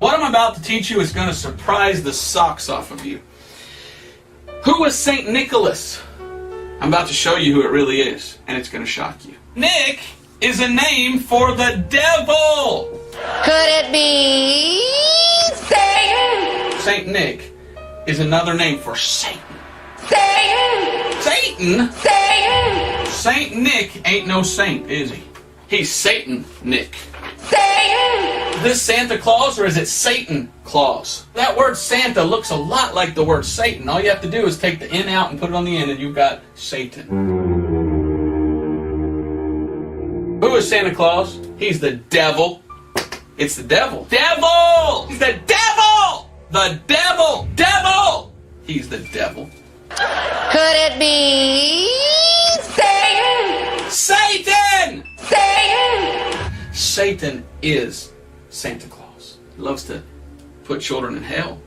What I'm about to teach you is going to surprise the socks off of you. Who was St. Nicholas? I'm about to show you who it really is, and it's going to shock you. Nick is a name for the devil! Could it be Satan? St. Nick is another name for Satan. Satan! Satan? Satan! St. Nick ain't no saint, is he? He's Satan Nick. Satan! This Santa Claus, or is it Satan Claus? That word Santa looks a lot like the word Satan. All you have to do is take the N out and put it on the end, and you've got Satan. Who is Santa Claus? He's the devil. It's the devil. Devil! He's the devil! The devil! Devil! He's the devil. Could it be Satan? Satan! Satan! Satan is Santa Claus. He loves to put children in hell.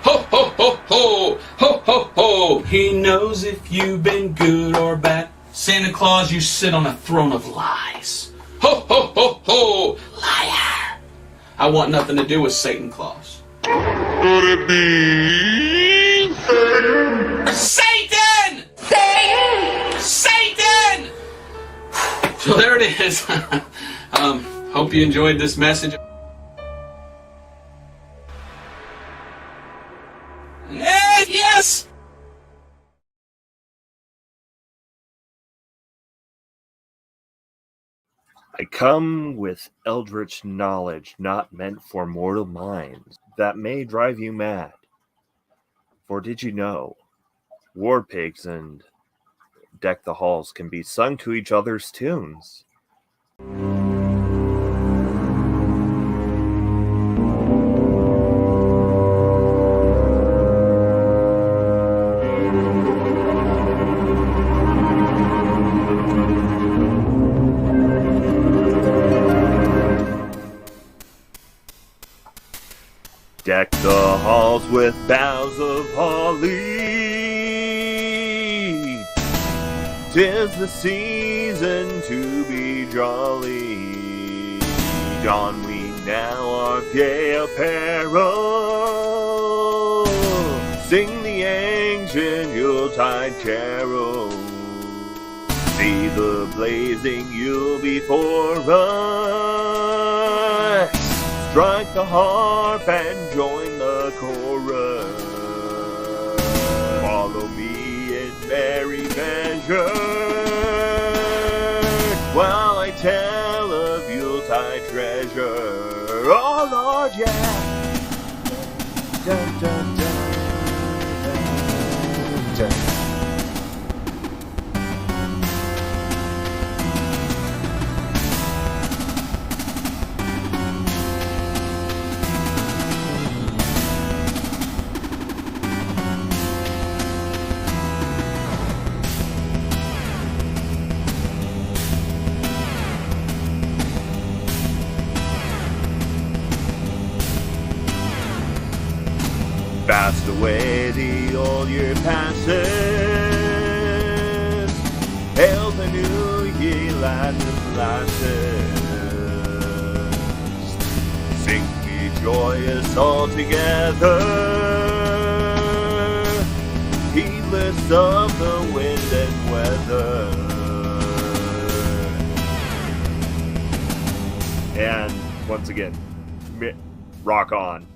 Ho, ho, ho, ho! Ho, ho, ho! He knows if you've been good or bad. Santa Claus, you sit on a throne of lies. Ho, ho, ho, ho! Liar! I want nothing to do with Satan Claus. Could it be Satan? Satan! Satan! So there it it is. Hope you enjoyed this message. Yes! I come with eldritch knowledge not meant for mortal minds that may drive you mad. For did you know, war pigs and Deck the Halls can be sung to each other's tunes? Deck the halls with boughs of holly. 'Tis the season to be jolly. Don we now our gay apparel. Sing the ancient Yuletide carol. See the blazing Yule before us. Strike the harp and join the chorus. Follow me in merry measure while I tell of Yuletide treasure. Oh Lord, yeah. Dun, dun, dun, dun, dun. Fast away the old year passes. Hail the new year, lads and lasses. Sing ye joyous all together, heedless of the wind and weather. And once again, rock on.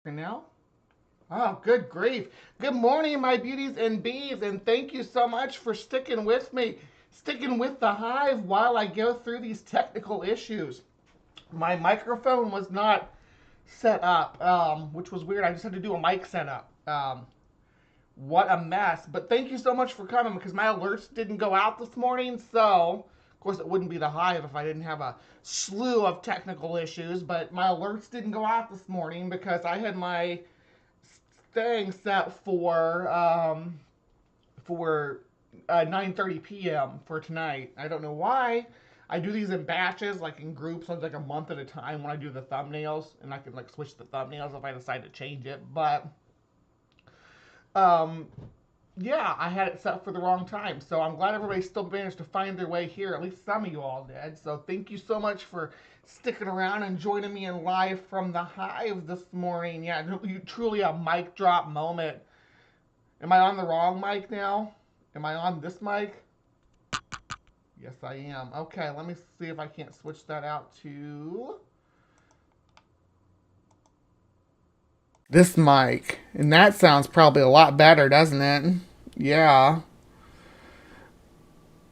Now? Oh, good grief. Good morning, my beauties and bees, and thank you so much for sticking with me, sticking with the Hive while I go through these technical issues. My microphone was not set up, which was weird. I just had to do a mic setup. What a mess. But thank you so much for coming because my alerts didn't go out this morning, so of course it wouldn't be the Hive if I didn't have a slew of technical issues, but my alerts didn't go out this morning because I had my thing set for 9:30 p.m. for tonight. I don't know why. I do these in batches, like in groups, so it's like a month at a time when I do the thumbnails, and I can like switch the thumbnails if I decide to change it. But Yeah, I had it set for the wrong time. So I'm glad everybody still managed to find their way here. At least some of you all did. So thank you so much for sticking around and joining me in live from the Hive this morning. Yeah, truly a mic drop moment. Am I on the wrong mic now? Am I on this mic? Yes, I am. Okay, let me see if I can't switch that out to this mic. And that sounds probably a lot better, doesn't it? Yeah.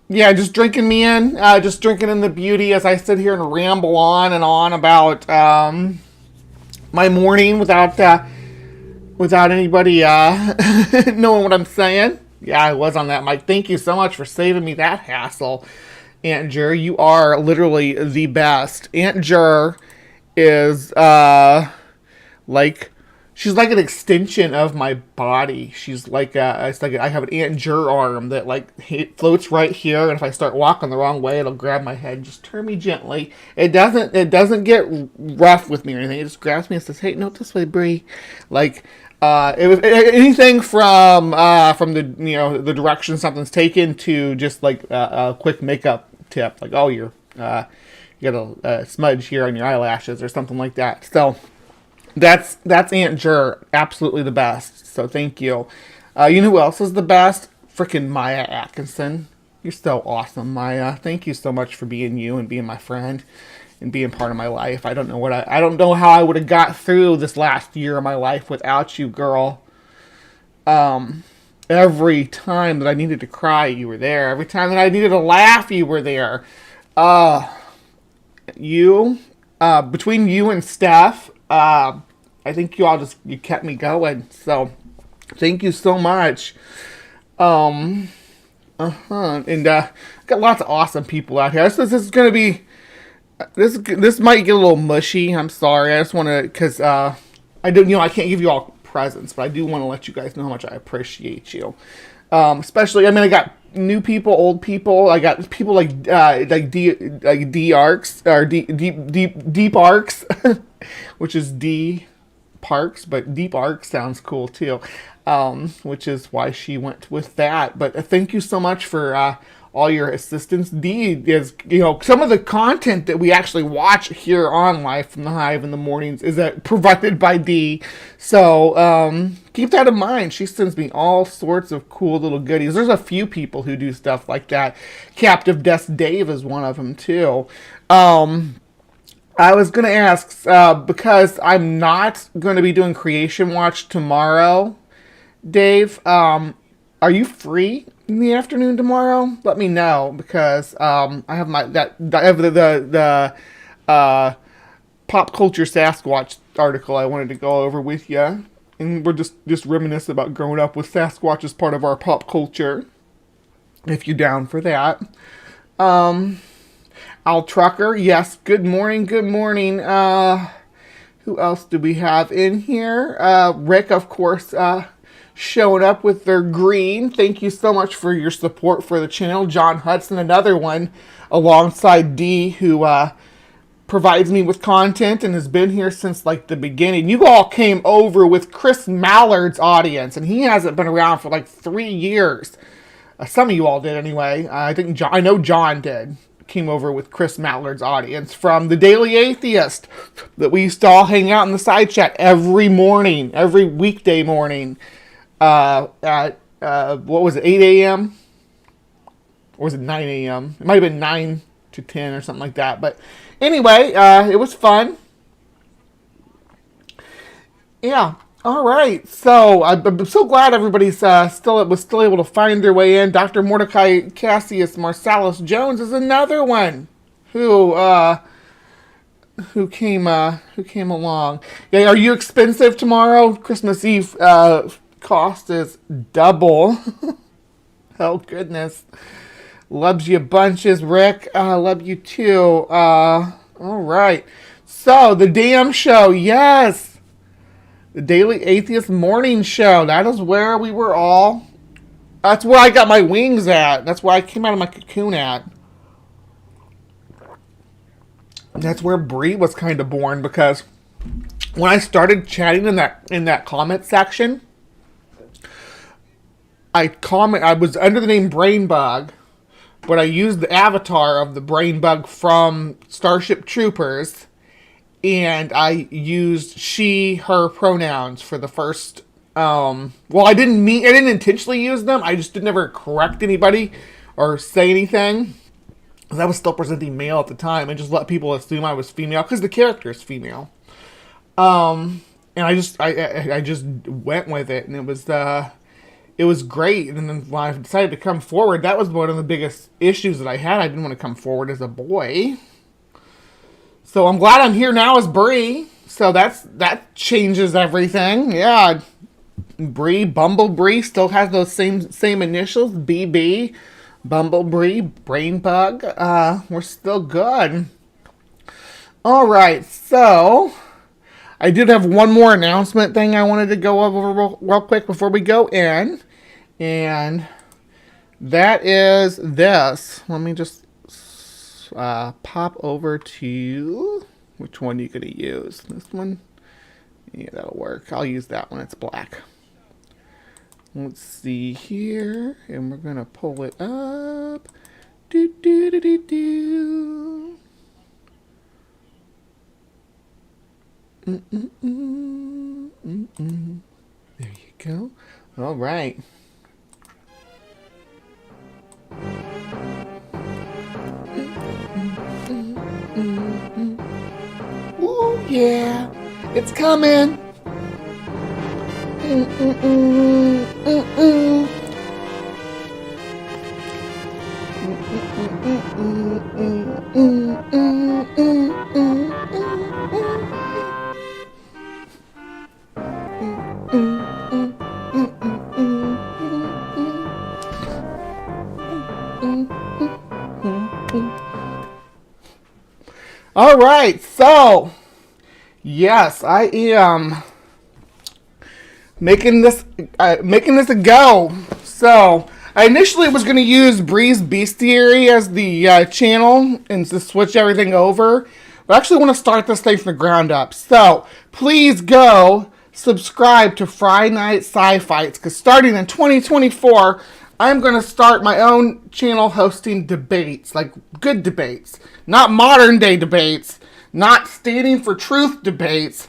Yeah, just drinking me in. Just drinking in the beauty as I sit here and ramble on and on about my morning without anybody knowing what I'm saying. Yeah, I was on that mic. Thank you so much for saving me that hassle, Aunt Jer. You are literally the best. Aunt Jer is like she's like an extension of my body. She's like it's like I have an Aunt Jer arm that like it floats right here, and if I start walking the wrong way, it'll grab my head and just turn me gently. It doesn't get rough with me or anything. It just grabs me and says, "Hey, no, this way, Bree." Like it was anything from the the direction something's taken to just like a quick makeup tip, like oh you got a smudge here on your eyelashes or something like that. So that's Aunt Jer, absolutely the best. So thank you. You know who else is the best? Freaking Maya Atkinson. You're so awesome, Maya. Thank you so much for being you and being my friend and being part of my life. I don't know how I would have got through this last year of my life without you, girl. Every time that I needed to cry, you were there. Every time that I needed to laugh, you were there. Between you and Steph, I think you kept me going. So thank you so much. And got lots of awesome people out here. This is gonna be this might get a little mushy. I'm sorry. I just want to because I can't give you all presents, but I do want to let you guys know how much I appreciate you. Especially, I got new people, old people. I got people like D Arcs or Deep Arcs, which is D Parks, but Deep Arcs sounds cool too. Which is why she went with that. But thank you so much for all your assistance. D is, some of the content that we actually watch here on Live from the Hive in the mornings is provided by D. So keep that in mind. She sends me all sorts of cool little goodies. There's a few people who do stuff like that. Captive Desk Dave is one of them too. I was going to ask, because I'm not going to be doing Creation Watch tomorrow, Dave, are you free in the afternoon tomorrow? Let me know, because I have the pop culture Sasquatch article I wanted to go over with you, and we're just reminisce about growing up with Sasquatch as part of our pop culture, if you're down for that. Al Trucker, yes, good morning. Who else do we have in here? Rick, of course, showing up with their green. Thank you so much for your support for the channel. John Hudson, another one, alongside D, who provides me with content and has been here since like the beginning. You all came over with Chris Mallard's audience, and he hasn't been around for like 3 years. Some of you all did anyway. I know John did. Came over with Chris Mallard's audience from the Daily Atheist that we used to all hang out in the side chat every morning, every weekday morning at what was it, 8 a.m. or was it 9 a.m. It might have been 9 to 10 or something like that. But anyway, it was fun. Yeah. All right, so I'm so glad everybody's still able to find their way in. Dr. Mordecai Cassius Marsalis Jones is another one who came along. Yeah, are you expensive tomorrow? Christmas Eve cost is double. Oh goodness, loves you bunches, Rick. Love you too. All right, so the damn show, yes. The Daily Atheist Morning Show. That is where we were all. That's where I got my wings at. That's where I came out of my cocoon at. That's where Bree was kind of born, because when I started chatting in that comment section, I was under the name Brainbug, but I used the avatar of the Brainbug from Starship Troopers, and I used she, her pronouns for the first. Well, I didn't intentionally use them. I just didn't ever correct anybody or say anything. Because I was still presenting male at the time, and just let people assume I was female because the character is female. And I just went with it, and it was great. And then when I decided to come forward, that was one of the biggest issues that I had. I didn't want to come forward as a boy. So I'm glad I'm here now as Bree. So that changes everything. Yeah, Bree, Bumblebee still has those same initials, BB, Bumblebee, Brainbug. We're still good. All right, so I did have one more announcement thing I wanted to go over real quick before we go in, and that is this. Let me just pop over to, which one are you going to use? This one? Yeah, that'll work. I'll use that one. It's black. Let's see here, and we're going to pull it up. Do, do, do, do, do. There you go. All right. Ooh, yeah. It's coming. All right, so yes, I am making this a go. So I initially was going to use Bree's Bestiary as the channel and to switch everything over, but I actually want to start this thing from the ground up. So please go subscribe to Friday Night Sci-Fights, because starting in 2024, I'm going to start my own channel hosting debates, like good debates, not modern day debates, not standing for truth debates,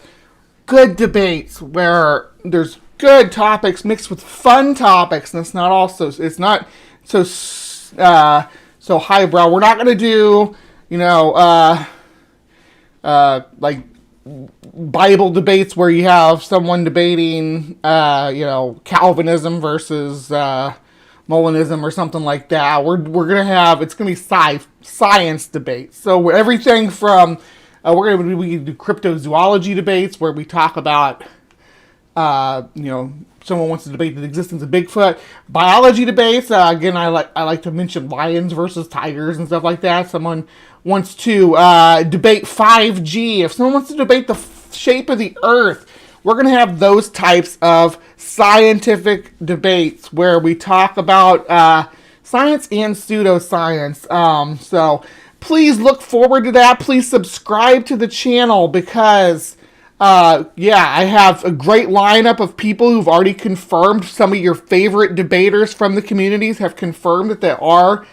good debates where there's good topics mixed with fun topics, and it's not so highbrow. We're not going to do, like Bible debates where you have someone debating, Calvinism versus Molinism or something like that. We're gonna have, it's gonna be science debates. So everything from we do cryptozoology debates where we talk about someone wants to debate the existence of Bigfoot. Biology debates, again, I like to mention lions versus tigers and stuff like that. Someone wants to debate 5G. If someone wants to debate the shape of the Earth, we're going to have those types of scientific debates where we talk about science and pseudoscience. So please look forward to that. Please subscribe to the channel because, I have a great lineup of people who've already confirmed. Some of your favorite debaters from the communities have confirmed that they are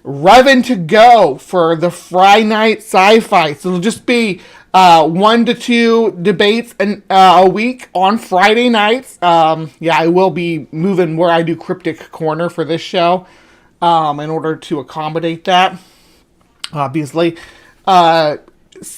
revving to go for the Friday Night Sci-Fi. So it'll just be 1 to 2 debates a week on Friday nights. I will be moving where I do CryptoCorner for this show in order to accommodate that, obviously.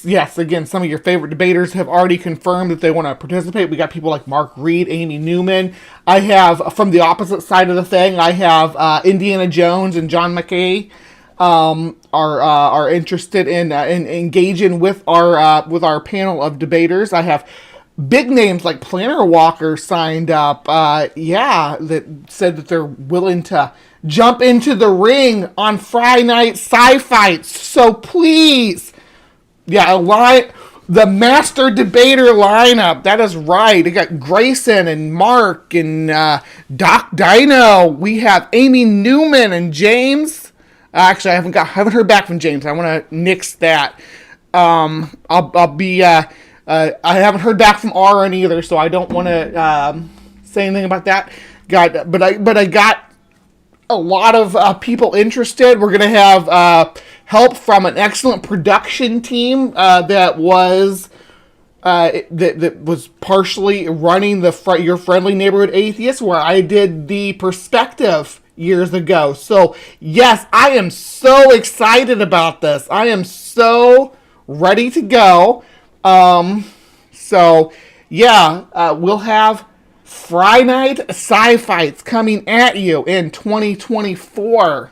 Yes, again, some of your favorite debaters have already confirmed that they want to participate. We got people like Mark Reed, Amy Newman. I have, from the opposite side of the thing, I have Indiana Jones and John McKay are interested in engaging with our panel of debaters. I have big names like Planner Walker signed up. That said that they're willing to jump into the ring on Friday Night Sci-Fights. So please. The master debater lineup. That is right. We got Grayson and Mark and Doc Dino. We have Amy Newman and James. Actually, I haven't heard back from James. I want to nix that. I'll be. I haven't heard back from Aaron either, so I don't want to say anything about that. but I got a lot of people interested. We're gonna have help from an excellent production team that was partially running the Your Friendly Neighborhood Atheist, where I did the perspective years ago. So yes, I am so excited about this. I am so ready to go. So yeah, we'll have Friday Night Sci-Fights coming at you in 2024.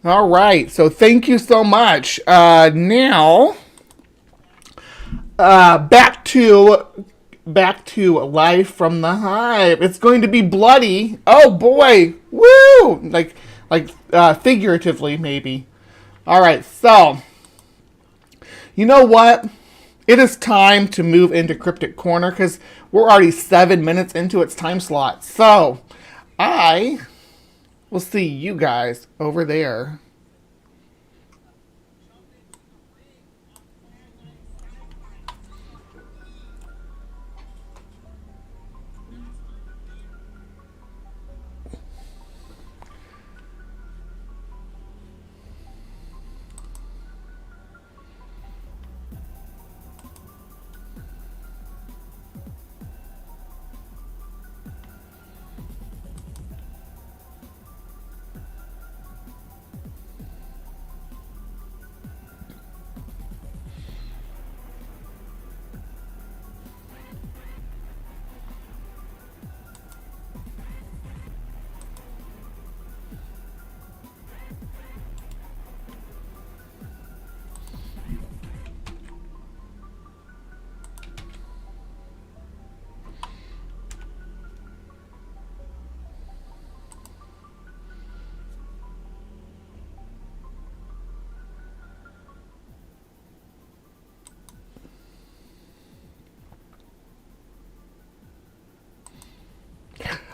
All right, so thank you so much. Now, back to life from the Hive. It's going to be bloody. Oh boy, woo! Like figuratively maybe. All right, so you know what? It is time to move into Cryptic Corner because we're already 7 minutes into its time slot. So I will see you guys over there.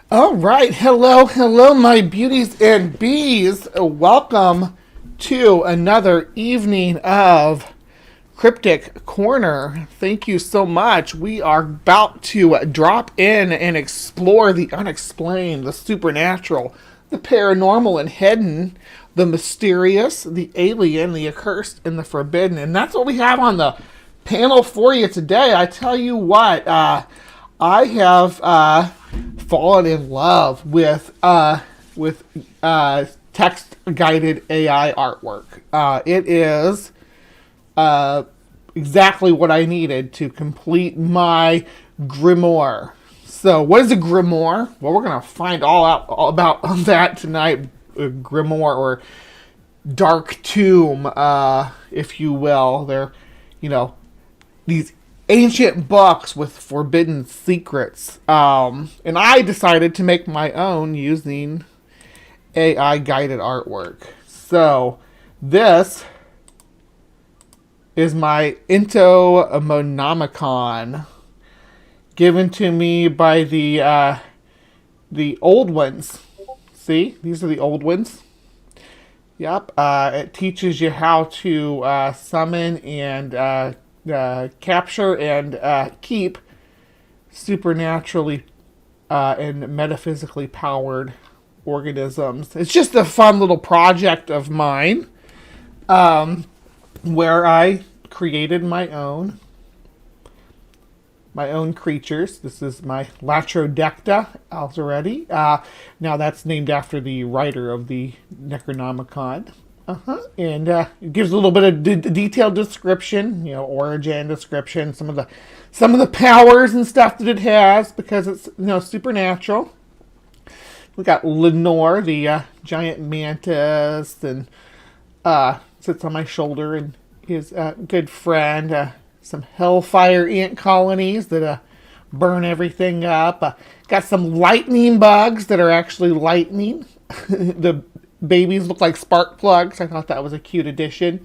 All right, hello, my beauties and bees. Welcome to another evening of Cryptic Corner. Thank you so much. We are about to drop in and explore the unexplained, the supernatural, the paranormal and hidden, the mysterious, the alien, the accursed, and the forbidden. And that's what we have on the panel for you today. I tell you what, I have fallen in love with text-guided AI artwork. It is exactly what I needed to complete my grimoire. So, what is a grimoire? Well, we're gonna find all about that tonight. A grimoire, or dark tomb, if you will. They're, these ancient books with forbidden secrets. And I decided to make my own using AI guided artwork. So this is my Entomonomicon, given to me by the old ones. See, these are the old ones. Yep. It teaches you how to summon and capture and keep supernaturally and metaphysically powered organisms. It's just a fun little project of mine, where I created my own creatures. This is my Latrodecta already. Now that's named after the writer of the Necronomicon. And it gives a little bit of detailed description, origin description, some of the powers and stuff that it has, because it's supernatural. We got Lenore, the giant mantis, and sits on my shoulder, and his good friend. Some hellfire ant colonies that burn everything up. Got some lightning bugs that are actually lightning. The babies look like spark plugs. I thought that was a cute addition.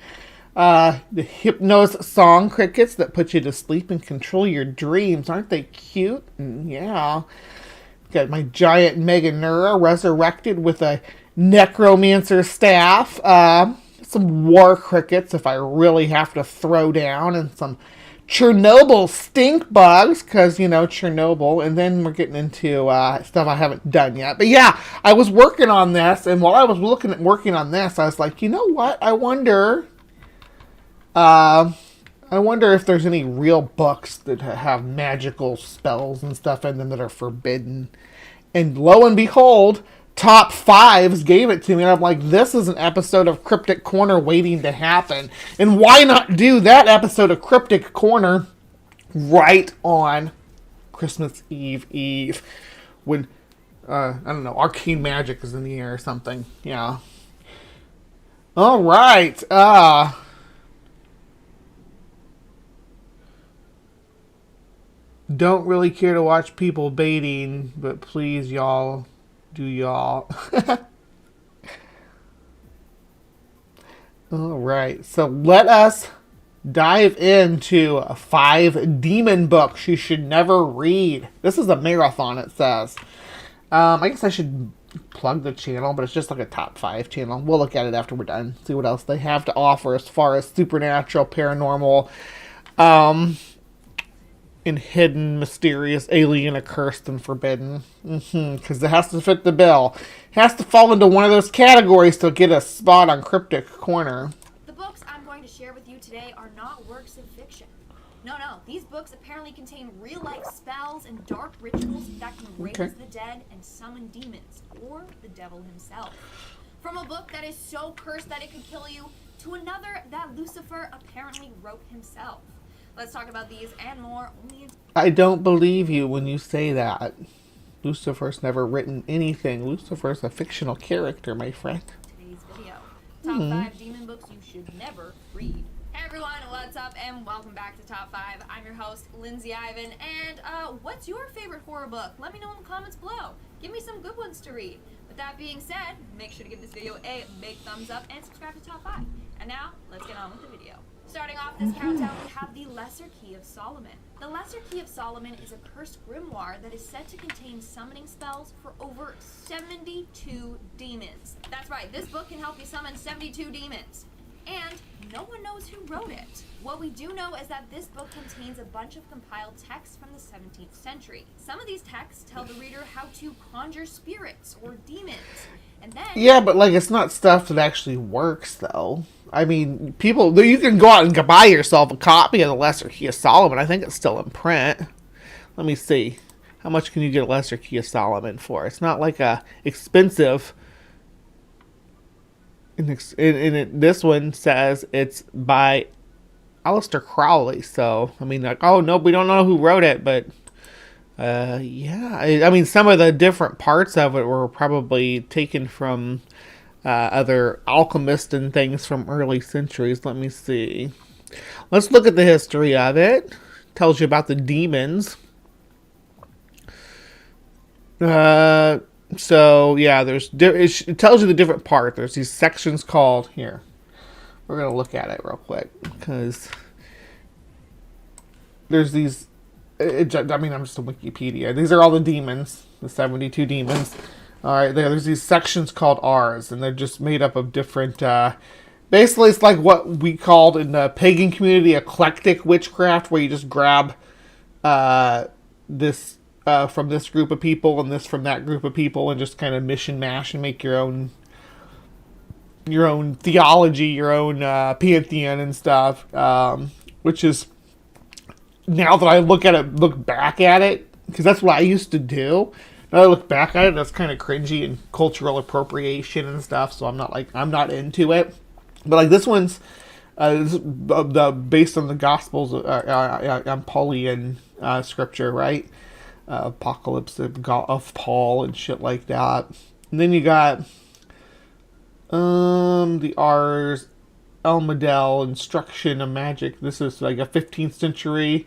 The Hypnos song crickets that put you to sleep and control your dreams. Aren't they cute? Yeah. Got my giant Meganura resurrected with a necromancer staff. Some war crickets if I really have to throw down, and some Chernobyl stink bugs, because, Chernobyl, and then we're getting into stuff I haven't done yet. But yeah, I was working on this, and while I was working on this, I was like, you know what? I wonder if there's any real books that have magical spells and stuff in them that are forbidden. And lo and behold, Top Fives gave it to me, and I'm like, this is an episode of Cryptic Corner waiting to happen. And why not do that episode of Cryptic Corner right on Christmas Eve when, I don't know, arcane magic is in the air or something. Yeah. All right. Don't really care to watch people baiting, but please, y'all, do y'all. All right, so let us dive into 5 demon books you should never read. This is a marathon, it says. I guess I should plug the channel, but it's just like a top 5 channel. We'll look at it after we're done, see what else they have to offer as far as supernatural, paranormal, and hidden, mysterious, alien, accursed, and forbidden. Because it has to fit the bill. It has to fall into one of those categories to get a spot on Cryptic Corner. The books I'm going to share with you today are not works of fiction. No, these books apparently contain real-life spells and dark rituals that can raise the dead and summon demons, or the devil himself. From a book that is so cursed that it could kill you, to another that Lucifer apparently wrote himself. Let's talk about these and more only in... I don't believe you when you say that. Lucifer's never written anything. Lucifer's a fictional character, my friend. Today's video. Top 5 demon books you should never read. Hey everyone, what's up and welcome back to Top 5. I'm your host, Lindsay Ivan, and what's your favorite horror book? Let me know in the comments below. Give me some good ones to read. With that being said, make sure to give this video a big thumbs up and subscribe to Top 5. And now, let's get on with the video. Starting off this countdown, we have the Lesser Key of Solomon. The Lesser Key of Solomon is a cursed grimoire that is said to contain summoning spells for over 72 demons. That's right, this book can help you summon 72 demons. And no one knows who wrote it. What we do know is that this book contains a bunch of compiled texts from the 17th century. Some of these texts tell the reader how to conjure spirits or demons. And then... yeah, but it's not stuff that actually works, though. I mean, you can go out and buy yourself a copy of the Lesser Key of Solomon. I think it's still in print. Let me see. How much can you get a Lesser Key of Solomon for? It's not like a expensive... this one says it's by Aleister Crowley. So, I mean, oh, no, we don't know who wrote it, but... yeah. I mean, some of the different parts of it were probably taken from... other alchemists and things from early centuries. Let me see. Let's look at the history of it. Tells you about the demons. So yeah, it tells you the different part. There's these sections called here. We're gonna look at it real quick because there's these. I'm just a Wikipedia. These are all the demons, the 72 demons. All right, there's these sections called R's, and they're just made up of different... basically, it's like what we called in the pagan community eclectic witchcraft, where you just grab this from this group of people and this from that group of people and just kind of mish and mash and make your own theology, your own pantheon and stuff, which is... now that I look back at it, because that's what I used to do... now I look back at it, that's kind of cringy and cultural appropriation and stuff, so I'm not into it. But this one's based on the Gospels on Pauline scripture, right? Apocalypse of Paul and shit like that. And then you got the R's, Elmadel, Instruction of Magic. This is like a 15th century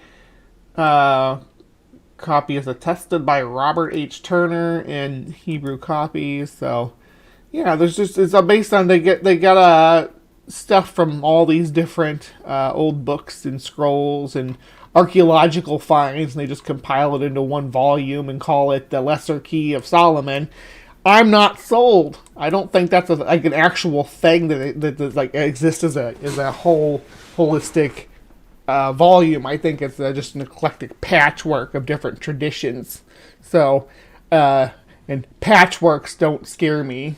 copy is attested by Robert H. Turner in Hebrew copies. So yeah, it's based on they got stuff from all these different old books and scrolls and archaeological finds, and they just compile it into one volume and call it the Lesser Key of Solomon. I'm not sold. I don't think that's an actual thing that exists as a whole holistic volume. I think it's just an eclectic patchwork of different traditions. So, and patchworks don't scare me.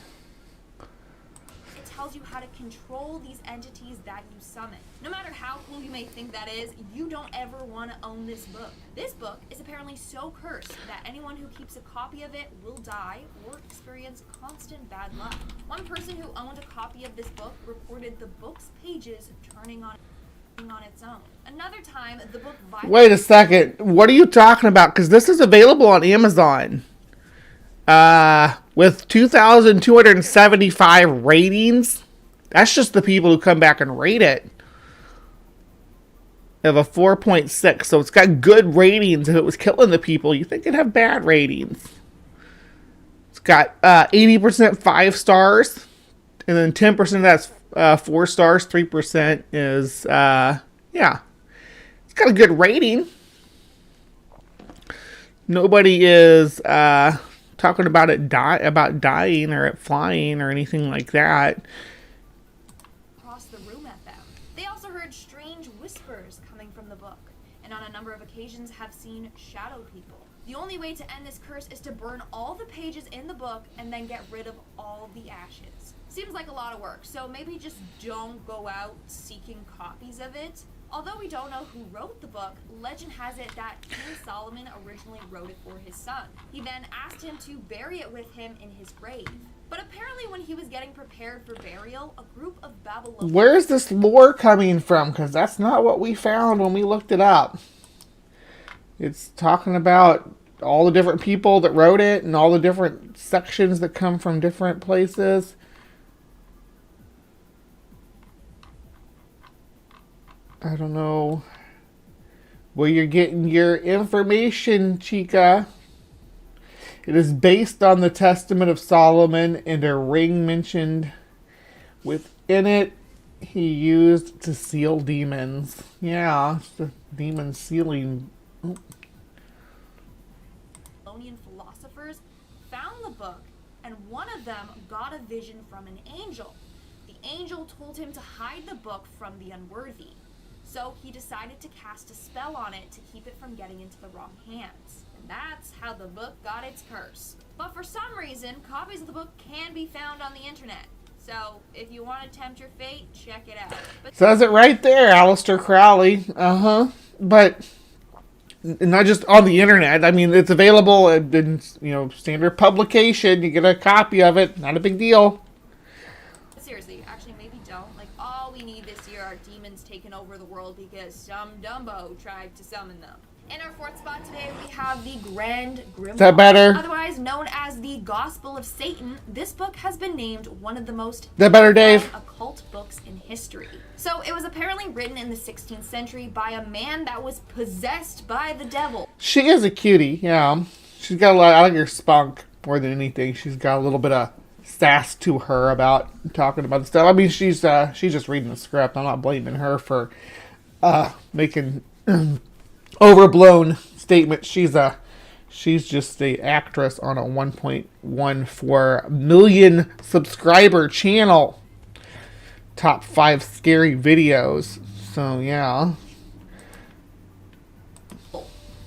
It tells you how to control these entities that you summon. No matter how cool you may think that is, you don't ever want to own this book. This book is apparently so cursed that anyone who keeps a copy of it will die or experience constant bad luck. One person who owned a copy of this book reported the book's pages turning on its own. Another time, the book Wait a second. What are you talking about? Because this is available on Amazon. With 2,275 ratings. That's just the people who come back and rate it. They have a 4.6, so it's got good ratings. If it was killing the people, you think it'd have bad ratings. It's got 80% 5 stars, and then 10% of that's 4 stars. 3% is, yeah. It's got a good rating. Nobody is talking about it dying or it flying or anything like that. Across the room at them. They also heard strange whispers coming from the book, and on a number of occasions have seen shadow people. The only way to end this curse is to burn all the pages in the book and then get rid of all the ashes. Seems like a lot of work, so maybe just don't go out seeking copies of it. Although we don't know who wrote the book, legend has it that King Solomon originally wrote it for his son. He then asked him to bury it with him in his grave. But apparently when he was getting prepared for burial, a group of Babylonians... Where's this lore coming from? Because that's not what we found when we looked it up. It's talking about all the different people that wrote it and all the different sections that come from different places. I don't know where you're getting your information, Chica. It is based on the Testament of Solomon and a ring mentioned within it he used to seal demons. Yeah, it's the demon sealing. Babylonian philosophers found the book, and one of them got a vision from an angel. The angel told him to hide the book from the unworthy. So he decided to cast a spell on it to keep it from getting into the wrong hands. And that's how the book got its curse. But for some reason, copies of the book can be found on the internet. So if you want to tempt your fate, check it out. But says it right there, Aleister Crowley. But not just on the internet. I mean, it's available in standard publication. You get a copy of it. Not a big deal. seriously, actually maybe don't. Like, all we need this year are demons taking over the world because some Dumbo tried to summon them. In our fourth spot today, we have the Grand Grimoire. Is that better? Otherwise known as the Gospel of Satan, this book has been named one of the most that better, Dave? Occult books in history. So it was apparently written in the 16th century by a man that was possessed by the devil. She is a cutie, yeah. She's got a lot. I like her spunk more than anything. She's got a little bit of sass to her about talking about the stuff. I mean, she's just reading the script. I'm not blaming her for making overblown statements. She's just the actress on a 1.14 million subscriber channel. Top 5 scary videos. So yeah.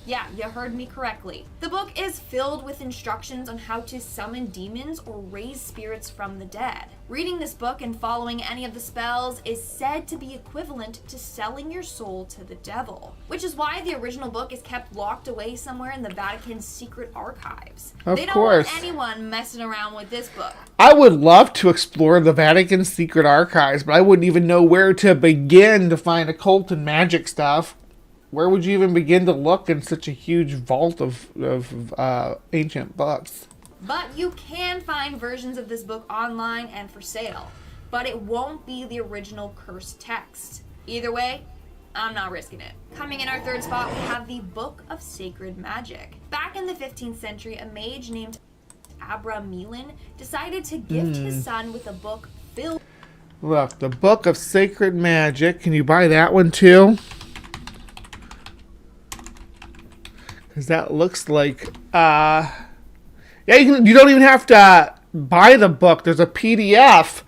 Yeah, you heard me correctly. The book is filled with instructions on how to summon demons or raise spirits from the dead. Reading this book and following any of the spells is said to be equivalent to selling your soul to the devil, which is why the original book is kept locked away somewhere in the Vatican's secret archives. They don't want anyone messing around with this book. I would love to explore the Vatican's secret archives, but I wouldn't even know where to begin to find occult and magic stuff. Where would you even begin to look in such a huge vault of ancient books? But you can find versions of this book online and for sale. But it won't be the original cursed text. Either way, I'm not risking it. Coming in our third spot, we have the Book of Sacred Magic. Back in the 15th century, a mage named Abramelin decided to gift his son with a book filled... Look, the Book of Sacred Magic. Can you buy that one too? Because that looks like, yeah, you don't even have to buy the book. There's a PDF.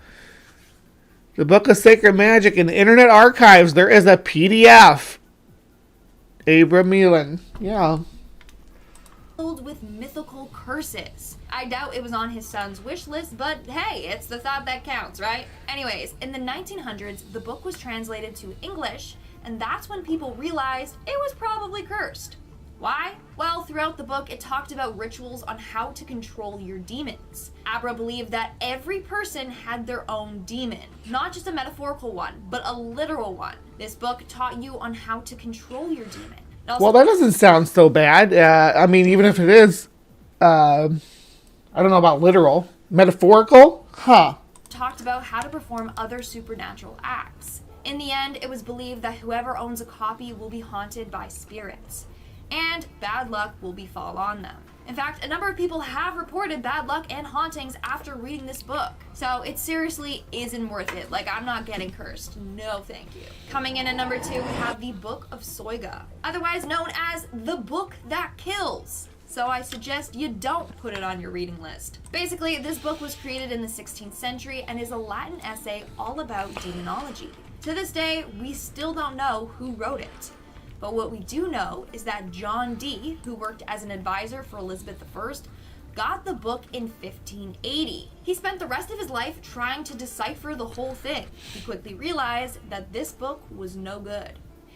The Book of Sacred Magic in the Internet Archives. There is a PDF Abram Melin. Yeah. Filled with mythical curses. I doubt it was on his son's wish list, but hey, it's the thought that counts, right? Anyways, in the 1900s, the book was translated to English, and that's when people realized it was probably cursed. Why? Well, throughout the book, it talked about rituals on how to control your demons. Abra believed that every person had their own demon. Not just a metaphorical one, but a literal one. This book taught you on how to control your demon. Well, that doesn't sound so bad. I mean, even if it is, I don't know about literal. Metaphorical? Huh. Talked about how to perform other supernatural acts. In the end, it was believed that whoever owns a copy will be haunted by spirits, and bad luck will befall on them. In fact, a number of people have reported bad luck and hauntings after reading this book. So it seriously isn't worth it. Like, I'm not getting cursed. No, thank you. Coming in at number 2, we have the Book of Soiga, otherwise known as the Book That Kills. So I suggest you don't put it on your reading list. Basically, this book was created in the 16th century and is a Latin essay all about demonology. To this day, we still don't know who wrote it. But what we do know is that John Dee, who worked as an advisor for Elizabeth I, got the book in 1580. He spent the rest of his life trying to decipher the whole thing. He quickly realized that this book was no good.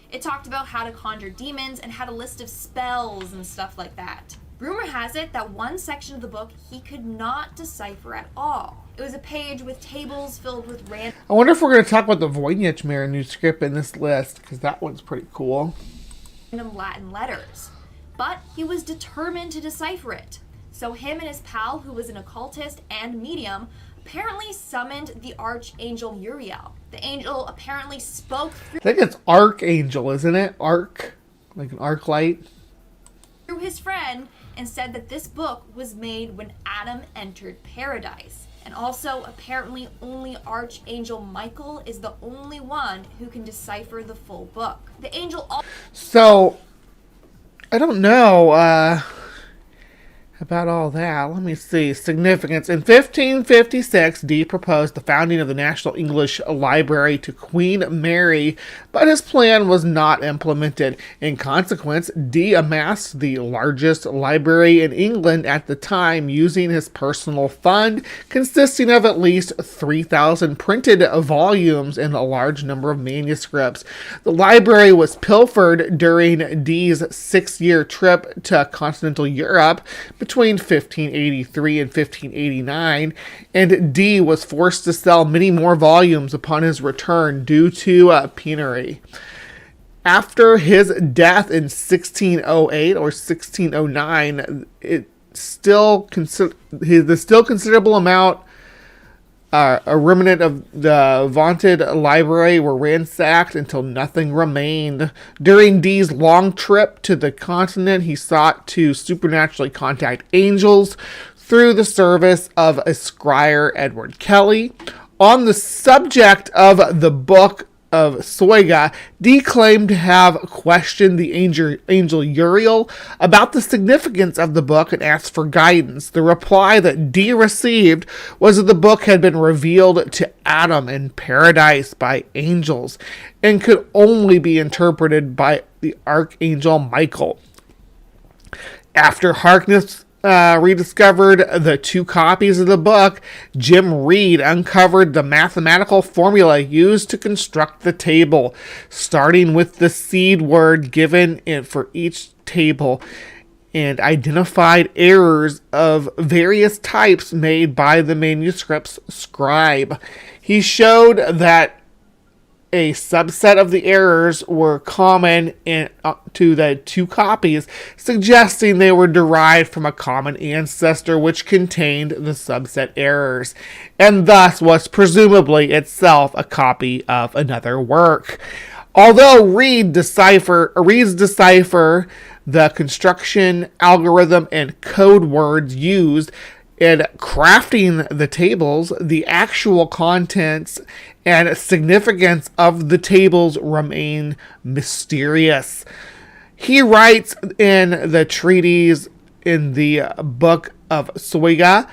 It talked about how to conjure demons and had a list of spells and stuff like that. Rumor has it that one section of the book he could not decipher at all. It was a page with tables filled with random... I wonder if we're going to talk about the Voynich manuscript in this list, because that one's pretty cool. Latin letters. But he was determined to decipher it. So him and his pal, who was an occultist and medium, apparently summoned the archangel Uriel. The angel apparently spoke I think it's Archangel, isn't it? Arc, like an arc light. Through his friend, and said that this book was made when Adam entered paradise. And also, apparently, only Archangel Michael is the only one who can decipher the full book. The angel... So, I don't know about all that. Let me see. Significance. In 1556, Dee proposed the founding of the National English Library to Queen Mary, but his plan was not implemented. In consequence, Dee amassed the largest library in England at the time using his personal fund, consisting of at least 3,000 printed volumes and a large number of manuscripts. The library was pilfered during Dee's 6-year trip to continental Europe between 1583 and 1589, and Dee was forced to sell many more volumes upon his return due to penury. After his death in 1608 or 1609, there's still considerable amount a remnant of the vaunted library were ransacked until nothing remained. During Dee's long trip to the continent, he sought to supernaturally contact angels through the service of a scryer, Edward Kelly. On the subject of the Book of Soiga, Dee claimed to have questioned the angel Uriel about the significance of the book and asked for guidance. The reply that Dee received was that the book had been revealed to Adam in paradise by angels and could only be interpreted by the Archangel Michael. After Harkness rediscovered the 2 copies of the book, Jim Reed uncovered the mathematical formula used to construct the table, starting with the seed word given for each table, and identified errors of various types made by the manuscript's scribe. He showed that a subset of the errors were common to the 2 copies, suggesting they were derived from a common ancestor which contained the subset errors, and thus was presumably itself a copy of another work. Although Reed's decipher, the construction algorithm and code words used in crafting the tables, the actual contents and significance of the tables remain mysterious. He writes in the treatise in the Book of Soiga,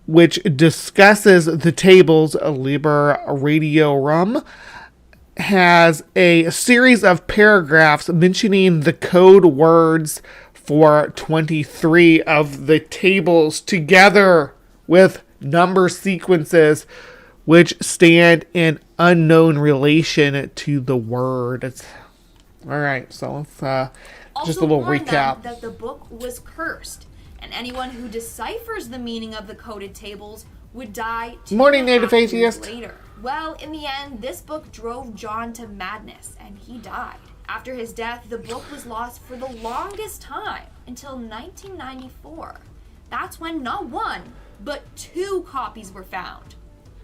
which discusses the tables Liber Radiorum, has a series of paragraphs mentioning the code words for 23 of the tables together with number sequences which stand in unknown relation to the word. All right, so let's just a little recap. That the book was cursed, and anyone who deciphers the meaning of the coded tables would die 2.5 Native years Atheist later. Well, in the end, this book drove John to madness, and he died. After his death, the book was lost for the longest time, until 1994. That's when not one, but 2 copies were found.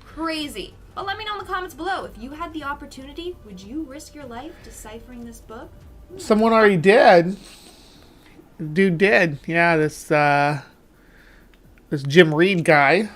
Crazy. But let me know in the comments below, if you had the opportunity, would you risk your life deciphering this book? Someone already did. Dude did. Yeah, this Jim Reed guy.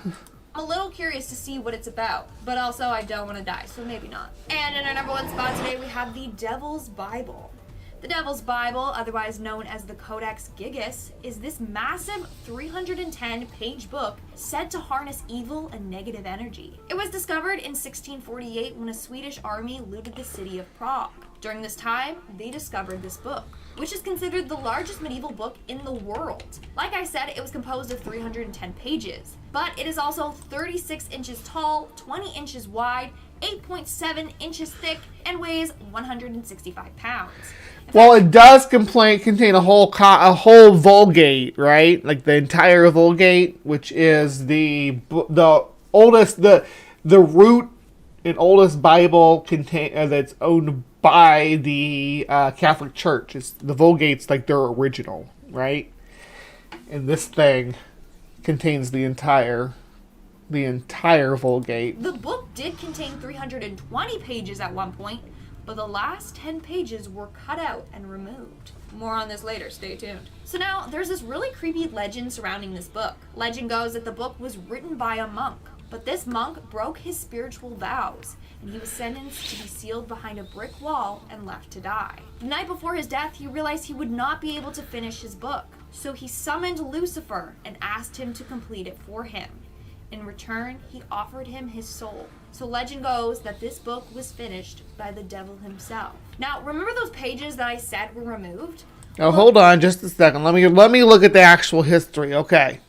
I'm a little curious to see what it's about, but also I don't want to die, so maybe not. And in our number 1 spot today, we have the Devil's Bible. The Devil's Bible, otherwise known as the Codex Gigas, is this massive 310-page book said to harness evil and negative energy. It was discovered in 1648 when a Swedish army looted the city of Prague. During this time, they discovered this book, which is considered the largest medieval book in the world. Like I said, it was composed of 310 pages, but it is also 36 inches tall, 20 inches wide, 8.7 inches thick, and weighs 165 pounds. Well, it does contain a whole Vulgate, right? Like the entire Vulgate, which is the oldest, the root and oldest Bible that's owned by the Catholic Church. The Vulgate's like their original, right? And this thing contains the entire Vulgate. The book did contain 320 pages at one point, but the last 10 pages were cut out and removed. More on this later, stay tuned. So now, there's this really creepy legend surrounding this book. Legend goes that the book was written by a monk, but this monk broke his spiritual vows, and he was sentenced to be sealed behind a brick wall and left to die. The night before his death, he realized he would not be able to finish his book, so he summoned Lucifer and asked him to complete it for him. In return, he offered him his soul. So legend goes that this book was finished by the devil himself. Now, remember those pages that I said were removed? Now, hold on just a second. Let me look at the actual history. Okay.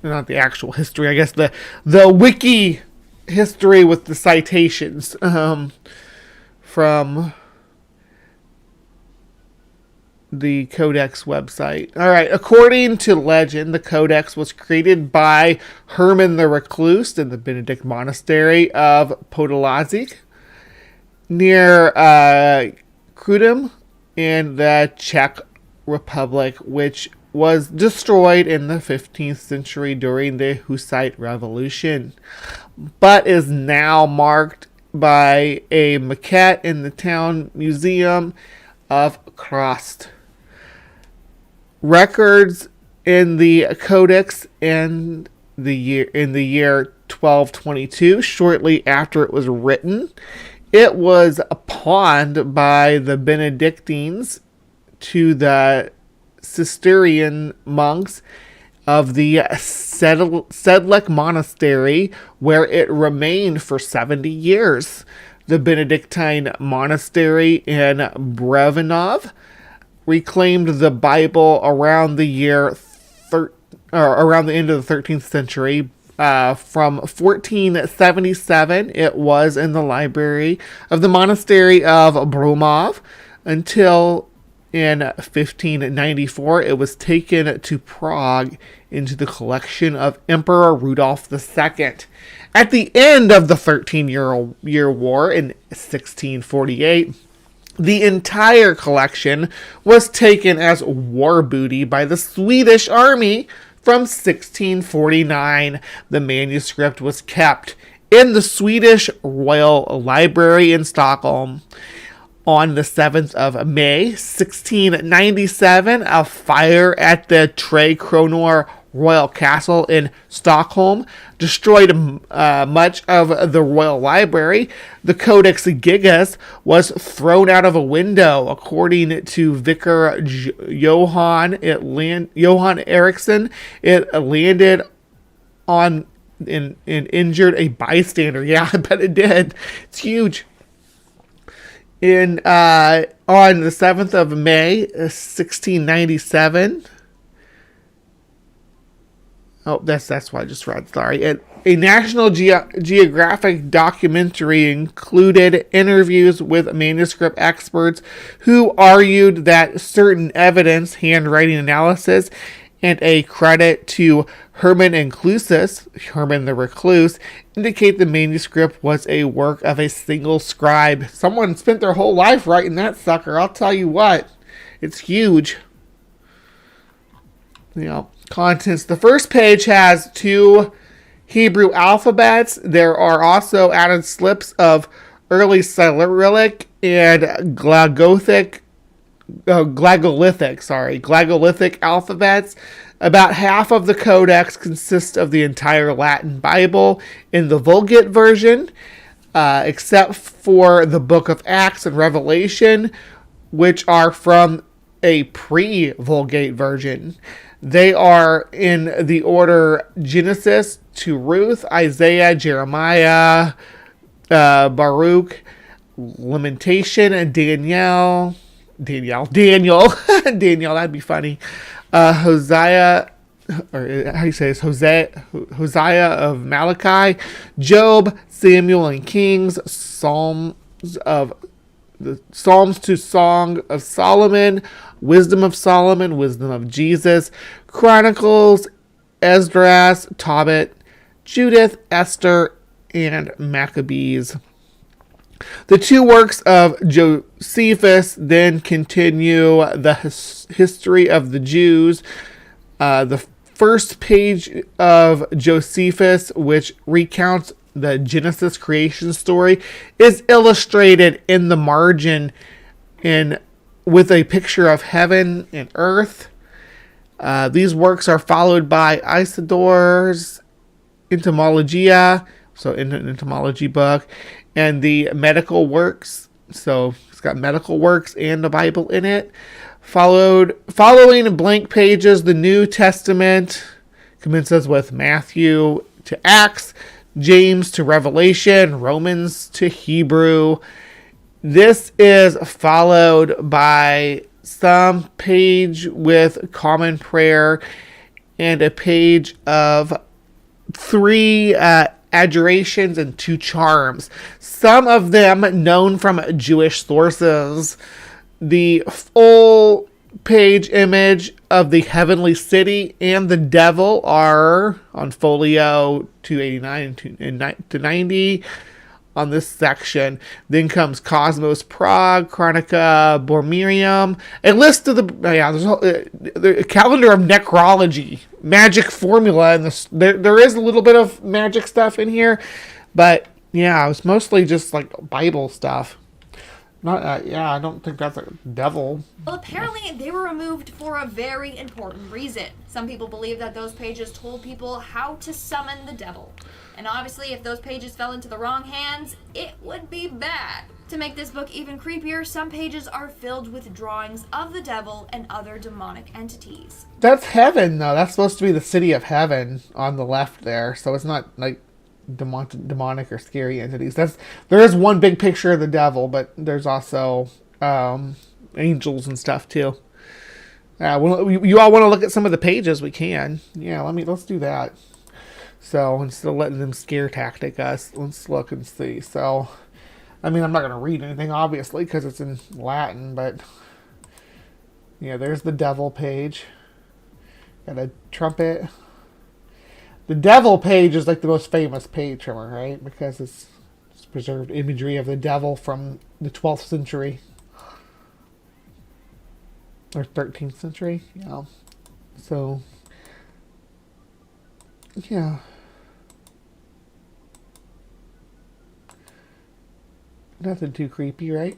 Not the actual history, I guess the wiki history with the citations from the Codex website. All right, according to legend, the Codex was created by Herman the Recluse in the Benedict Monastery of Podlazik near Krudym in the Czech Republic, which was destroyed in the 15th century during the Hussite Revolution, but is now marked by a maquette in the town museum of Krost. Records in the Codex in the year 1222, shortly after it was written, it was pawned by the Benedictines to the Cistercian monks of the Sedlec Monastery, where it remained for 70 years. The Benedictine monastery in Brevanov reclaimed the Bible around the end of the 13th century. From 1477, it was in the library of the monastery of Brumov until in 1594, it was taken to Prague into the collection of Emperor Rudolph II. At the end of the 13-year war in 1648, the entire collection was taken as war booty by the Swedish army from 1649. The manuscript was kept in the Swedish Royal Library in Stockholm. On the 7th of May, 1697, a fire at the Tre Kronor Royal Castle in Stockholm destroyed much of the Royal Library. The Codex Gigas was thrown out of a window. According to Vicar Johan Eriksson, it landed on and injured a bystander. Yeah, I bet it did. It's huge. on the 7th of May, 1697. Oh, that's what I just read. Sorry. A National Geographic documentary included interviews with manuscript experts who argued that certain evidence, handwriting analysis, and a credit to Herman Inclusus, Herman the Recluse, indicate the manuscript was a work of a single scribe. Someone spent their whole life writing that sucker. I'll tell you what. It's huge. Contents. The first page has 2 Hebrew alphabets. There are also added slips of early Cyrillic and glagolithic alphabets. About half of the codex consists of the entire Latin Bible in the Vulgate version, except for the Book of Acts and Revelation, which are from a pre-Vulgate version. They are in the order Genesis to Ruth, Isaiah, Jeremiah, Baruch, Lamentation, and Daniel, that'd be funny. Hosea, or how do you say this? Hosea of Malachi, Job, Samuel, and Kings, Psalms to Song of Solomon, Wisdom of Solomon, Wisdom of Jesus, Chronicles, Esdras, Tobit, Judith, Esther, and Maccabees. The 2 works of Josephus then continue the history of the Jews. The first page of Josephus, which recounts the Genesis creation story, is illustrated in the margin with a picture of heaven and earth. These works are followed by Isidore's Entomologia, so an entomology book, and the medical works. So it's got medical works and the Bible in it. Following blank pages, the New Testament commences with Matthew to Acts, James to Revelation, Romans to Hebrew. This is followed by some page with common prayer and a page of 3 adjurations and 2 charms, some of them known from Jewish sources. The full page image of the heavenly city and the devil are on folio 289 to 90 on this section. Then comes Cosmos Prague, Chronica Bormirium, a list of the calendar of necrology, magic formula, and there is a little bit of magic stuff in here, but yeah, it's mostly just like Bible stuff. I don't think that's a devil. Well, apparently they were removed for a very important reason. Some people believe that those pages told people how to summon the devil. And obviously, if those pages fell into the wrong hands, it would be bad. To make this book even creepier, some pages are filled with drawings of the devil and other demonic entities. That's heaven, though. That's supposed to be the city of heaven on the left there. So it's not like demonic or scary entities. There is one big picture of the devil, but there's also angels and stuff too. You all want to look at some of the pages? We can. Yeah, let's do that. So instead of letting them scare tactic us, let's look and see. So, I'm not going to read anything obviously because it's in Latin, but yeah, there's the devil page. Got a trumpet. The devil page is like the most famous page from her, right? Because it's preserved imagery of the devil from the 12th century. Or 13th century, yeah. So, yeah. Nothing too creepy, right?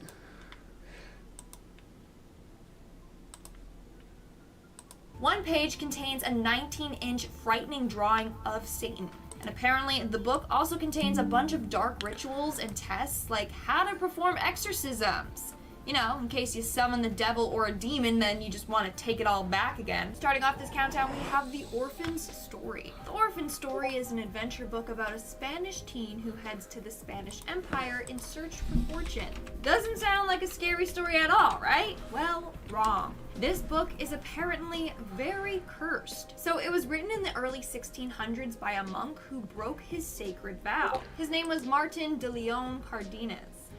One page contains a 19-inch frightening drawing of Satan. And apparently the book also contains a bunch of dark rituals and tests, like how to perform exorcisms. You know, in case you summon the devil or a demon, then you just want to take it all back again. Starting off this countdown, we have The Orphan's Story. The Orphan's Story is an adventure book about a Spanish teen who heads to the Spanish Empire in search for fortune. Doesn't sound like a scary story at all, right? Well, wrong. This book is apparently very cursed. So it was written in the early 1600s by a monk who broke his sacred vow. His name was Martin de Leon Cardenas.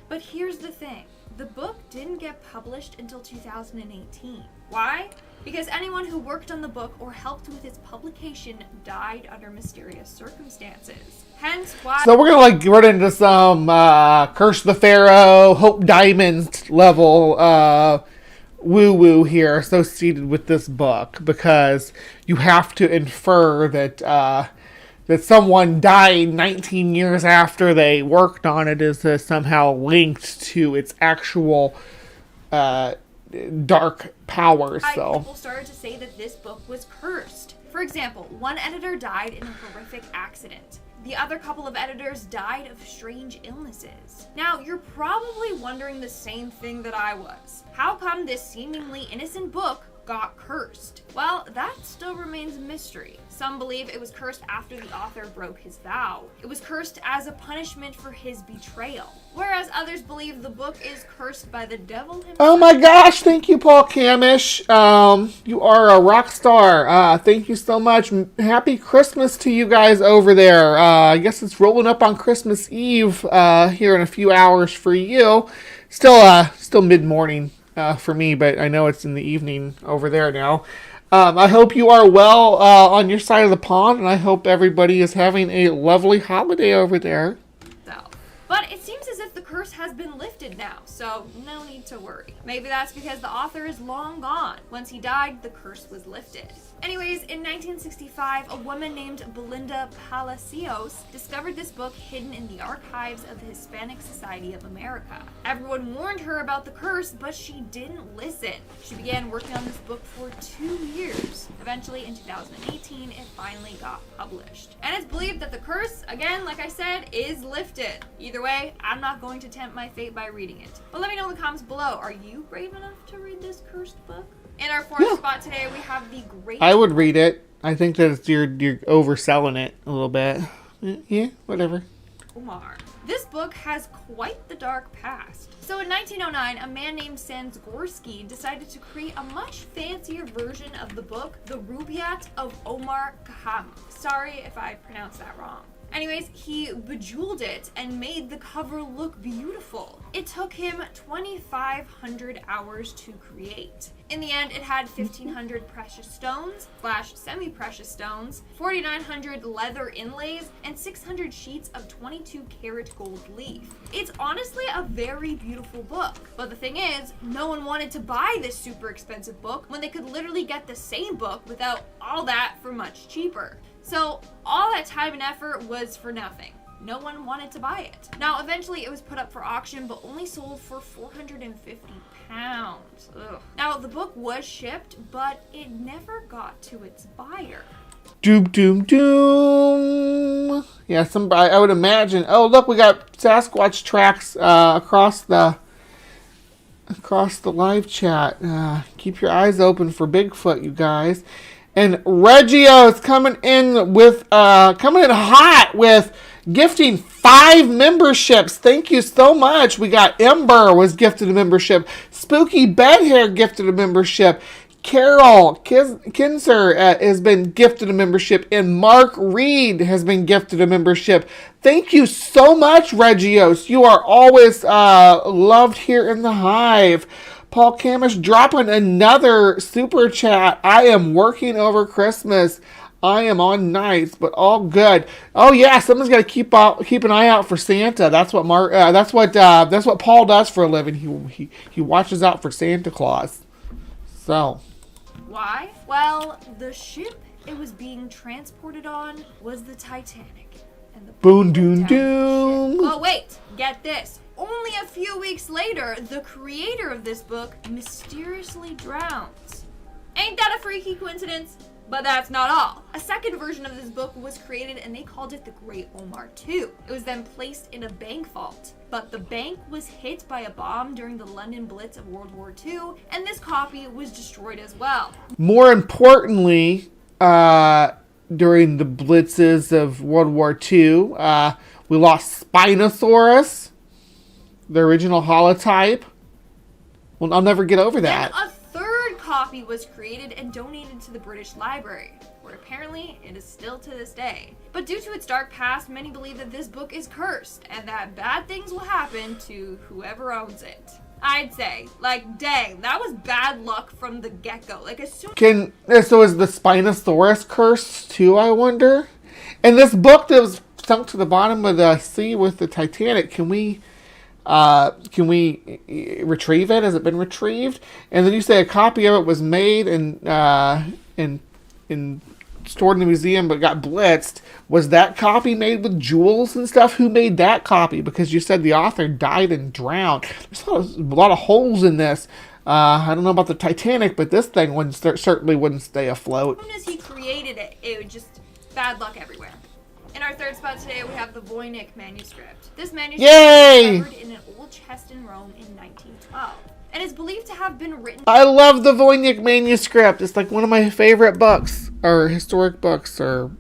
But here's the thing. The book didn't get published until 2018. Why? Because anyone who worked on the book or helped with its publication died under mysterious circumstances. Hence why... So we're going to run into some Curse the Pharaoh, Hope Diamond level woo-woo here associated with this book, because you have to infer that that someone died 19 years after they worked on it is somehow linked to its actual dark powers. So people started to say that this book was cursed. For example, one editor died in a horrific accident. The other couple of editors died of strange illnesses. Now, you're probably wondering the same thing that I was. How come this seemingly innocent book got cursed? Well, that still remains a mystery. Some believe it was cursed after the author broke his vow. It was cursed as a punishment for his betrayal. Whereas others believe the book is cursed by the devil himself. Oh my gosh, thank you, Paul Kamish. You are a rock star. Thank you so much. Happy Christmas to you guys over there. I guess it's rolling up on Christmas Eve here in a few hours for you. Still mid-morning for me, but I know it's in the evening over there now. I hope you are well on your side of the pond, and I hope everybody is having a lovely holiday over there. But it seems as if the curse has been lifted now, so no need to worry. Maybe that's because the author is long gone. Once he died, the curse was lifted. Anyways, in 1965, a woman named Belinda Palacios discovered this book hidden in the archives of the Hispanic Society of America. Everyone warned her about the curse, but she didn't listen. She began working on this book for 2 years. Eventually, in 2018, it finally got published. And it's believed that the curse, again, like I said, is lifted. Either way, I'm not going to tempt my fate by reading it. But let me know in the comments below, are you brave enough to read this cursed book? In our fourth spot today, we have the great... I would read it. I think that you're overselling it a little bit. Yeah, whatever. Omar. This book has quite the dark past. So in 1909, a man named Sanzgorski decided to create a much fancier version of the book, The Rubaiyat of Omar Khayyam. Sorry if I pronounced that wrong. Anyways, he bejeweled it and made the cover look beautiful. It took him 2,500 hours to create. In the end, it had 1,500 precious stones / semi-precious stones, 4,900 leather inlays, and 600 sheets of 22-karat gold leaf. It's honestly a very beautiful book. But the thing is, no one wanted to buy this super expensive book when they could literally get the same book without all that for much cheaper. So all that time and effort was for nothing. No one wanted to buy it. Now, eventually it was put up for auction, but only sold for £450. Ugh. Now, the book was shipped, but it never got to its buyer. Doom, doom, doom. Yeah, I would imagine. Oh, look, we got Sasquatch tracks across the live chat. Keep your eyes open for Bigfoot, you guys. And Reggio's coming in hot with gifting 5 memberships. Thank you so much. We got Ember was gifted a membership. Spooky Bedhair gifted a membership. Carol Kinzer has been gifted a membership. And Mark Reed has been gifted a membership. Thank you so much, Reggios. You are always loved here in the Hive. Paul Kamish dropping another super chat. I am working over Christmas. I am on nights, but all good. Oh yeah, someone's got to keep an eye out for Santa. That's what Paul does for a living. He watches out for Santa Claus. So. Why? Well, the ship it was being transported on was the Titanic. And the boom, doom, doom. Oh wait, get this. Only a few weeks later, the creator of this book mysteriously drowns. Ain't that a freaky coincidence? But that's not all. A second version of this book was created and they called it the Great Omar II. It was then placed in a bank vault. But the bank was hit by a bomb during the London Blitz of World War II, and this copy was destroyed as well. More importantly, during the blitzes of World War II, we lost Spinosaurus, the original holotype. Well, I'll never get over that. Then a third copy was created and donated to the British Library, where apparently it is still to this day. But due to its dark past, many believe that this book is cursed and that bad things will happen to whoever owns it. I'd say, like, dang, that was bad luck from the get-go. Like, as soon So is the Spinosaurus cursed too, I wonder? And this book that was sunk to the bottom of the sea with the Titanic, can we retrieve it? Has it been retrieved? And then you say a copy of it was made and stored in the museum but got blitzed. Was that copy made with jewels and stuff? Who made that copy? Because you said the author died and drowned. There's a lot of holes in this. I don't know about the Titanic, but this thing certainly wouldn't stay afloat. as soon as he created it, it was just bad luck everywhere. In our third spot today, we have the Voynich manuscript. This manuscript was discovered in an old chest in Rome in 1912, and is believed to have been written. I love the Voynich manuscript. It's like one of my favorite books, or historic books, or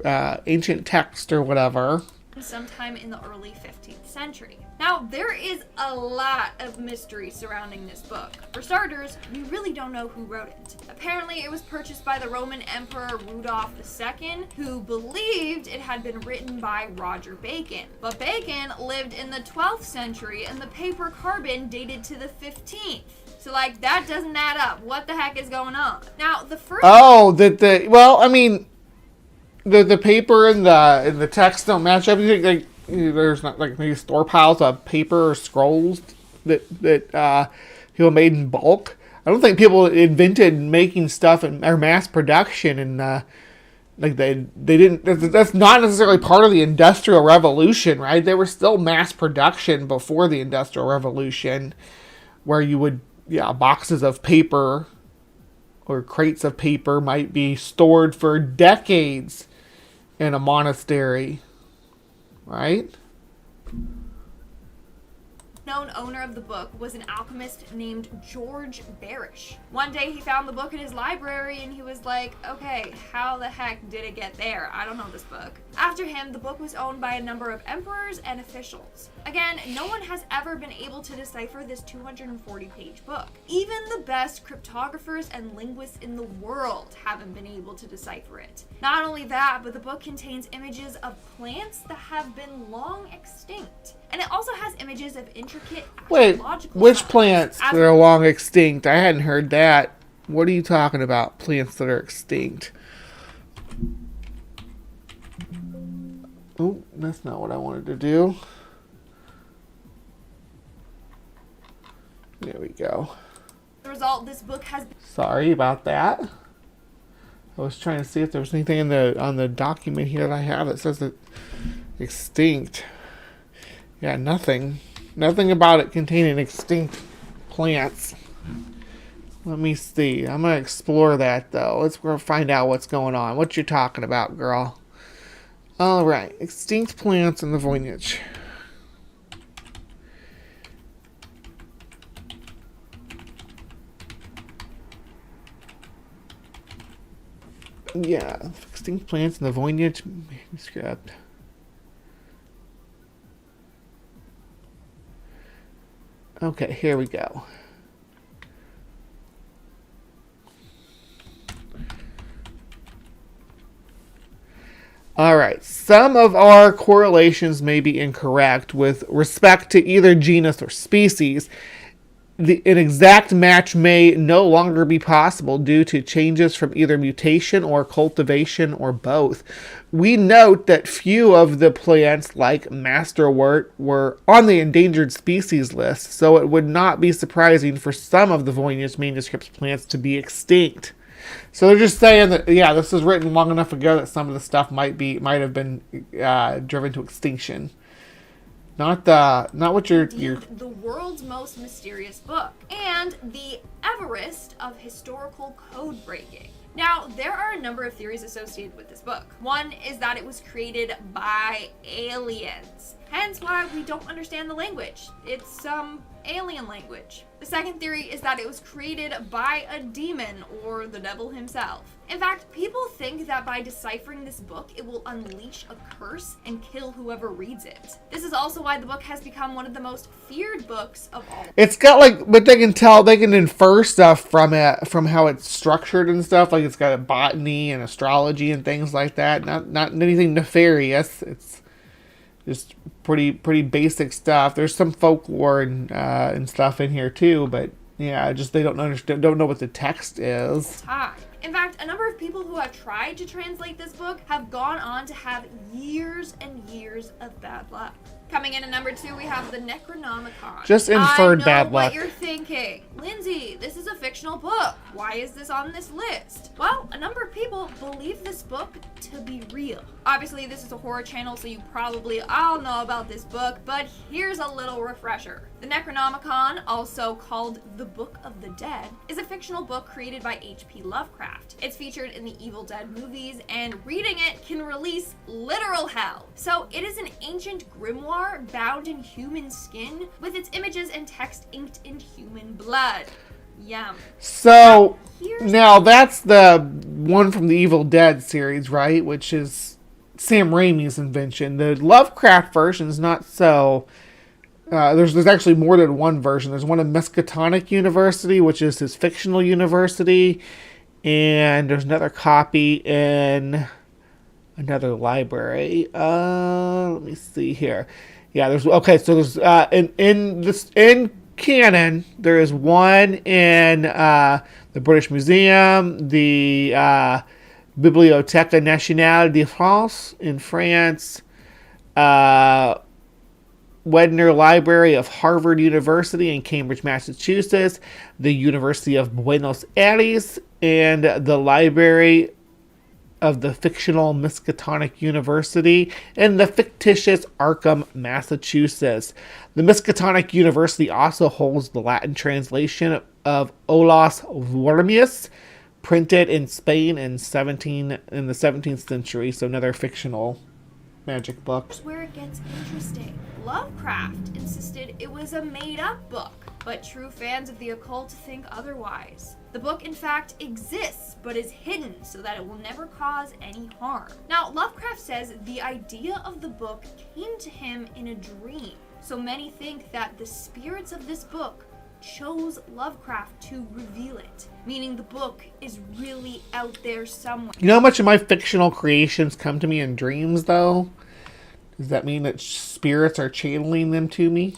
ancient text, or whatever. Sometime in the early 15th century. Now, there is a lot of mystery surrounding this book. For starters, we really don't know who wrote it. Apparently, it was purchased by the Roman Emperor Rudolph II, who believed it had been written by Roger Bacon. But Bacon lived in the 12th century, and the paper carbon dated to the 15th. So, like, that doesn't add up. What the heck is going on? Now, the first... Oh, well, I mean, the paper and the text don't match up. You think, like, there's not, like, maybe store piles of paper or scrolls that people made in bulk? I don't think people invented making stuff or mass production, and like they didn't. That's not necessarily part of the Industrial Revolution, right? They were still mass production before the Industrial Revolution, where you would, boxes of paper or crates of paper might be stored for decades in a monastery, right? known owner of the book was an alchemist named George Barish. One day he found the book in his library and he was like, okay, how the heck did it get there? I don't know this book. After him, the book was owned by a number of emperors and officials. Again, no one has ever been able to decipher this 240-page book. Even the best cryptographers and linguists in the world haven't been able to decipher it. Not only that, but the book contains images of plants that have been long extinct. And it also has images of intricate astrological which signs. plants that are long extinct? I hadn't heard that. What are you talking about? Plants that are extinct. Oh, that's not what I wanted to do. There we go. The result, this book has Sorry about that. I was trying to see if there was anything in on the document here that I have that says that extinct. Yeah, nothing. Nothing about it containing extinct plants. Let me see. I'm going to explore that, though. Let's go find out what's going on. What you talking about, girl? All right. Extinct plants in the Voynich. Yeah. Extinct plants in the Voynich manuscript. Okay, here we go. All right, some of our correlations may be incorrect with respect to either genus or species. An exact match may no longer be possible due to changes from either mutation or cultivation or both. We note that few of the plants, like masterwort, were on the endangered species list, so it would not be surprising for some of the Voynich manuscript plants to be extinct. So they're just saying that, yeah, this was written long enough ago that some of the stuff might have been driven to extinction. Not what you're the world's most mysterious book and the Everest of historical code breaking. Now, there are a number of theories associated with this book. One is that it was created by aliens, hence why we don't understand the language. It's some alien language. The second theory is that it was created by a demon or the devil himself. In fact, people think that by deciphering this book, it will unleash a curse and kill whoever reads it. This is also why the book has become one of the most feared books of all. It's got but they can infer stuff from it, from how it's structured and stuff. Like it's got a botany and astrology and things like that. Not anything nefarious. It's just pretty basic stuff. There's some folklore and stuff in here too, but yeah, just they don't know what the text is. In fact, a number of people who have tried to translate this book have gone on to have years and years of bad luck. Coming in at number 2, we have the Necronomicon. Just inferred bad luck. I know what you're thinking. Lindsay, this is a fictional book. Why is this on this list? Well, a number of people believe this book to be real. Obviously, this is a horror channel, so you probably all know about this book, but here's a little refresher. The Necronomicon, also called The Book of the Dead, is a fictional book created by H.P. Lovecraft. It's featured in the Evil Dead movies, and reading it can release literal hell. So it is an ancient grimoire bound in human skin with its images and text inked in human blood. Yum. So now that's the one from the Evil Dead series, right? Which is Sam Raimi's invention. The Lovecraft version is not so. There's actually more than one version. There's one in Miskatonic University, which is his fictional university, and there's another copy in another library. Let me see here. Yeah, there's in canon, there is one in the British Museum, the Bibliothèque Nationale de France in France, Wedner Library of Harvard University in Cambridge, Massachusetts, the University of Buenos Aires, and the Library of the fictional Miskatonic University in the fictitious Arkham, Massachusetts. The Miskatonic University also holds the Latin translation of Olas Wormius, printed in Spain in the 17th century, so another fictional magic book. That's where it gets interesting. Lovecraft insisted it was a made-up book, but true fans of the occult think otherwise. The book, in fact, exists, but is hidden so that it will never cause any harm. Now, Lovecraft says the idea of the book came to him in a dream, so many think that the spirits of this book chose Lovecraft to reveal it, meaning the book is really out there somewhere. You know how much of my fictional creations come to me in dreams, though? Does that mean that spirits are channeling them to me?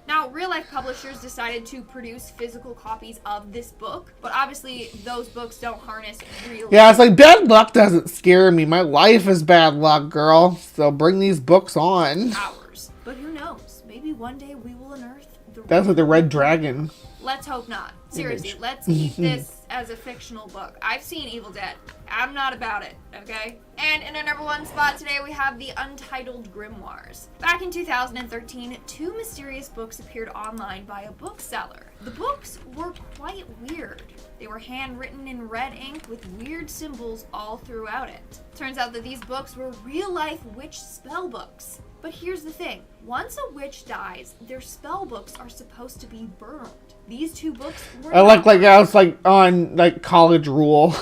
Now, real-life publishers decided to produce physical copies of this book, but obviously those books don't harness real. Yeah, it's like bad luck doesn't scare me. My life is bad luck, girl. So bring these books on. Powers. But who knows? Maybe one day we will unearth the That's like the Red Dragon. Let's hope not. Seriously, let's keep this as a fictional book. I've seen Evil Dead. I'm not about it, okay? And in our number 1 spot today, we have the Untitled Grimoires. Back in 2013, 2 mysterious books appeared online by a bookseller. The books were quite weird. They were handwritten in red ink with weird symbols all throughout it. Turns out that these books were real-life witch spell books. But here's the thing. Once a witch dies, their spell books are supposed to be burned. These 2 books were I was like on like College Rule.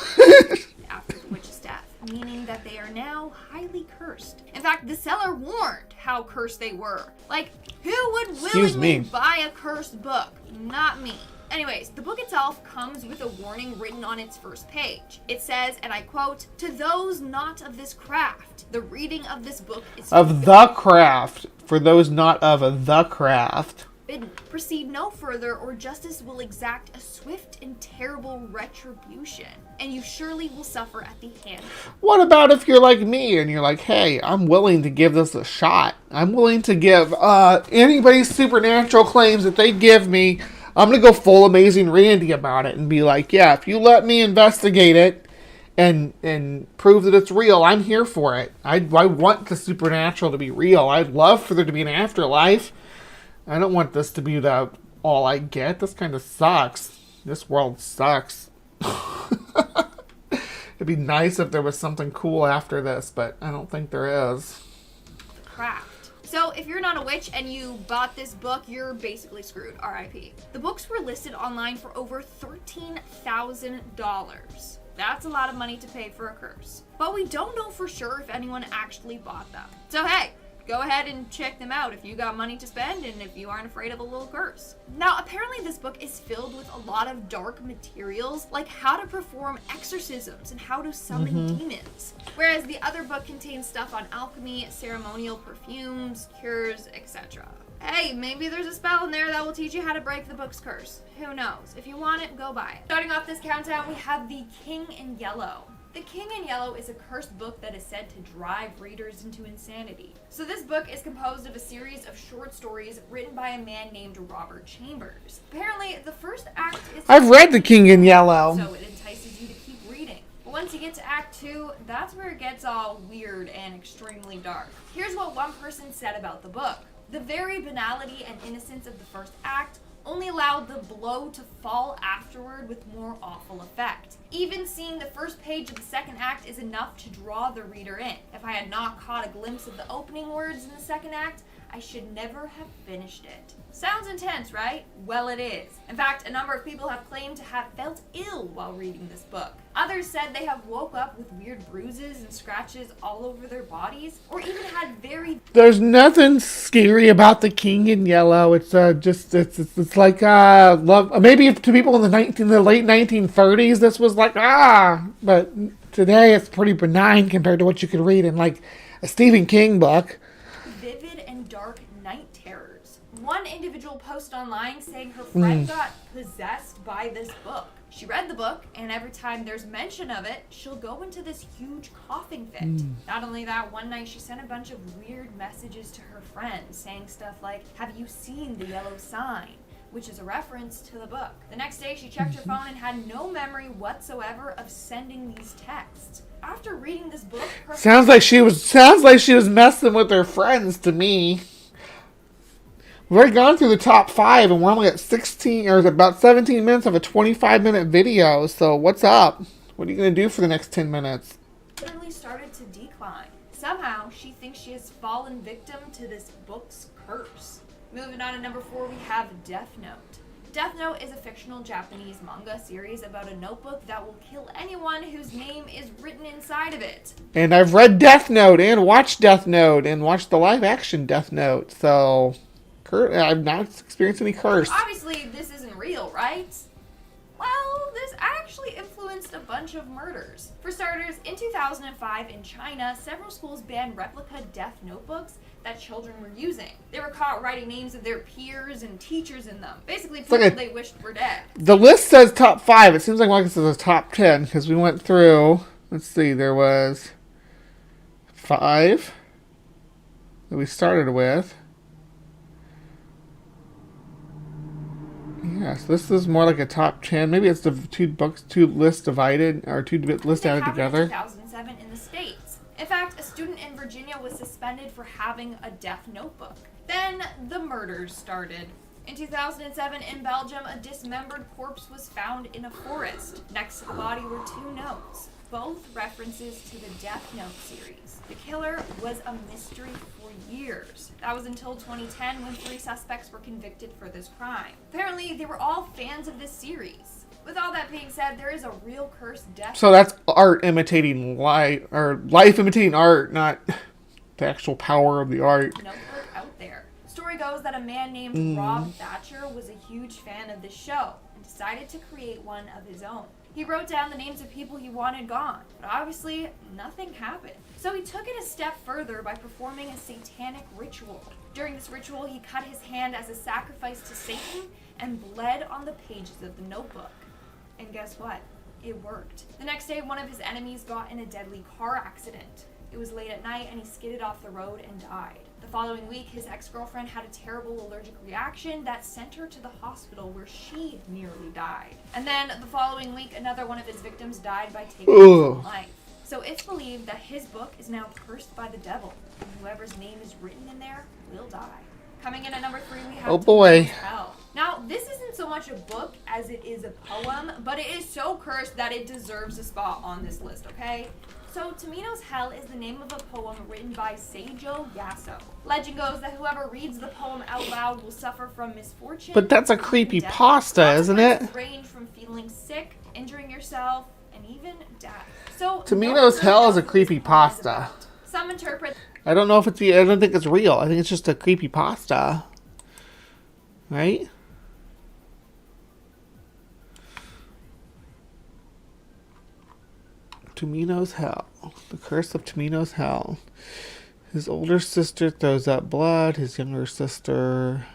after the witch's death, meaning that they are now highly cursed. In fact, the seller warned how cursed they were. Like, who would willingly buy a cursed book? Not me. Anyways, the book itself comes with a warning written on its first page. It says, and I quote, "To those not of this craft, the reading of this book is of the craft. For those not of the craft. forbidden. Proceed no further, or justice will exact a swift and terrible retribution, and you surely will suffer at the hand." What about if you're like me and you're like, hey, I'm willing to give this a shot. I'm willing to give anybody's supernatural claims that they give me. I'm going to go full Amazing Randy about it and be like, yeah, if you let me investigate it and prove that it's real, I'm here for it. I want the supernatural to be real. I'd love for there to be an afterlife. I don't want this to be the all I get. This kind of sucks. This world sucks. It'd be nice if there was something cool after this, but I don't think there is. Craft. So if you're not a witch and you bought this book, you're basically screwed. R.I.P. The books were listed online for over $13,000. That's a lot of money to pay for a curse. But we don't know for sure if anyone actually bought them. So hey, go ahead and check them out if you got money to spend and if you aren't afraid of a little curse. Now, apparently this book is filled with a lot of dark materials, like how to perform exorcisms and how to summon demons. Whereas the other book contains stuff on alchemy, ceremonial perfumes, cures, etc. Hey, maybe there's a spell in there that will teach you how to break the book's curse. Who knows? If you want it, go buy it. Starting off this countdown, we have The King in Yellow. The King in Yellow is a cursed book that is said to drive readers into insanity. So this book is composed of a series of short stories written by a man named Robert Chambers. Apparently, the first act is... I've read The King in Yellow. So it entices you to keep reading. But once you get to Act 2, that's where it gets all weird and extremely dark. Here's what one person said about the book. The very banality and innocence of the first act only allowed the blow to fall afterward with more awful effect. Even seeing the first page of the second act is enough to draw the reader in. If I had not caught a glimpse of the opening words in the second act, I should never have finished it. Sounds intense, right? Well, it is. In fact, a number of people have claimed to have felt ill while reading this book. Others said they have woke up with weird bruises and scratches all over their bodies, or even had very... There's nothing scary about The King in Yellow. It's it's like love. Maybe to people in the late 1930s, this was like but today it's pretty benign compared to what you could read in like a Stephen King book. Vivid and dark night terrors. One individual posted online saying her friend got possessed by this book. She read the book, and every time there's mention of it, she'll go into this huge coughing fit. Not only that, one night she sent a bunch of weird messages to her friends, saying stuff like, "Have you seen the yellow sign?" which is a reference to the book. The next day, she checked her phone and had no memory whatsoever of sending these texts. After reading this book, her Sounds like she was messing with her friends to me. We've already gone through the top 5, and we're only at 16 or about 17 minutes of a 25-minute video. So what's up? What are you gonna do for the next 10 minutes? suddenly started to decline. Somehow, she thinks she has fallen victim to this book's curse. Moving on to number 4, we have Death Note. Death Note is a fictional Japanese manga series about a notebook that will kill anyone whose name is written inside of it. And I've read Death Note and watched Death Note and watched the live-action Death Note. So I've not experienced any curse. Obviously, this isn't real, right? Well, this actually influenced a bunch of murders. For starters, in 2005 in China, several schools banned replica death notebooks that children were using. They were caught writing names of their peers and teachers in them. Basically, people they wished were dead. The list says top 5. It seems like this is a top 10 because we went through, let's see, there was 5 that we started with. Yes, this is more like a top 10. Maybe it's the two lists divided, or two lists added together. In 2007 in the States. In fact, a student in Virginia was suspended for having a death notebook. Then the murders started. In 2007 in Belgium, a dismembered corpse was found in a forest. Next to the body were 2 notes, both references to the Death Note series. The killer was a mystery for years. That was until 2010 when 3 suspects were convicted for this crime. Apparently, they were all fans of this series. With all that being said, there is a real cursed death. So that's art imitating life, or life imitating art, not the actual power of the art. Notebook out there. Story goes that a man named Rob Thatcher was a huge fan of this show and decided to create one of his own. He wrote down the names of people he wanted gone, but obviously nothing happened. So he took it a step further by performing a satanic ritual. During this ritual, he cut his hand as a sacrifice to Satan and bled on the pages of the notebook. And guess what? It worked. The next day, one of his enemies got in a deadly car accident. It was late at night and he skidded off the road and died. The following week, his ex-girlfriend had a terrible allergic reaction that sent her to the hospital where she nearly died. And then the following week, another one of his victims died by taking his own life. So it's believed that his book is now cursed by the devil, and whoever's name is written in there will die. Coming in at number 3, we have Oh boy. Hell. Now, this isn't so much a book as it is a poem, but it is so cursed that it deserves a spot on this list, okay? So, Tamino's Hell is the name of a poem written by Seijo Yasso. Legend goes that whoever reads the poem out loud will suffer from misfortune. But that's a creepy pasta, isn't it? Consequences range from feeling sick, injuring yourself, and even death. So, Tamino's Hell is a creepy pasta. Some interpret. I don't know if it's. I don't think it's real. I think it's just a creepy pasta. Right? Tamino's Hell. The Curse of Tamino's Hell. His older sister throws up blood. His younger sister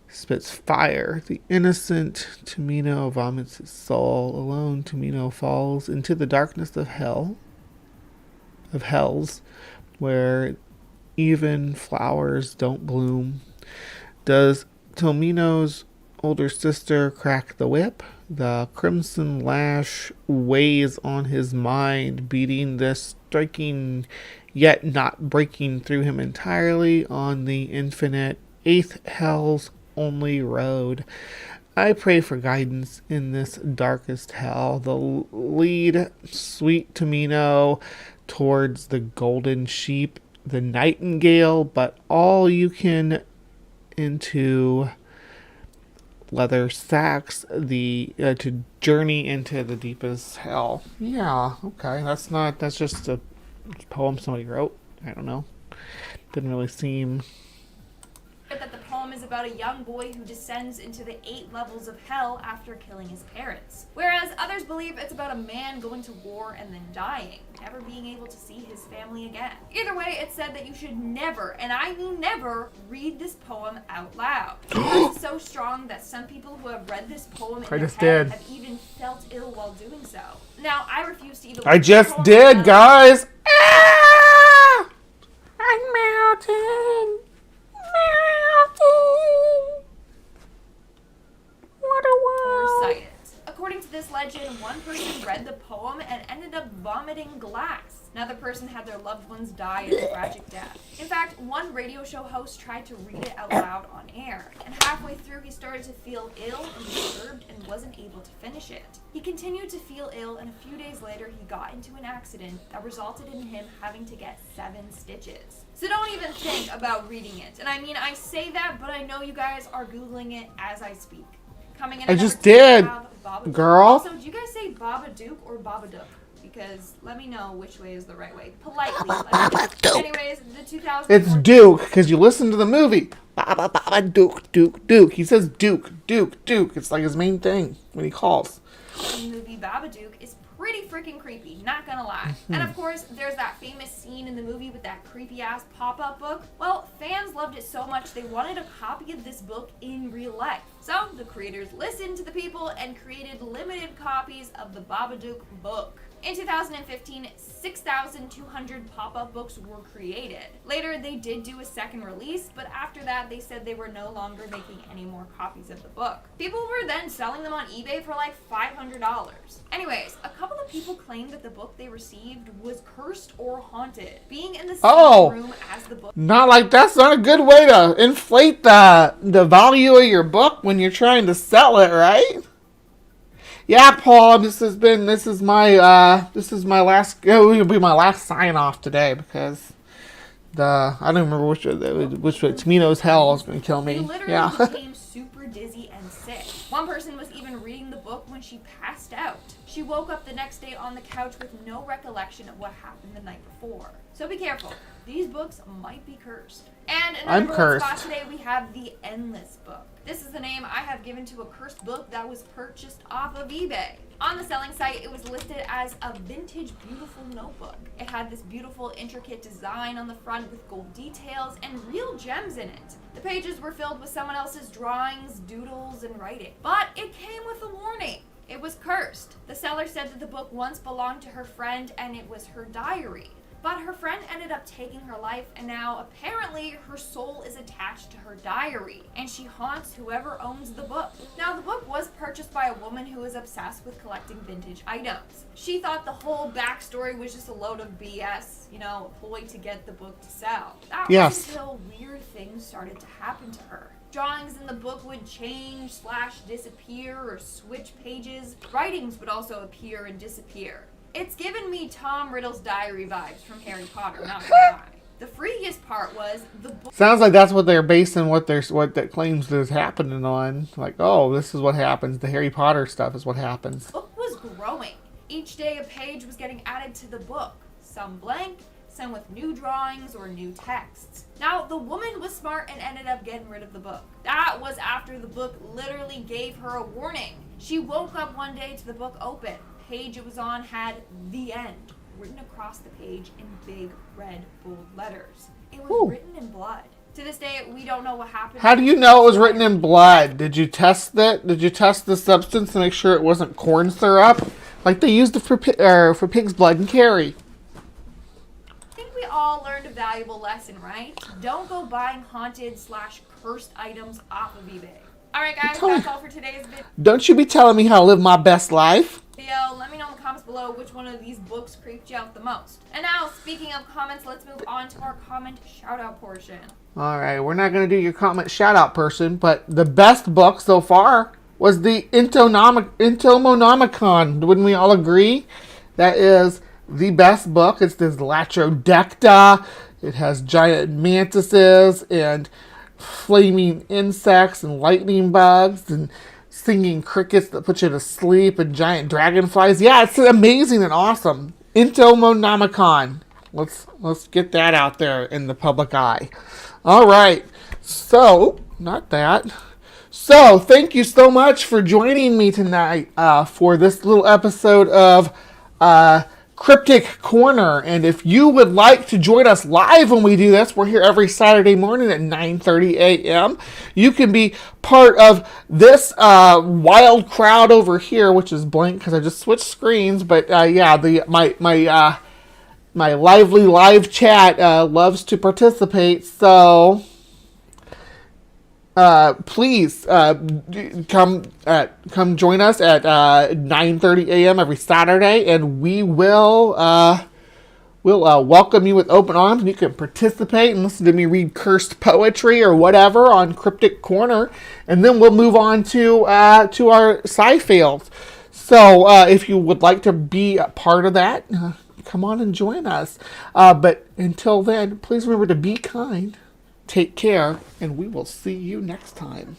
spits fire. The innocent Tamino vomits his soul. Alone, Tamino falls into the darkness of hell. Of hells, where even flowers don't bloom. Does Tamino's older sister crack the whip? The crimson lash weighs on his mind, beating this striking yet not breaking through him entirely on the infinite eighth hell's only road. I pray for guidance in this darkest hell. The lead sweet Tamino towards the golden sheep, the nightingale, but all you can into leather sacks, to journey into the deepest hell. Yeah, okay. That's just a poem somebody wrote. I don't know. Didn't really seem. That the poem is about a young boy who descends into the 8 levels of hell after killing his parents. Whereas others believe it's about a man going to war and then dying, never being able to see his family again. Either way, it said that you should never, and I mean never, read this poem out loud. It's so strong that some people who have read this poem in their head have even felt ill while doing so. Now, I refuse to even. I just did, guys! Ah! I'm melting! What a world. Recite it. According to this legend, one person read the poem and ended up vomiting glass. Another person had their loved ones die a tragic death. In fact, one radio show host tried to read it out loud on air, and halfway through he started to feel ill and disturbed and wasn't able to finish it. He continued to feel ill, and a few days later he got into an accident that resulted in him having to get 7 stitches. So don't even think about reading it. And I mean, I say that, but I know you guys are Googling it as I speak. Coming in, I just did, girl. Also, do you guys say Babadook or Babadook? Because let me know which way is the right way. Politely. Anyways, the 2000. It's Duke, because you listen to the movie. Duke. He says Duke. It's like his main thing when he calls. The movie Babadook is pretty freaking creepy, not gonna lie. And of course, there's that famous scene in the movie with that creepy ass pop-up book. Well, fans loved it so much they wanted a copy of this book in real life. So the creators listened to the people and created limited copies of the Babadook book. In 2015, 6,200 pop-up books were created. Later, they did do a second release, but after that, they said they were no longer making any more copies of the book. People were then selling them on eBay for like $500. Anyways, a couple of people claimed that the book they received was cursed or haunted, being in the same room as the book. Not like that's not a good way to inflate the value of your book when you're trying to sell it, right? Yeah, Paul, this is my last. It will be my last sign off today because I don't remember which Tamino's Hell is going to kill me. He literally became super dizzy and sick. One person was even reading the book when she passed out. She woke up the next day on the couch with no recollection of what happened the night before. So be careful. These books might be cursed. And in our number one spot today, we have The Endless Book. This is the name I have given to a cursed book that was purchased off of eBay. On the selling site, it was listed as a vintage beautiful notebook. It had this beautiful intricate design on the front with gold details and real gems in it. The pages were filled with someone else's drawings, doodles, and writing. But it came with a warning. It was cursed. The seller said that the book once belonged to her friend and it was her diary. But her friend ended up taking her life, and now apparently her soul is attached to her diary, and she haunts whoever owns the book. Now, the book was purchased by a woman who is obsessed with collecting vintage items. She thought the whole backstory was just a load of BS, you know, a ploy to get the book to sell. That was until weird things started to happen to her. Drawings in the book would change, disappear, or switch pages. Writings would also appear and disappear. It's given me Tom Riddle's diary vibes from Harry Potter, not gonna lie. The freakiest part was the book. Sounds like that's what they're basing what that claims is happening on. Like, oh, this is what happens. The Harry Potter stuff is what happens. The book was growing. Each day a page was getting added to the book. Some blank, some with new drawings or new texts. Now, the woman was smart and ended up getting rid of the book. That was after the book literally gave her a warning. She woke up one day to the book open. Page it was on had "The End" written across the page in big red bold letters. It was written in blood. To this day, we don't know what happened. How do you know it was written in blood? Did you test it? Did you test the substance to make sure it wasn't corn syrup, like they used it for pig's blood and Carrie? I think we all learned a valuable lesson, right? Don't go buying haunted/cursed items off of eBay. All right, guys, that's all for today's video. Don't you be telling me how to live my best life. Let me know in the comments below which one of these books creeped you out the most. And now, speaking of comments, let's move on to our comment shout-out portion. All right, we're not going to do your comment shout-out person, but the best book so far was the Entomonomicon. Wouldn't we all agree? That is the best book. It's this Latrodecta. It has giant mantises and flaming insects and lightning bugs and singing crickets that put you to sleep and giant dragonflies. Yeah, it's amazing and awesome. Entomonomicon. Let's get that out there in the public eye. All right. So, not that. So, thank you so much for joining me tonight for this little episode of Cryptic Corner. And if you would like to join us live when we do this, we're here every Saturday morning at 9:30 a.m. You can be part of this wild crowd over here, which is blank because I just switched screens. But yeah, my lively live chat loves to participate. So please come join us at 9:30 a.m. every Saturday, and we will welcome you with open arms, and you can participate and listen to me read cursed poetry or whatever on Cryptic Corner, and then we'll move on to our sci-fails. So if you would like to be a part of that, come on and join us. But until then, please remember to be kind. Take care, and we will see you next time.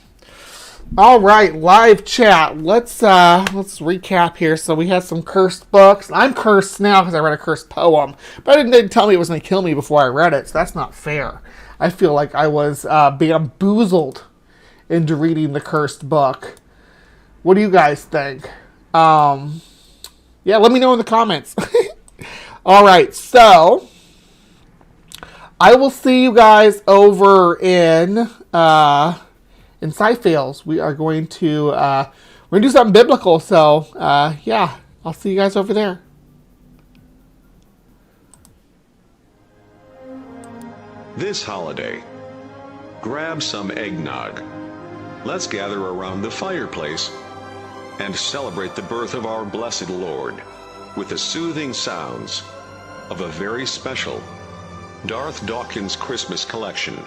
All right, live chat. Let's recap here. So we had some cursed books. I'm cursed now because I read a cursed poem, but it didn't tell me it was going to kill me before I read it, so that's not fair. I feel like I was bamboozled into reading the cursed book. What do you guys think? Yeah, let me know in the comments. All right, so I will see you guys over in Sci-Fails. We are going to do something biblical. So yeah, I'll see you guys over there. This holiday, grab some eggnog. Let's gather around the fireplace and celebrate the birth of our blessed Lord with the soothing sounds of a very special Darth Dawkins Christmas collection.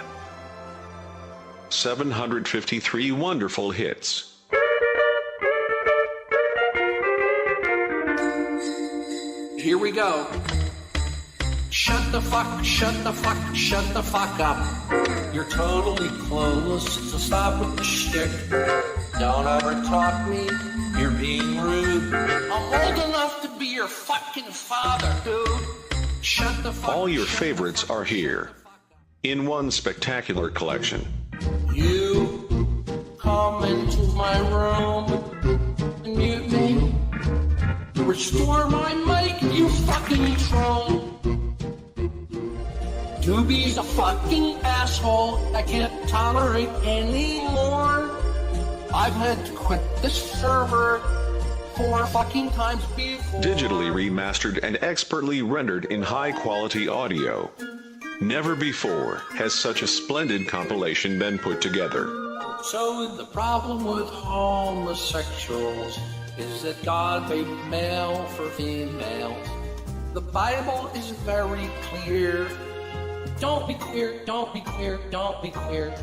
753 wonderful hits. Here we go. Shut the fuck up. You're totally clueless, so stop with the shtick. Don't ever talk me, you're being rude. I'm old enough to be your fucking father, dude. Shut the fuck up. All your favorites are here, in one spectacular collection. You come into my room and mute me. Restore my mic, you fucking troll. Doobie's a fucking asshole I can't tolerate anymore. I've had to quit this server 4 fucking times before. Digitally remastered and expertly rendered in high-quality audio. Never before has such a splendid compilation been put together. So the problem with homosexuals is that God made male for females. The Bible is very clear. Don't be queer, don't be queer, don't be queer.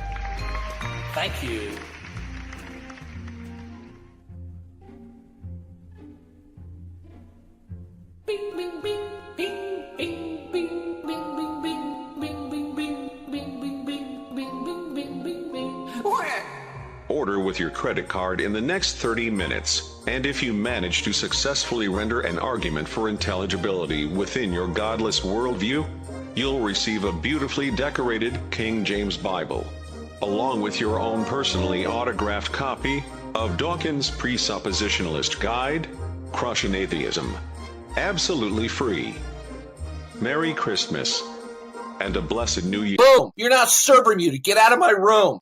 Thank you. Bing, bing, bing, bing, bing, bing, bing, bing, bing, bing, bing, bing, bing, bing, bing, bing, bing, bing, bing, bing. Order with your credit card in the next 30 minutes, and if you manage to successfully render an argument for intelligibility within your godless worldview, you'll receive a beautifully decorated King James Bible, along with your own personally autographed copy of Dawkins' Presuppositionalist Guide, Crushing Atheism. Absolutely free. Merry Christmas, and a blessed New Year. Boom! You're not server muted. Get out of my room.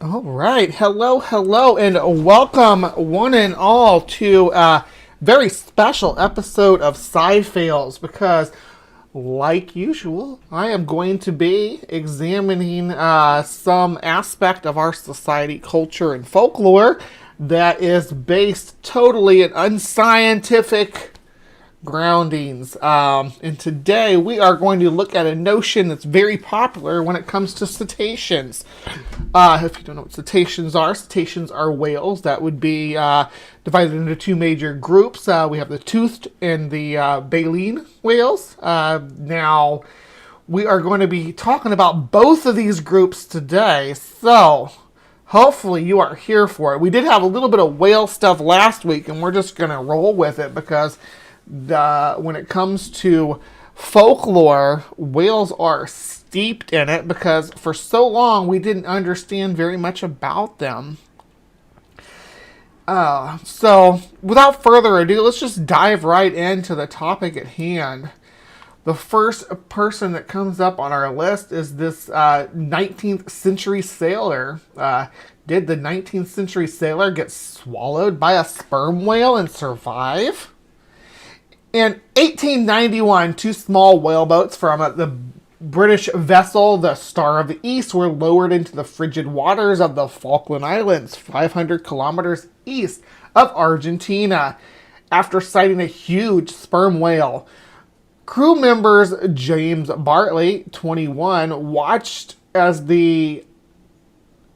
All right. Hello, and welcome one and all to a very special episode of Sci-Fails, because, like usual, I am going to be examining some aspect of our society, culture, and folklore that is based totally in unscientific groundings. And today we are going to look at a notion that's very popular when it comes to cetaceans. If you don't know what cetaceans are whales that would be divided into two major groups. We have the toothed and the baleen whales. Now, we are going to be talking about both of these groups today, so hopefully you are here for it. We did have a little bit of whale stuff last week, and we're just going to roll with it because when it comes to folklore, whales are steeped in it because for so long we didn't understand very much about them. So without further ado, let's just dive right into the topic at hand. The first person that comes up on our list is this 19th century sailor. Did the 19th century sailor get swallowed by a sperm whale and survive? In 1891, two small whaleboats from the British vessel, the Star of the East, were lowered into the frigid waters of the Falkland Islands, 500 kilometers east of Argentina, after sighting a huge sperm whale. Crew members James Bartley, 21, watched as the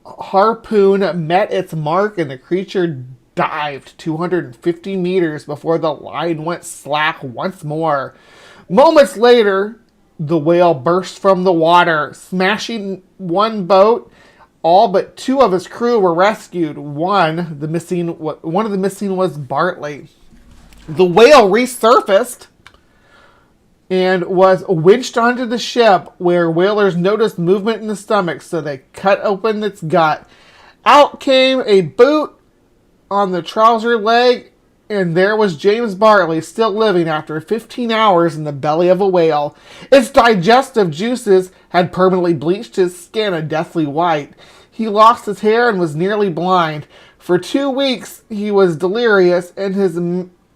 harpoon met its mark and the creature dived 250 meters before the line went slack once more. Moments later, the whale burst from the water, smashing one boat. All but two of his crew were rescued. One of the missing was Bartley. The whale resurfaced and was winched onto the ship, where whalers noticed movement in the stomach, so they cut open its gut. Out came a boot on the trouser leg, and there was James Bartley still living after 15 hours in the belly of a whale. Its digestive juices had permanently bleached his skin a deathly white. He lost his hair and was nearly blind. For 2 weeks he was delirious, and his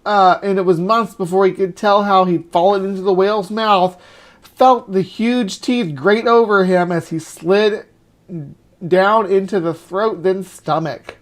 and it was months before he could tell how he'd fallen into the whale's mouth, felt the huge teeth grate over him as he slid down into the throat, then stomach.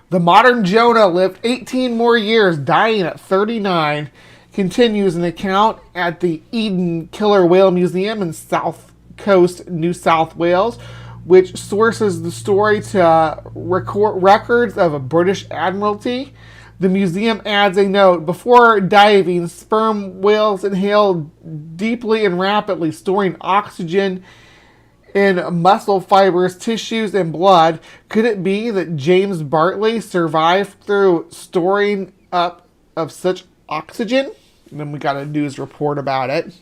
The modern Jonah lived 18 more years, dying at 39, continues an account at the Eden Killer Whale Museum in South Coast, New South Wales, which sources the story to records of a British Admiralty. The museum adds a note: before diving, sperm whales inhale deeply and rapidly, storing oxygen in muscle fibers, tissues, and blood. Could it be that James Bartley survived through storing up of such oxygen? And then we got a news report about it.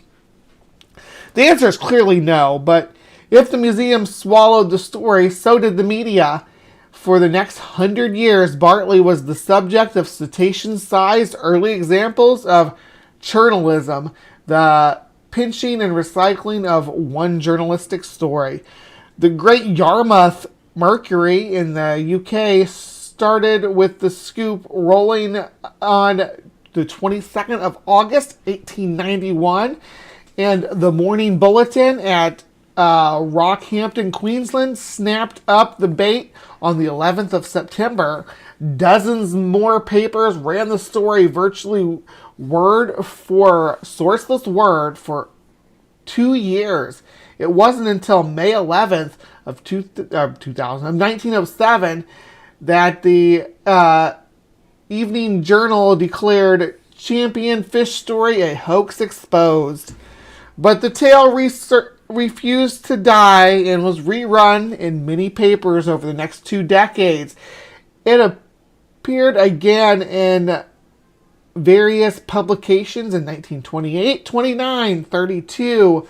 The answer is clearly no, but if the museum swallowed the story, so did the media. For the next 100 years, Bartley was the subject of cetacean-sized early examples of journalism, the pinching and recycling of one journalistic story. The Great Yarmouth Mercury in the UK started with the scoop rolling on the 22nd of August, 1891, and the Morning Bulletin at Rockhampton, Queensland, snapped up the bait on the 11th of September. Dozens more papers ran the story virtually sourceless word for 2 years. It wasn't until May 11th of 1907 that the Evening Journal declared champion fish story a hoax exposed. But the tale refused to die and was rerun in many papers over the next 2 decades. It appeared again in various publications in 1928, 29, 32,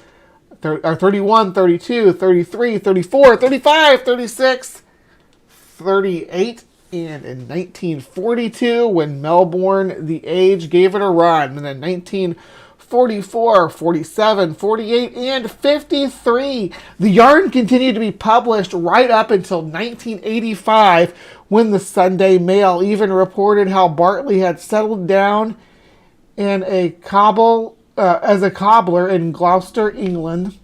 31, 32, 33, 34, 35, 36, 38, and in 1942 when Melbourne The Age gave it a run, and in 1944, 47, 48, and 53. The yarn continued to be published right up until 1985, when the Sunday Mail even reported how Bartley had settled down in as a cobbler in Gloucester, England.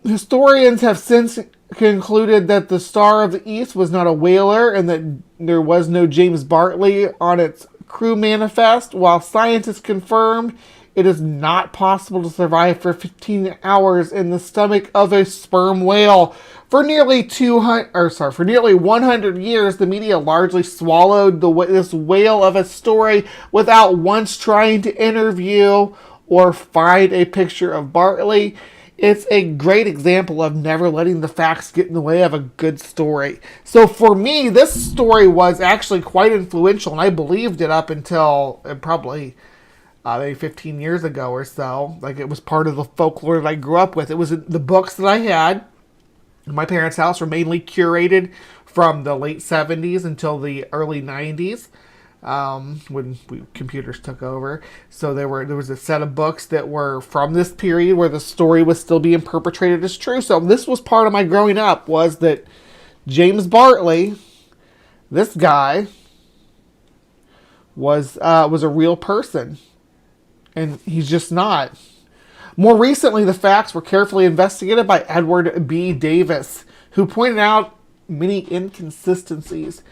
Historians have since concluded that the Star of the East was not a whaler and that there was no James Bartley on its crew manifest, while scientists confirmed it is not possible to survive for 15 hours in the stomach of a sperm whale. For nearly 100 years, the media largely swallowed this whale of a story without once trying to interview or find a picture of Bartley. It's a great example of never letting the facts get in the way of a good story. So for me, this story was actually quite influential, and I believed it up until probably maybe 15 years ago or so. Like, it was part of the folklore that I grew up with. It was the books that I had in my parents' house were mainly curated from the late 70s until the early 90s. When computers took over. So there was a set of books that were from this period where the story was still being perpetrated as true. So this was part of my growing up, was that James Bartley, this guy, was a real person. And he's just not. More recently, the facts were carefully investigated by Edward B. Davis, who pointed out many inconsistencies.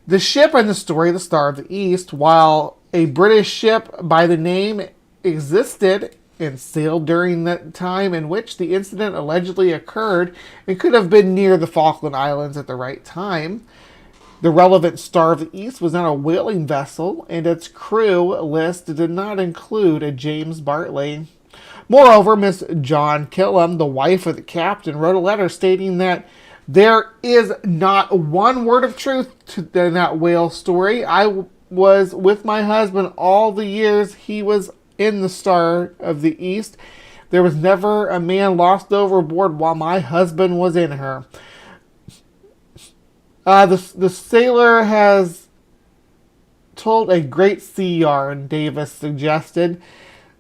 The ship in the story, the Star of the East, while a British ship by the name existed and sailed during the time in which the incident allegedly occurred and could have been near the Falkland Islands at the right time, the relevant Star of the East was not a whaling vessel, and its crew list did not include a James Bartley. Moreover, Miss John Killam, the wife of the captain, wrote a letter stating that there is not one word of truth in that whale story. I was with my husband all the years he was in the Star of the East. There was never a man lost overboard while my husband was in her. The sailor has told a great sea yarn, Davis suggested.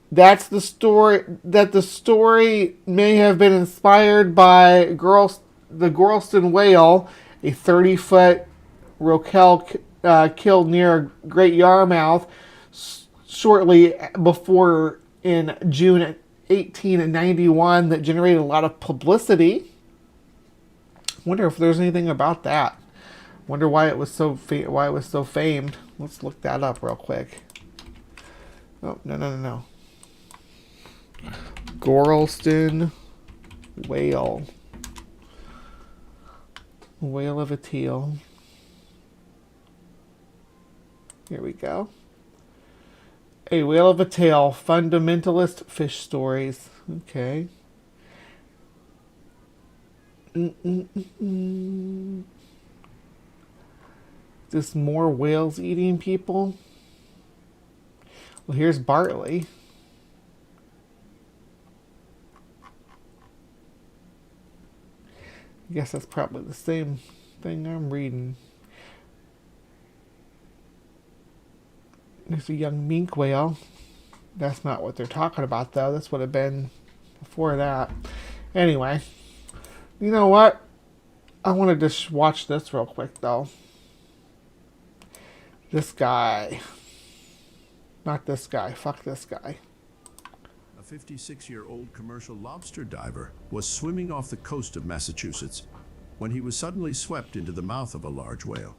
That's the story. That the story may have been inspired by the Gorleston whale, a 30-foot Roquel killed near Great Yarmouth shortly before in June 1891 that generated a lot of publicity. Wonder if there's anything about that. Wonder why it was so famed. Let's look that up real quick. Oh, no. Gorleston whale. Whale of a teal. Here we go. A Whale of a Tale, Fundamentalist Fish Stories. Okay. Just more whales eating people? Well, here's Bartley. I guess that's probably the same thing I'm reading. There's a young mink whale. That's not what they're talking about, though. This would have been before that. Anyway, you know what? I want to just watch this real quick, though. This guy. Not this guy. Fuck this guy. A 56-year-old commercial lobster diver was swimming off the coast of Massachusetts when he was suddenly swept into the mouth of a large whale.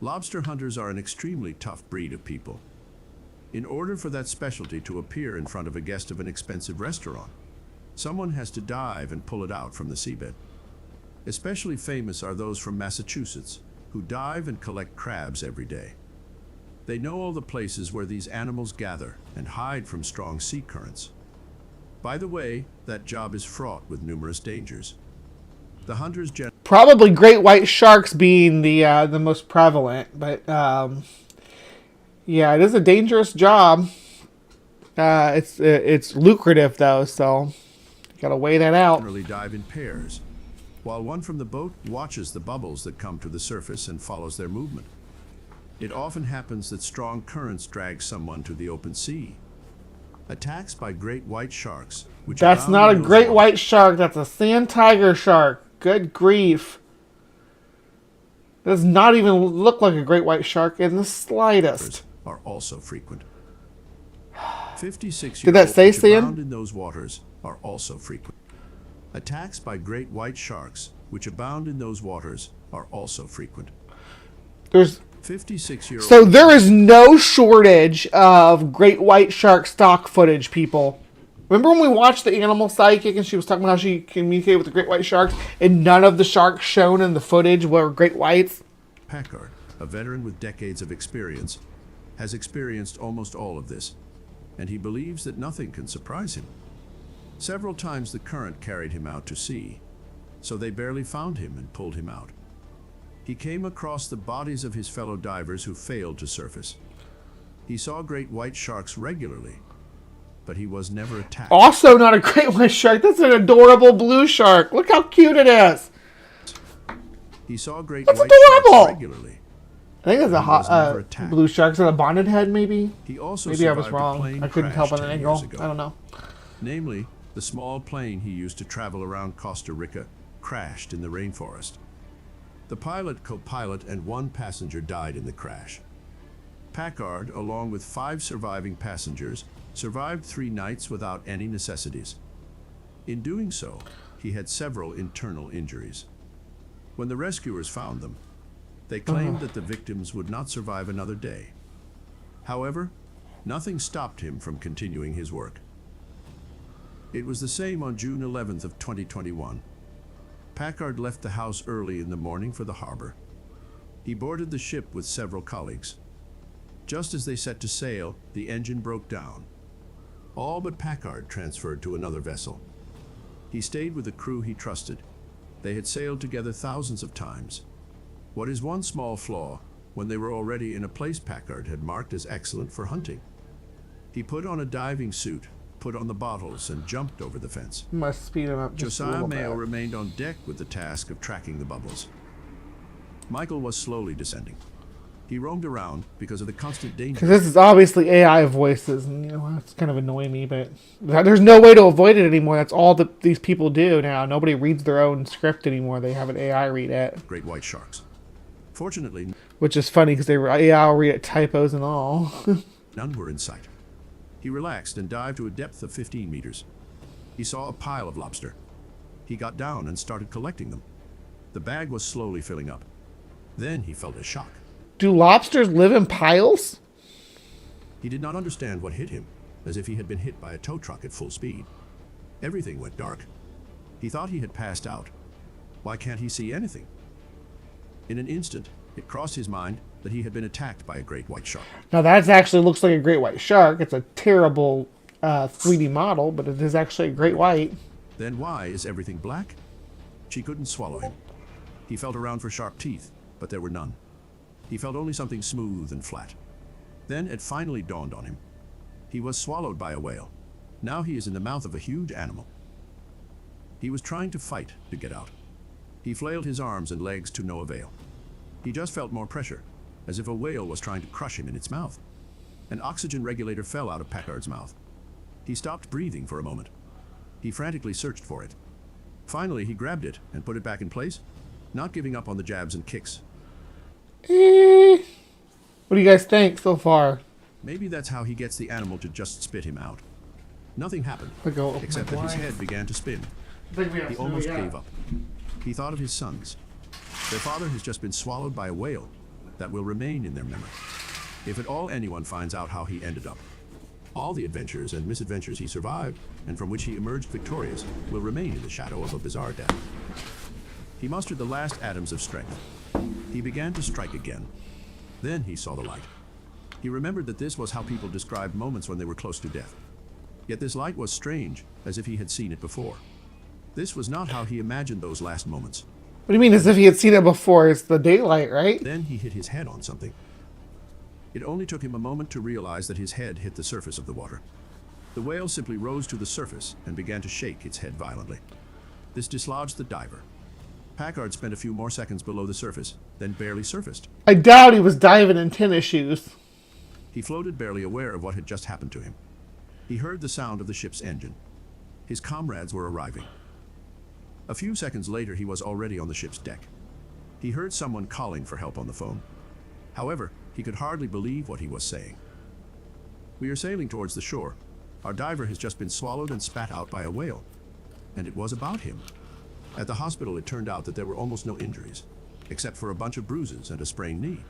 Lobster hunters are an extremely tough breed of people. In order for that specialty to appear in front of a guest of an expensive restaurant, someone has to dive and pull it out from the seabed. Especially famous are those from Massachusetts, who dive and collect crabs every day. They know all the places where these animals gather and hide from strong sea currents. By the way, that job is fraught with numerous dangers. The hunters probably great white sharks being the most prevalent, but yeah, it is a dangerous job. It's lucrative though, so you gotta weigh that out. Generally dive in pairs, while one from the boat watches the bubbles that come to the surface and follows their movement. It often happens that strong currents drag someone to the open sea. Attacks by great white sharks, which that's not a great white shark. That's a sand tiger shark. Good grief. Does not even look like a great white shark in the slightest. Are also frequent. 56 Did that say sand? In those waters are also frequent. Attacks by great white sharks, which abound in those waters, are also frequent. There's 56-year-old. So there is no shortage of great white shark stock footage, people. Remember when we watched The Animal Psychic and she was talking about how she communicated with the great white sharks and none of the sharks shown in the footage were great whites? Packard, a veteran with decades of experience, has experienced almost all of this, and he believes that nothing can surprise him. Several times the current carried him out to sea, so they barely found him and pulled him out. He came across the bodies of his fellow divers who failed to surface. He saw great white sharks regularly, but he was never attacked. Also not a great white shark. That's an adorable blue shark. Look how cute it is. He saw great That's white adorable. sharks regularly. I think it's a hot blue shark. Is it a bonnet head, maybe? He also maybe I was survived a wrong. plane I couldn't crash tell by the 10 angle. years ago. I don't know. Namely, the small plane he used to travel around Costa Rica crashed in the rainforest. The pilot, co-pilot, and one passenger died in the crash. Packard, along with 5 surviving passengers, survived 3 nights without any necessities. In doing so, he had several internal injuries. When the rescuers found them, they claimed that the victims would not survive another day. However, nothing stopped him from continuing his work. It was the same on June 11th of 2021. Packard left the house early in the morning for the harbor. He boarded the ship with several colleagues. Just as they set to sail, the engine broke down. All but Packard transferred to another vessel. He stayed with the crew he trusted. They had sailed together thousands of times. What is one small flaw when they were already in a place Packard had marked as excellent for hunting? He put on a diving suit, put on the bottles, and jumped over the fence. Must speed him up just a Josiah little Mayo bit. remained on deck with the task of tracking the bubbles. Michael was slowly descending. He roamed around because of the constant danger. Because this is obviously AI voices, and it's kind of annoying me, but there's no way to avoid it anymore. That's all that these people do now. Nobody reads their own script anymore. They have an AI read it. Great white sharks. Fortunately, which is funny because AI will read it typos and all. none were in sight. He relaxed and dived to a depth of 15 meters. He saw a pile of lobster. He got down and started collecting them. The bag was slowly filling up. Then he felt a shock. Do lobsters live in piles? He did not understand what hit him, as if he had been hit by a tow truck at full speed. Everything went dark. He thought he had passed out. Why can't he see anything? In an instant, it crossed his mind that he had been attacked by a great white shark. Now that actually looks like a great white shark. It's a terrible 3D model, but it is actually a great white. Then why is everything black? She couldn't swallow him. He felt around for sharp teeth, but there were none. He felt only something smooth and flat. Then it finally dawned on him. He was swallowed by a whale. Now he is in the mouth of a huge animal. He was trying to fight to get out. He flailed his arms and legs to no avail. He just felt more pressure, as if a whale was trying to crush him in its mouth. An oxygen regulator fell out of Packard's mouth. He stopped breathing for a moment. He frantically searched for it. Finally, he grabbed it and put it back in place, not giving up on the jabs and kicks. What do you guys think so far? Maybe that's how he gets the animal to just spit him out. Nothing happened, except that his head began to spin. He almost gave up. He thought of his sons. Their father has just been swallowed by a whale that will remain in their memory. If at all anyone finds out how he ended up, all the adventures and misadventures he survived, and from which he emerged victorious, will remain in the shadow of a bizarre death. He mustered the last atoms of strength. He began to strike again. Then he saw the light. He remembered that this was how people described moments when they were close to death. Yet this light was strange, as if he had seen it before. This was not how he imagined those last moments. What do you mean, as if he had seen it before? It's the daylight, right? Then he hit his head on something. It only took him a moment to realize that his head hit the surface of the water. The whale simply rose to the surface and began to shake its head violently. This dislodged the diver. Packard spent a few more seconds below the surface, then barely surfaced. I doubt he was diving in tennis shoes. He floated, barely aware of what had just happened to him. He heard the sound of the ship's engine. His comrades were arriving. A few seconds later, he was already on the ship's deck. He heard someone calling for help on the phone. However, he could hardly believe what he was saying. "We are sailing towards the shore. Our diver has just been swallowed and spat out by a whale." And it was about him. At the hospital, it turned out that there were almost no injuries, except for a bunch of bruises and a sprained knee.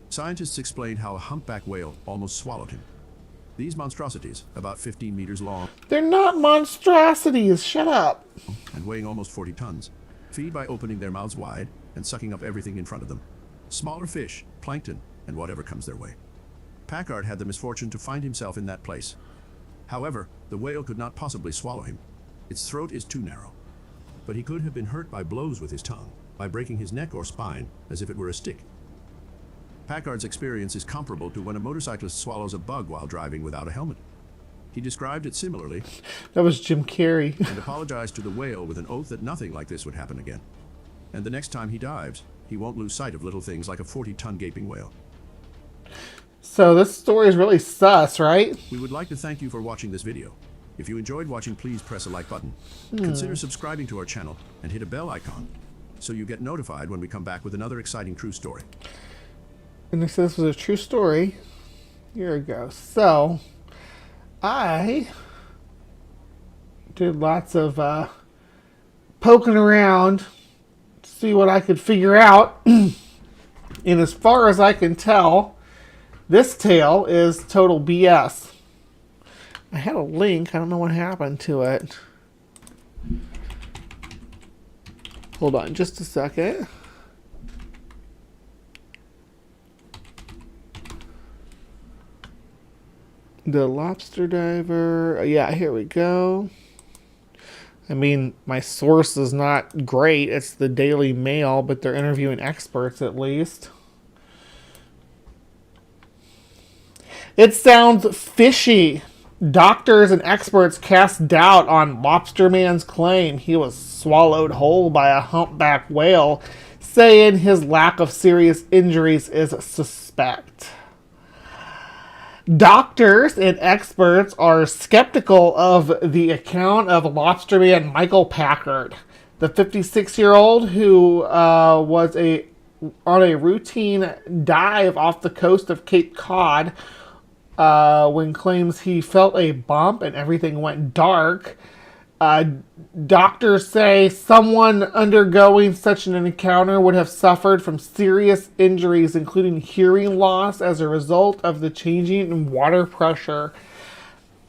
Scientists explained how a humpback whale almost swallowed him. These monstrosities, about 15 meters long, they're not monstrosities, shut up, and weighing almost 40 tons, feed by opening their mouths wide and sucking up everything in front of them. Smaller fish, plankton, and whatever comes their way. Packard had the misfortune to find himself in that place. However, the whale could not possibly swallow him. Its throat is too narrow. But he could have been hurt by blows with his tongue, by breaking his neck or spine, as if it were a stick. Packard's experience is comparable to when a motorcyclist swallows a bug while driving without a helmet. He described it similarly. That was Jim Carrey. And apologized to the whale with an oath that nothing like this would happen again. And the next time he dives, he won't lose sight of little things like a 40-ton gaping whale. So this story is really sus, right? We would like to thank you for watching this video. If you enjoyed watching, please press a like button. Consider subscribing to our channel and hit a bell icon so you get notified when we come back with another exciting true story. And they said this was a true story a year ago. So I did lots of poking around to see what I could figure out. And as far as I can tell, this tale is total BS. I had a link. I don't know what happened to it. Hold on just a second. The lobster diver. Yeah, here we go. I mean, my source is not great. It's the Daily Mail, but they're interviewing experts at least. It sounds fishy. Doctors and experts cast doubt on Lobster Man's claim he was swallowed whole by a humpback whale, saying his lack of serious injuries is suspicious. suspect. Doctors and experts are skeptical of the account of lobsterman Michael Packard, the 56-year-old who was on a routine dive off the coast of Cape Cod when claims he felt a bump and everything went dark. Doctors say someone undergoing such an encounter would have suffered from serious injuries, including hearing loss as a result of the changing in water pressure.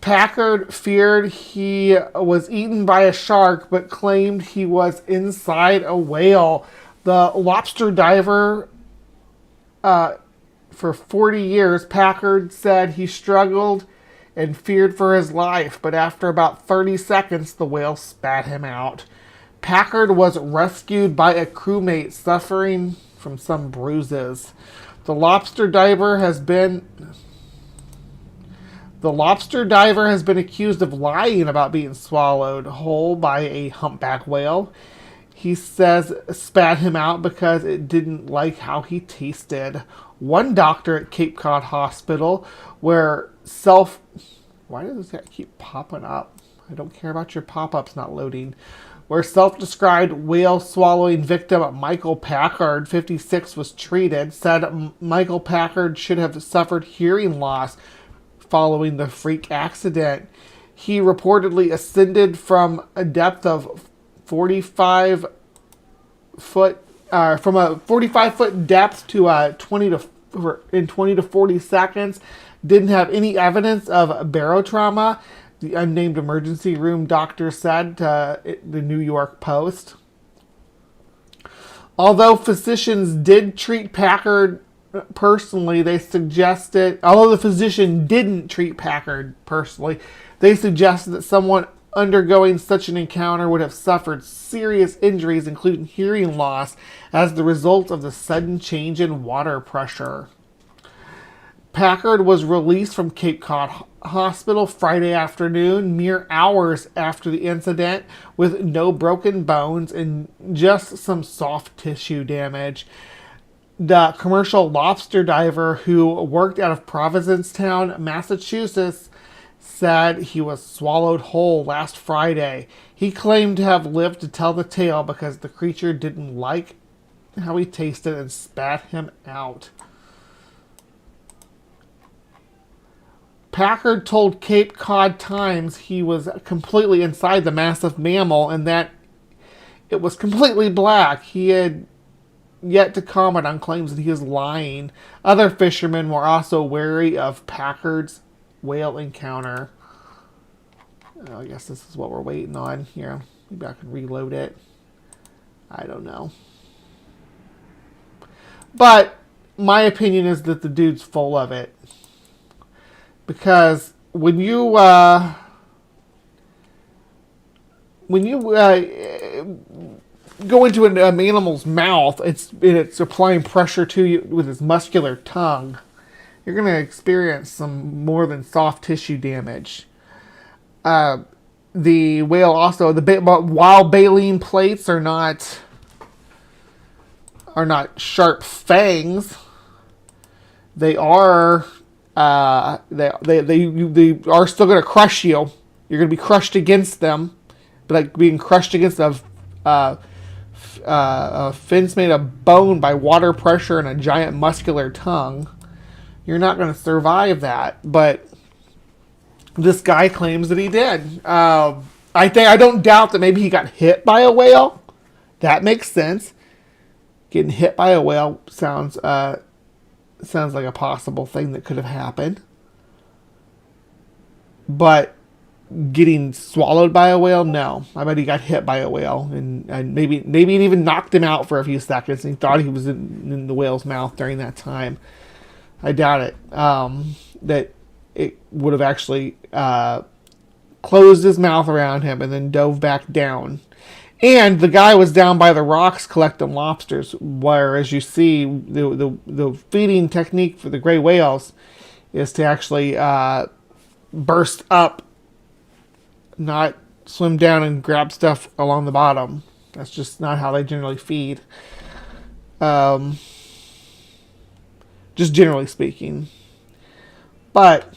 Packard feared he was eaten by a shark, but claimed he was inside a whale. The lobster diver, for 40 years, Packard said he struggled and feared for his life, but after about 30 seconds, the whale spat him out. Packard was rescued by a crewmate suffering from some bruises. The lobster diver has been accused of lying about being swallowed whole by a humpback whale. He says spat him out because it didn't like how he tasted. One doctor at Cape Cod Hospital, why does that keep popping up? I don't care about your pop-ups not loading. Where self-described whale-swallowing victim Michael Packard, 56, was treated, said Michael Packard should have suffered hearing loss following the freak accident. He reportedly ascended from a depth of 45 foot, from a 45-foot depth to 20 to 40 seconds. Didn't have any evidence of barotrauma, the unnamed emergency room doctor said to the New York Post. Although physicians did treat Packard personally, although the physician didn't treat Packard personally, they suggested that someone undergoing such an encounter would have suffered serious injuries, including hearing loss, as the result of the sudden change in water pressure. Packard was released from Cape Cod Hospital Friday afternoon, mere hours after the incident, with no broken bones and just some soft tissue damage. The commercial lobster diver who worked out of Provincetown, Massachusetts, said he was swallowed whole last Friday. He claimed to have lived to tell the tale because the creature didn't like how he tasted and spat him out. Packard told Cape Cod Times he was completely inside the massive mammal and that it was completely black. He had yet to comment on claims that he is lying. Other fishermen were also wary of Packard's whale encounter. I guess this is what we're waiting on here. Maybe I can reload it. I don't know. But my opinion is that the dude's full of it. Because when you go into an animal's mouth, it's applying pressure to you with its muscular tongue, you're going to experience some more than soft tissue damage. The whale also, while baleen plates are not sharp fangs, they are they are still going to crush you. You're going to be crushed against them, but like being crushed against a fins made of bone by water pressure and a giant muscular tongue. You're not going to survive that, but this guy claims that he did. I don't doubt that maybe he got hit by a whale. That makes sense. Getting hit by a whale sounds like a possible thing that could have happened. But getting swallowed by a whale, no. I bet he got hit by a whale, and maybe it even knocked him out for a few seconds, and he thought he was in the whale's mouth during that time. I doubt it. That it would have actually closed his mouth around him and then dove back down. And the guy was down by the rocks collecting lobsters, where, as you see, the feeding technique for the gray whales is to actually burst up, not swim down and grab stuff along the bottom. That's just not how they generally feed. just generally speaking. But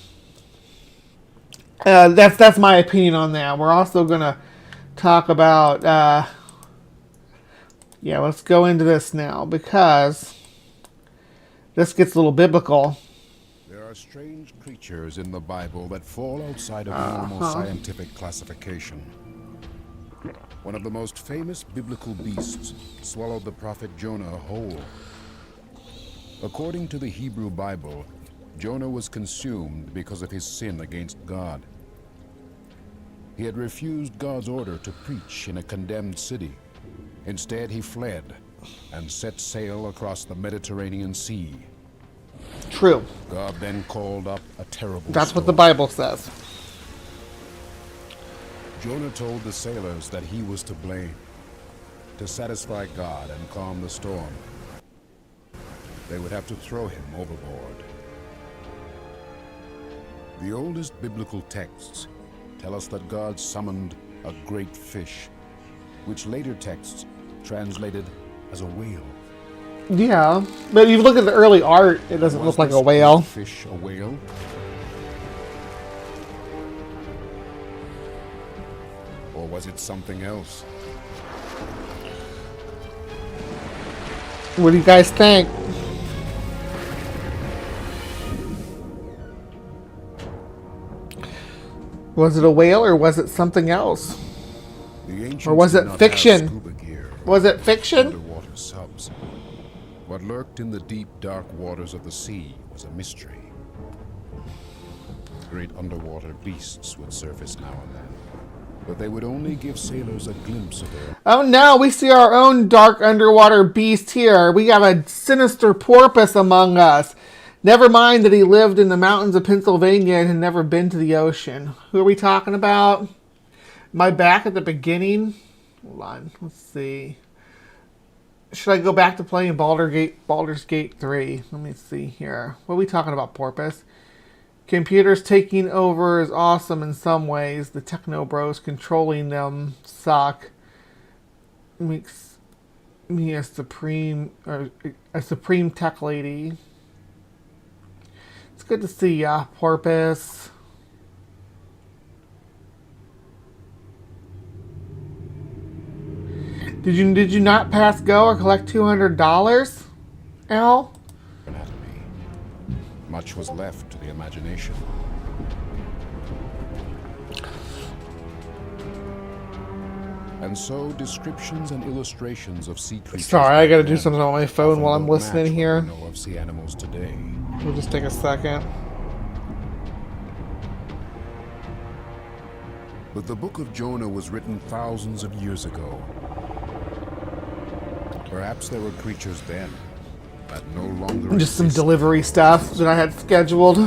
that's my opinion on that. We're also going to talk about, let's go into this now, because this gets a little biblical. There are strange creatures in the Bible that fall outside of normal scientific classification. One of the most famous biblical beasts swallowed the prophet Jonah whole. According to the Hebrew Bible, Jonah was consumed because of his sin against God. He had refused God's order to preach in a condemned city. Instead, he fled and set sail across the Mediterranean Sea. True. God then called up a terrible That's storm. what the Bible says. Jonah told the sailors that he was to blame. To satisfy God and calm the storm, they would have to throw him overboard. The oldest biblical texts tell us that God summoned a great fish, which later texts translated as a whale. Yeah, but if you look at the early art, it doesn't look like a whale. Fish a whale? Or was it something else? What do you guys think? Was it a whale or was it something else? Or was it fiction? Was it fiction? Underwater subs. What lurked in the deep, dark waters of the sea was a mystery. Great underwater beasts would surface now and then, but they would only give sailors a glimpse of their... Oh no, we see our own dark underwater beast here. We have a sinister porpoise among us. Never mind that he lived in the mountains of Pennsylvania and had never been to the ocean. Who are we talking about? Am I back at the beginning? Hold on, let's see. Should I go back to playing Baldur's Gate 3? Let me see here. What are we talking about, porpoise? Computers taking over is awesome in some ways. The techno bros controlling them suck. Makes me a supreme tech lady. It's good to see ya, porpoise. Did you not pass go or collect $200, Al? Anatomy. Much was left to the imagination. And so descriptions and illustrations of sea creatures. Sorry, I gotta do something on my phone while I'm listening here. Know of sea animals today. We'll just take a second. But the book of Jonah was written thousands of years ago. Perhaps there were creatures then that no longer Just some exist. delivery stuff that I had scheduled.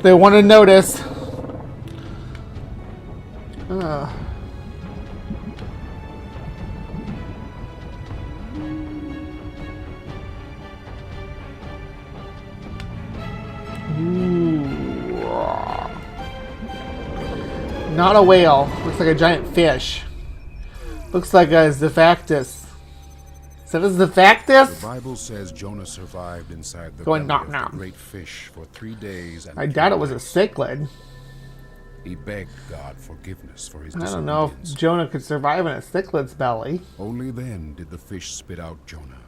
They want to notice. Not a whale. Looks like a giant fish. Looks like a Zephactus. Is that a Zephactus? The Bible says Jonah survived inside the Going belly knock of knock. the great fish for 3 days and I 3 doubt it was a nights. cichlid. He begged God forgiveness for his I don't know if disobedience. Jonah could survive in a cichlid's belly. Only then did the fish spit out Jonah.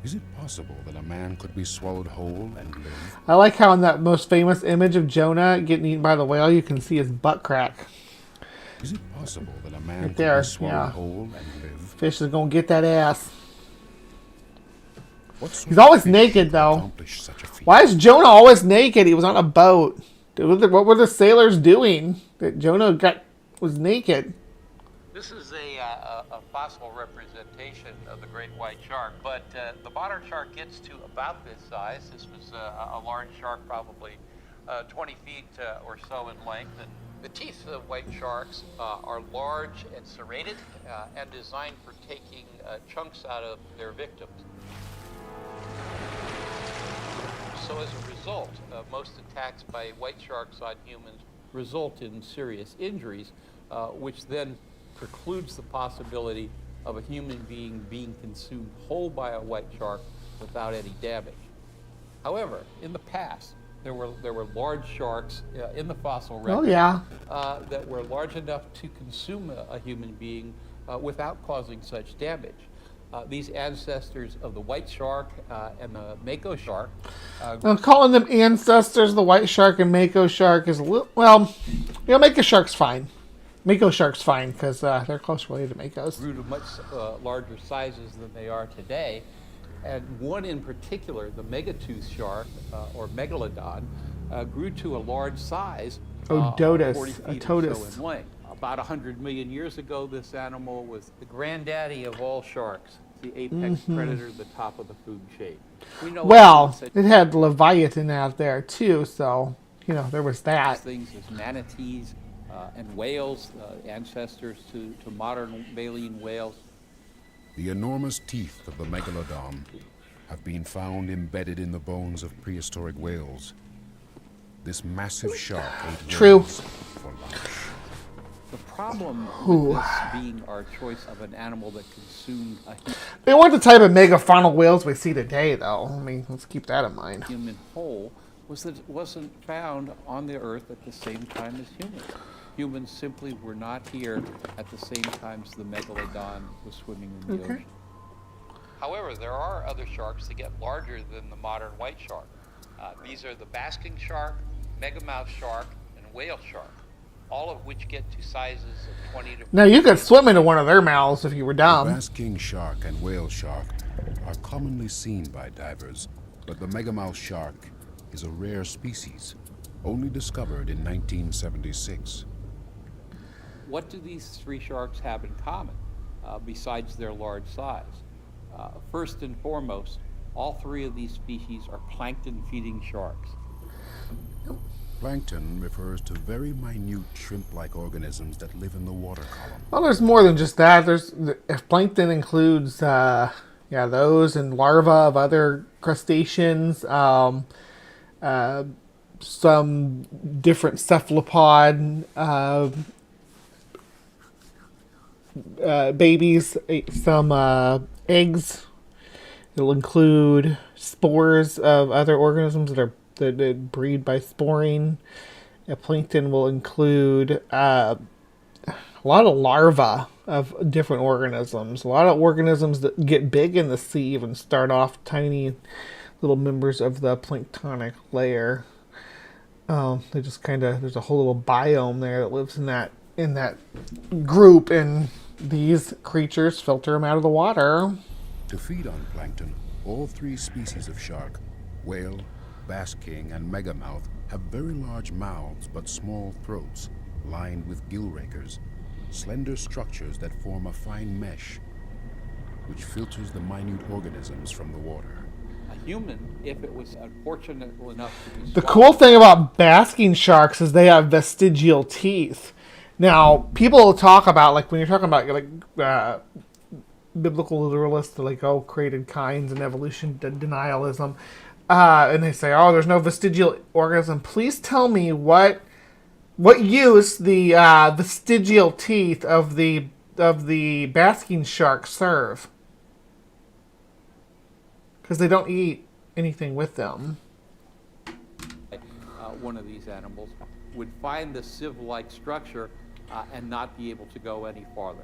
Is it possible that a man could be swallowed whole and live? I like how in that most famous image of Jonah getting eaten by the whale, you can see his butt crack. Is it possible that a man Right could there, be swallowed yeah. whole and live? Fish is gonna get that ass. What sort He's of always fish naked, could though. accomplish such a feat? Why is Jonah always naked? He was on a boat. What were the sailors doing that Jonah was naked? This is a fossil representation of the great white shark, but the modern shark gets to about this size. This was a large shark, probably 20 feet or so in length. And the teeth of white sharks are large and serrated and designed for taking chunks out of their victims. So as a result, most attacks by white sharks on humans result in serious injuries, which then precludes the possibility of a human being consumed whole by a white shark without any damage. However, in the past, there were large sharks in the fossil record that were large enough to consume a human being without causing such damage. These ancestors of the white shark and the mako shark. I'm calling them ancestors. The white shark and mako shark is a little, well, mako shark's fine. Mako shark's fine because they're close related to makos. Grew to much larger sizes than they are today. And one in particular, the megatooth shark, or megalodon, grew to a large size, 40 feet or so in length. About 100 million years ago, this animal was the granddaddy of all sharks, the apex predator, the top of the food chain. Well, it had Leviathan out there too, so, there was that. Things as manatees and whales, ancestors to modern baleen whales. The enormous teeth of the megalodon have been found embedded in the bones of prehistoric whales. This massive shark ate whales for lunch. The problem with this being our choice of an animal that consumed a they weren't the type of megafaunal whales we see today, though. I mean, let's keep that in mind. Human whole was that it wasn't found on the Earth at the same time as humans. Humans simply were not here at the same time as the megalodon was swimming in the ocean. However, there are other sharks that get larger than the modern white shark. These are the basking shark, megamouth shark, and whale shark, all of which get to sizes of 20 to... Now, you could swim into one of their mouths if you were dumb. The basking shark and whale shark are commonly seen by divers, but the megamouth shark is a rare species, only discovered in 1976. What do these three sharks have in common, besides their large size? First and foremost, all three of these species are plankton-feeding sharks. Plankton refers to very minute shrimp-like organisms that live in the water column. Well, there's more than just that. If plankton includes, those and larvae of other crustaceans, some different cephalopod babies, some eggs. It'll include spores of other organisms that breed by sporing. Plankton will include a lot of larvae of different organisms. A lot of organisms that get big in the sea even start off tiny little members of the planktonic layer. They just there's a whole little biome there that lives in that group, and these creatures filter them out of the water. To feed on plankton, all three species of shark, whale, basking, and megamouth, have very large mouths but small throats, lined with gill rakers, slender structures that form a fine mesh, which filters the minute organisms from the water. A human, if it was unfortunate enough to be The cool thing about basking sharks is they have vestigial teeth. Now, people talk about, when you're talking about, biblical literalists, created kinds and evolution denialism, and they say, there's no vestigial organism. Please tell me what use the vestigial teeth of the basking shark serve. Because they don't eat anything with them. One of these animals would find the sieve-like structure and not be able to go any farther.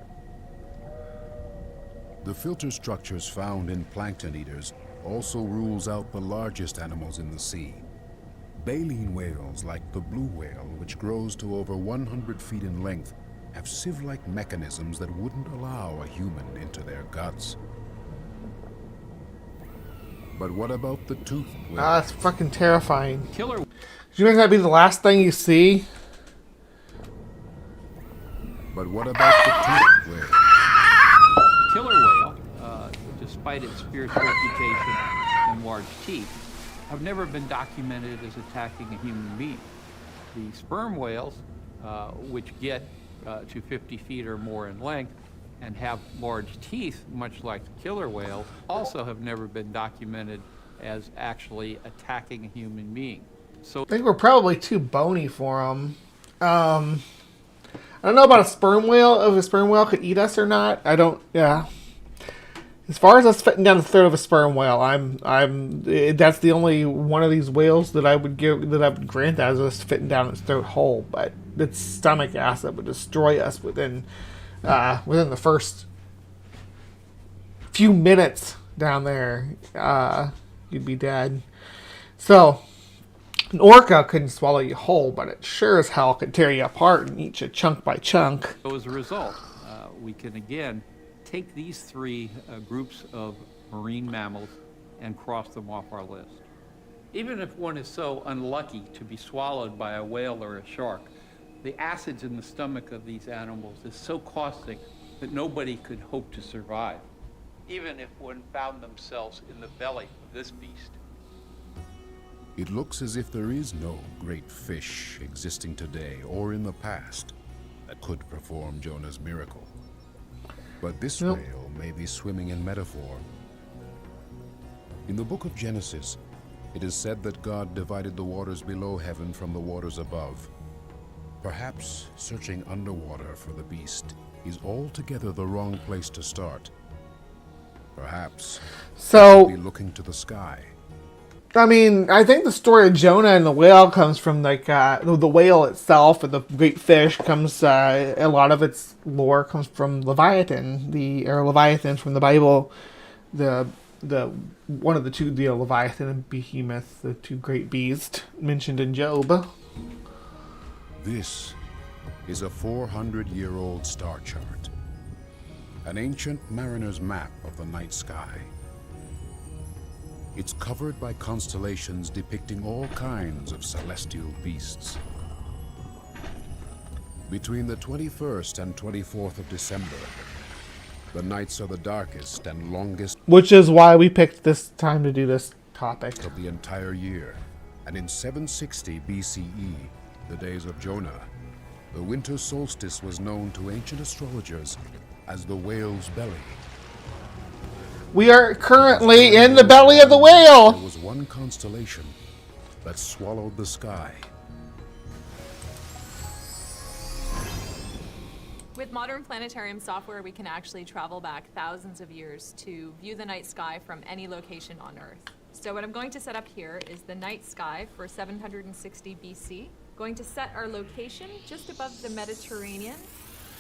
The filter structures found in plankton eaters also rules out the largest animals in the sea. Baleen whales, like the blue whale, which grows to over 100 feet in length, have sieve-like mechanisms that wouldn't allow a human into their guts. But what about the toothed whale? That's fucking terrifying. Killer. Do you think that'd be the last thing you see? But what about the toothed whale? Killer whale, despite its fierce reputation and large teeth, have never been documented as attacking a human being. The sperm whales, which get to 50 feet or more in length and have large teeth, much like the killer whales, also have never been documented as actually attacking a human being. So I think we're probably too bony for them. I don't know about a sperm whale, if a sperm whale could eat us or not. I don't, yeah. As far as us fitting down the throat of a sperm whale, that's the only one of these whales that I would grant that as us fitting down its throat whole. But its stomach acid would destroy us within the first few minutes down there. You'd be dead. So, an orca couldn't swallow you whole, but it sure as hell could tear you apart and eat you chunk by chunk. So as a result, we can again take these three groups of marine mammals and cross them off our list. Even if one is so unlucky to be swallowed by a whale or a shark, the acids in the stomach of these animals is so caustic that nobody could hope to survive, even if one found themselves in the belly of this beast. It looks as if there is no great fish existing today or in the past that could perform Jonah's miracle. But this whale may be swimming in metaphor. In the book of Genesis, it is said that God divided the waters below heaven from the waters above. Perhaps searching underwater for the beast is altogether the wrong place to start. Perhaps be looking to the sky. I mean, I think the story of Jonah and the whale comes from the whale itself, and the great fish comes. A lot of its lore comes from Leviathan, Leviathan from the Bible, the one of the two, the Leviathan and Behemoth, the two great beasts mentioned in Job. This is a 400-year-old star chart, an ancient mariner's map of the night sky. It's covered by constellations depicting all kinds of celestial beasts. Between the 21st and 24th of December, the nights are the darkest and longest, which is why we picked this time to do this topic, of the entire year. And in 760 BCE, the days of Jonah, the winter solstice was known to ancient astrologers as the whale's belly. We are currently in the belly of the whale. There was one constellation that swallowed the sky. With modern planetarium software, we can actually travel back thousands of years to view the night sky from any location on Earth. So what I'm going to set up here is the night sky for 760 BC. Going to set our location just above the Mediterranean,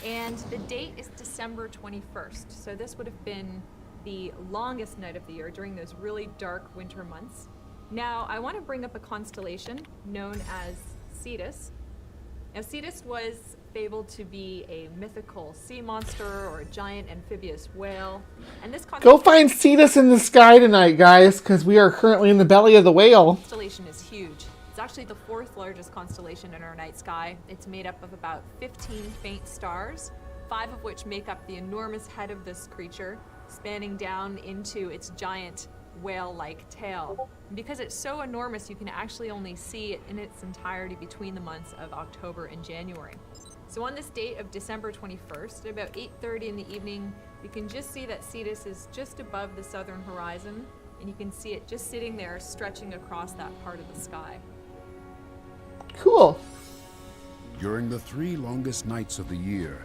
and the date is December 21st. So this would have been the longest night of the year during those really dark winter months. Now, I want to bring up a constellation known as Cetus. Now, Cetus was fabled to be a mythical sea monster or a giant amphibious whale. And this Go find Cetus in the sky tonight, guys, because we are currently in the belly of the whale. Constellation is huge. It's actually the 4th largest constellation in our night sky. It's made up of about 15 faint stars, 5 of which make up the enormous head of this creature, spanning down into its giant whale-like tail. And because it's so enormous, you can actually only see it in its entirety between the months of October and January. So on this date of December 21st, at about 8:30 in the evening, you can just see that Cetus is just above the southern horizon, and you can see it just sitting there stretching across that part of the sky. Cool. During the 3 longest nights of the year,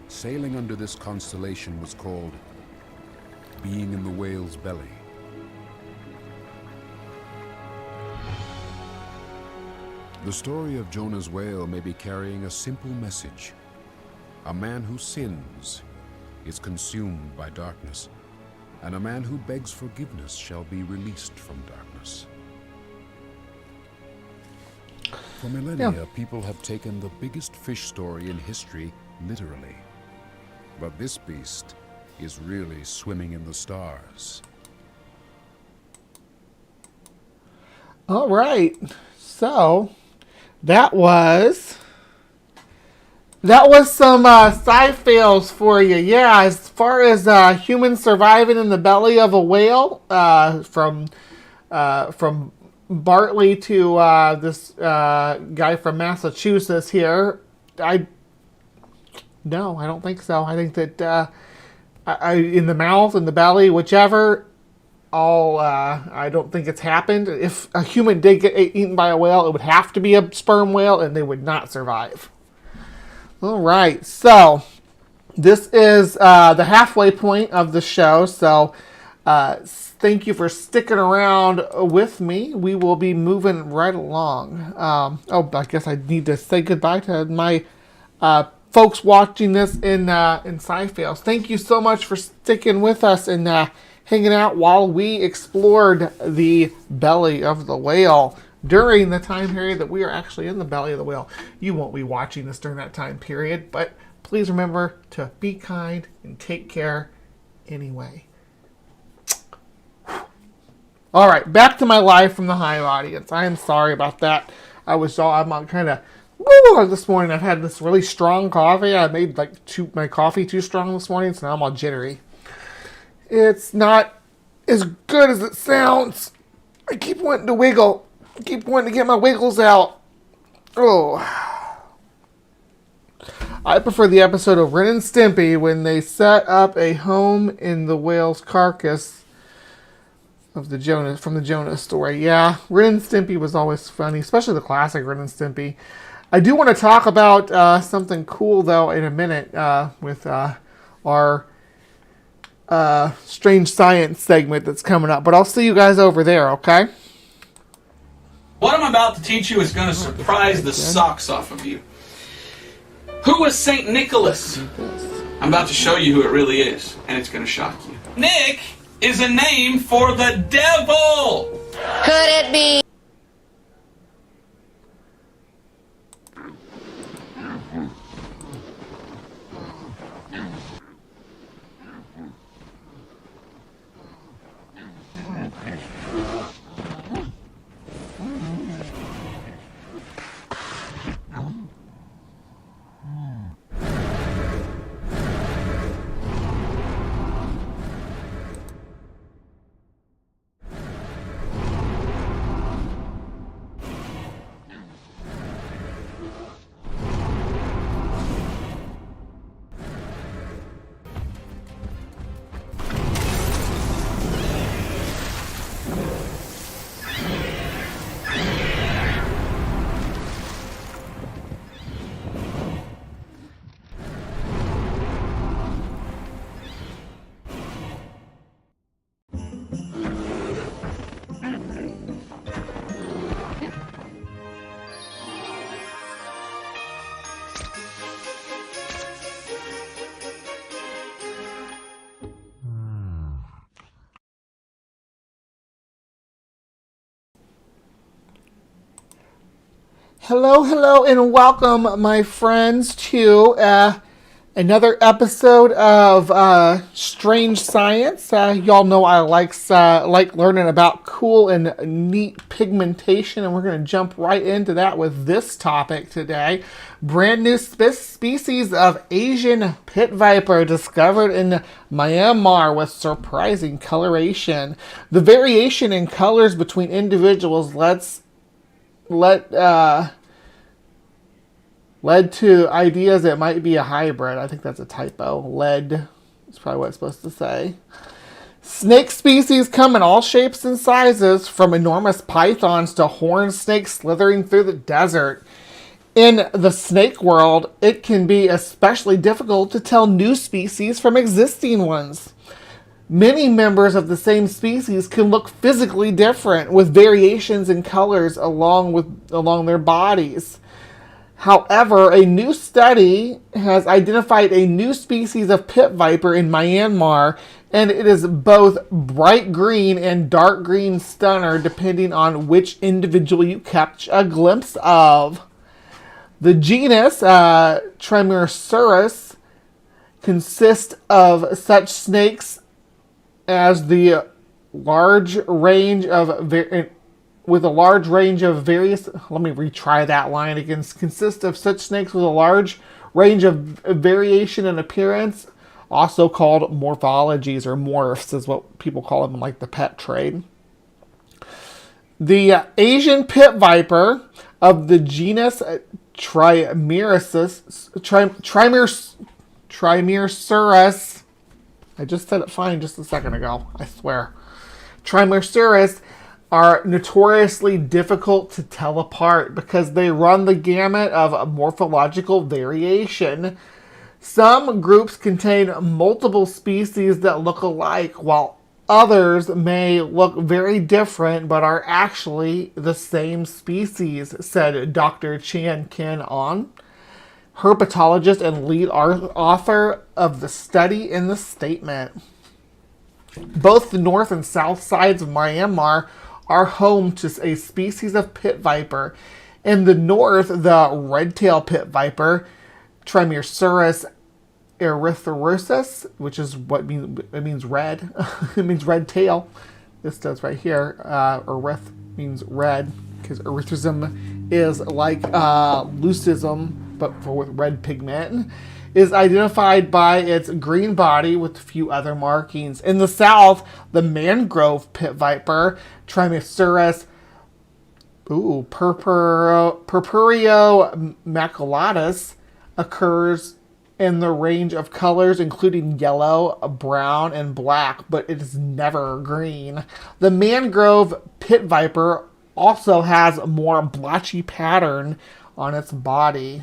sailing under this constellation was called being in the whale's belly. The story of Jonah's whale may be carrying a simple message. A man who sins is consumed by darkness, and a man who begs forgiveness shall be released from darkness. For millennia, people have taken the biggest fish story in history literally. But this beast is really swimming in the stars. All right, so that was some sci-fails for you. Yeah, as far as humans surviving in the belly of a whale, from Bartley to this guy from Massachusetts here, I don't think so. I think that in the mouth, in the belly, whichever, I don't think it's happened. If a human did get eaten by a whale, it would have to be a sperm whale, and they would not survive. All right, so this is the halfway point of the show, so thank you for sticking around with me. We will be moving right along. I guess I need to say goodbye to my folks watching this in Sci-Fails. Thank you so much for sticking with us and hanging out while we explored the belly of the whale during the time period that we are actually in the belly of the whale. You won't be watching this during that time period, but please remember to be kind and take care anyway. All right, back to my live from the Hive audience. I am sorry about that. I'm kind of this morning. I've had this really strong coffee. I made my coffee too strong this morning, so now I'm all jittery. It's not as good as it sounds. I keep wanting to wiggle. I keep wanting to get my wiggles out. Oh. I prefer the episode of Ren and Stimpy when they set up a home in the whale's carcass from the Jonas story. Yeah, Ren and Stimpy was always funny, especially the classic Ren and Stimpy. I do want to talk about something cool, though, in a minute with our Strange Science segment that's coming up. But I'll see you guys over there, okay? What I'm about to teach you is going to surprise the socks off of you. Who was St. Nicholas? I'm about to show you who it really is, and it's going to shock you. Nick is a name for the devil! Could it be? Hello, and welcome, my friends, to another episode of Strange Science. Y'all know I like learning about cool and neat pigmentation, and we're going to jump right into that with this topic today. Brand new species of Asian pit viper discovered in Myanmar with surprising coloration. The variation in colors between individuals led to ideas that it might be a hybrid. I think that's a typo. Led is probably what it's supposed to say. Snake species come in all shapes and sizes, from enormous pythons to horned snakes slithering through the desert. In the snake world, it can be especially difficult to tell new species from existing ones. Many members of the same species can look physically different, with variations in colors along their bodies. However, a new study has identified a new species of pit viper in Myanmar, and it is both bright green and dark green stunner, depending on which individual you catch a glimpse of. The genus Trimersurus consists of such snakes as the large range of various. Let me retry that line again. Consists of such snakes with a large range of variation in appearance, also called morphologies or morphs, is what people call them in like the pet trade. The Asian pit viper of the genus Trimersurus. I just said it fine just a second ago, I swear. Trimersurus are notoriously difficult to tell apart because they run the gamut of morphological variation. Some groups contain multiple species that look alike, while others may look very different but are actually the same species, said Dr. Chan Ken On, herpetologist and lead author of the study, in the statement. Both the north and south sides of Myanmar are home to a species of pit viper. In the north, the red-tailed pit viper, Trimeresurus erythrosus, which is what means red. It means red tail. This does right here. Eryth means red, because erythrism is like leucism, but with red pigment, is identified by its green body with a few other markings. In the south, the mangrove pit viper, Trimeresurus purpureo maculatus, occurs in the range of colors including yellow, brown, and black, but it is never green. The mangrove pit viper also has a more blotchy pattern on its body.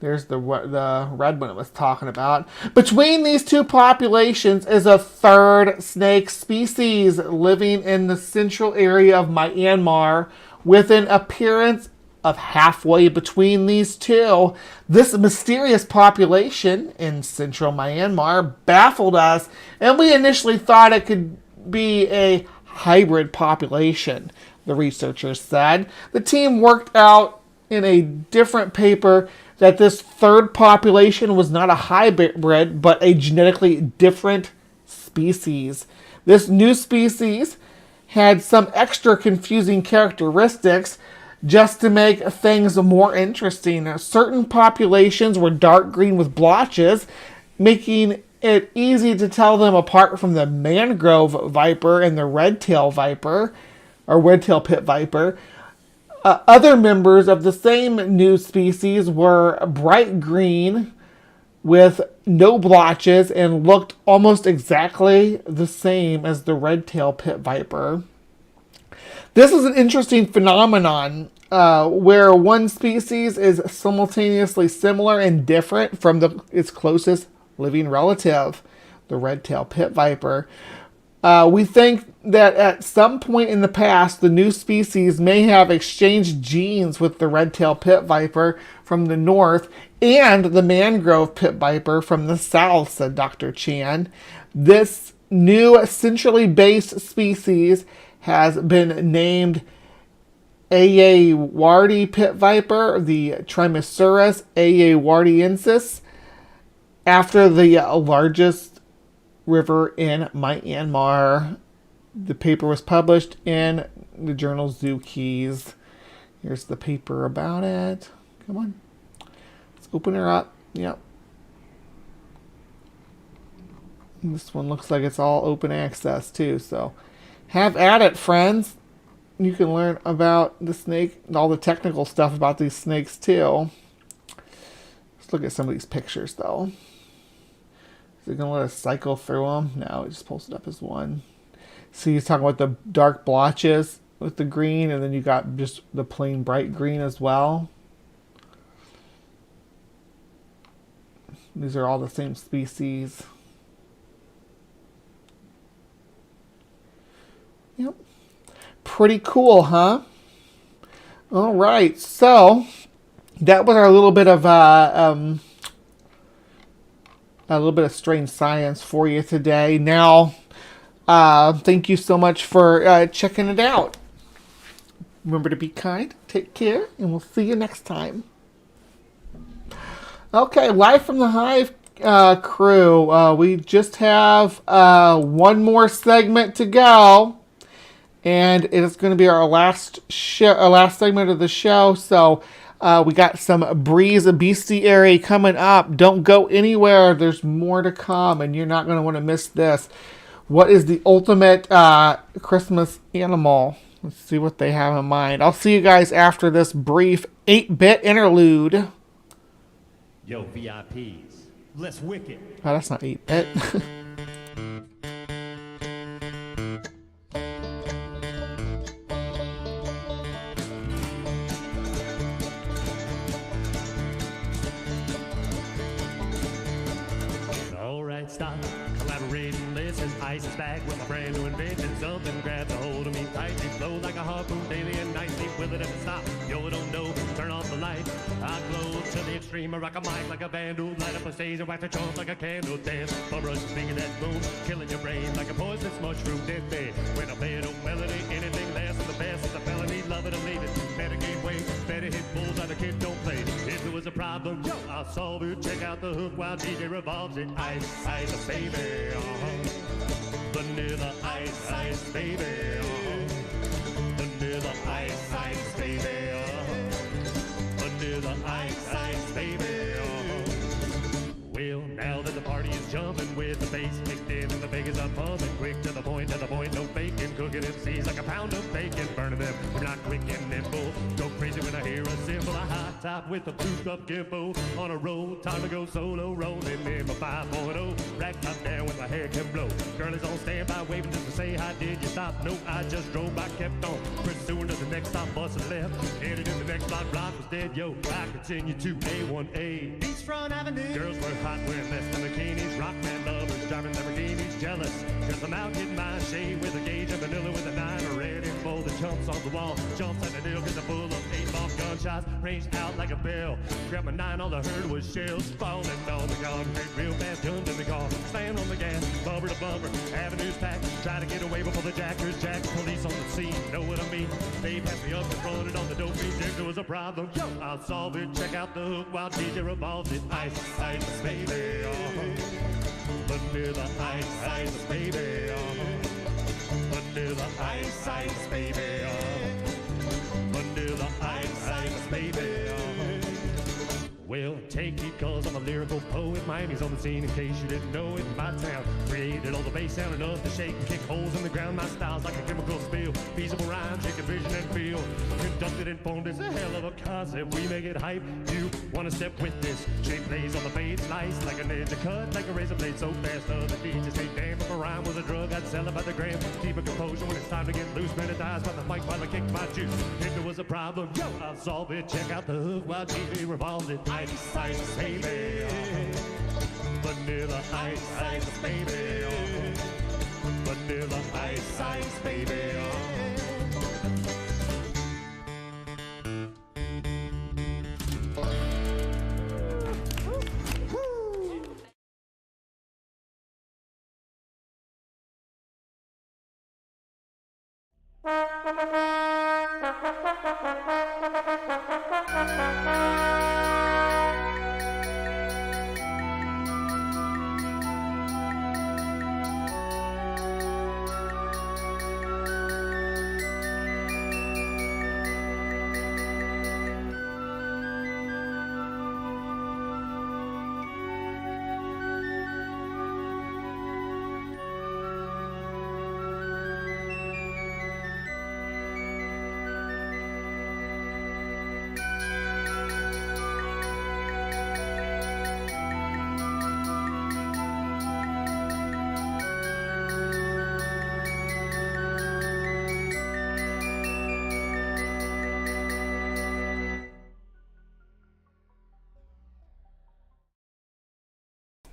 There's the red one it was talking about. Between these two populations is a third snake species living in the central area of Myanmar with an appearance of halfway between these two. This mysterious population in central Myanmar baffled us, and we initially thought it could be a hybrid population, the researchers said. The team worked out in a different paper that this third population was not a hybrid, but a genetically different species. This new species had some extra confusing characteristics just to make things more interesting. Certain populations were dark green with blotches, making it easy to tell them apart from the mangrove viper and the red-tailed viper, or red-tailed pit viper. Other members of the same new species were bright green with no blotches and looked almost exactly the same as the red-tailed pit viper. This is an interesting phenomenon where one species is simultaneously similar and different from its closest living relative, the red-tailed pit viper. We think that at some point in the past, the new species may have exchanged genes with the red-tailed pit viper from the north and the mangrove pit viper from the south, said Dr. Chan. This new centrally based species has been named Ayawardi pit viper, the Trimeresurus ayawardiensis, after the largest river in Myanmar. The paper was published in the journal Zoo Keys. Here's the paper about it. Come on. Let's open her up. Yep. And this one looks like it's all open access too, so have at it, friends. You can learn about the snake and all the technical stuff about these snakes too. Let's look at some of these pictures though. Is it going to let us cycle through them? No, it just pulls it up as one. See, he's talking about the dark blotches with the green, and then you got just the plain bright green as well. These are all the same species. Yep. Pretty cool, huh? All right, so that was our little bit of strange science for you today. Now, thank you so much for checking it out. Remember to be kind, take care, and we'll see you next time. Okay, live from the Hive crew. We just have one more segment to go, and it is going to be our last segment of the show. So we got some bestiary coming up. Don't go anywhere. There's more to come, and you're not going to want to miss this. What is the ultimate Christmas animal? Let's see what they have in mind. I'll see you guys after this brief 8-bit interlude. Yo, VIPs, let's wicked. Oh, that's not 8-bit. ice is back with my brand new invention. Something grabs a hold of me tightly, flow like a harpoon daily and nightly. Will it ever stop? Yo, don't know. Turn off the light. I glow to the extreme. I rock a mic like a vandal. Light up a stage and wax a trunk like a candle. Dance, a rush speaking that boom, killing your brain like a poisonous mushroom. Deathbed. When I play it on melody, anything less than the best is a felony. Love it or leave it. Better gain weight. Better hit bulls out the kid don't play. If there was a problem, yo, I'll solve it. Check out the hook while DJ revolves it. Ice, ice, baby. Vanilla ice, ice, baby. Vanilla ice, ice, baby. Vanilla ice, ice, baby. Well, now that the party is jumping with the bass kicked in and the Vegas are pumping, quick to the point, no faking, cooking MCs like a pound of bacon, burning them. I'm not quick and nimble. Go crazy when I hear a cymbal. I hot top with a boost up gimbal on a roll. Time to go solo, rolling in my 5.0. Rack top down when my hair can blow. Girl is on standby, waving just to say hi. Did you stop? No, I just drove. I kept on pursuing to the next stop, busting left. Headed in the next block, block was dead. Yo, I continue to A1A. Beachfront Avenue. Girls were hot, wearing less than bikinis. Rock man lovers driving Lamborghinis. Jealous, cause I'm out getting my shade with a gauge of vanilla with a 9 ready for the jumps on the wall. Jumps at the deal cause I'm full of 8-ball gunshots. Ranged out like a bell. Grabbed my 9, all I heard was shells falling on the concrete. Real fast, guns in the car. Slam on the gas, bumper to bumper. Avenues packed. Try to get away before the jackers jack. Police on the scene, know what I mean? They passed me up and fronted on the dope beat. If there was a problem, yo, I'll solve it. Check out the hook while DJ revolves it. Ice, ice, baby. Vanilla ice, ice, baby. Vanilla ice, ice, baby. Vanilla ice, ice, baby. Well, take it cause I'm a lyrical poet. Miami's on the scene in case you didn't know it. My town created all the bass sound enough to shake and kick holes in the ground. My style's like a chemical spill. Feasible rhymes, you can vision and feel. Conducted and formed is a hell of a concept. We make it hype. You wanna step with this? Shape plays on the fade, slice like a ninja, cut like a razor blade. So fast, other DJs say, damn, if a rhyme was a drug, I'd sell it by the gram. Keep a composure when it's time to get loose. Man, it dies by the mic while I kick my juice. If there was a problem, yo, I'll solve it. Check out the hook while DJ revolves it. Ice, ice, baby. Vanilla ice, ice, baby. Vanilla ice, ice, baby.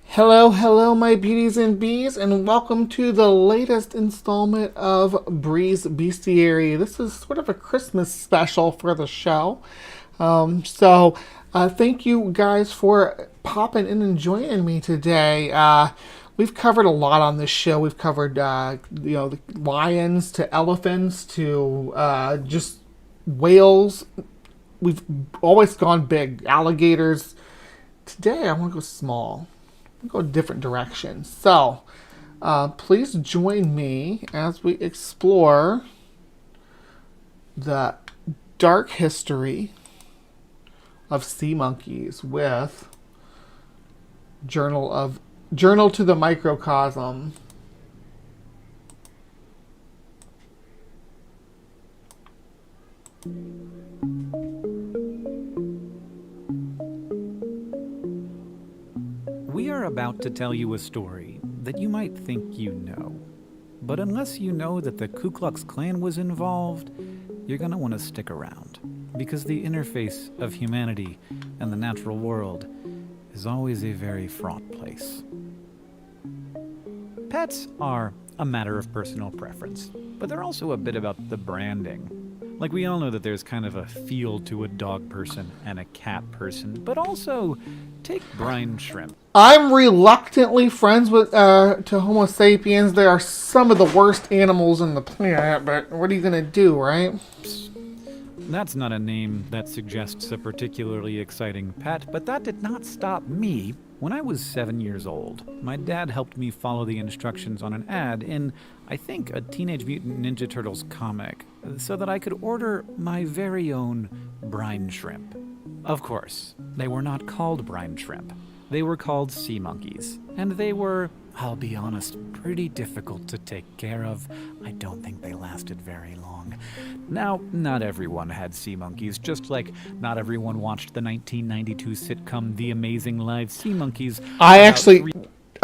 Hello, hello, my beauties and bees, and welcome to the latest installment of Bree's Bestiary. This is sort of a Christmas special for the show. Thank you guys for popping in and joining me today. We've covered a lot on this show. We've covered, the lions to elephants to just whales. We've always gone big. Alligators. Today, I want to go small. Go a different direction. So, please join me as we explore the dark history of sea monkeys with Journal to the Microcosm. We are about to tell you a story that you might think you know. But unless you know that the Ku Klux Klan was involved, you're going to want to stick around. Because the interface of humanity and the natural world is always a very fraught place. Pets are a matter of personal preference. But they're also a bit about the branding. Like, we all know that there's kind of a feel to a dog person and a cat person, but also, take brine shrimp. I'm reluctantly friends with to Homo sapiens. They are some of the worst animals on the planet, but what are you gonna do, right? That's not a name that suggests a particularly exciting pet, but that did not stop me. When I was 7 years old, my dad helped me follow the instructions on an ad in, I think, a Teenage Mutant Ninja Turtles comic, so that I could order my very own brine shrimp. Of course, they were not called brine shrimp. They were called sea monkeys, and they were, I'll be honest, pretty difficult to take care of. I don't think they lasted very long. Now, not everyone had sea monkeys, just like not everyone watched the 1992 sitcom The Amazing Live Sea Monkeys. I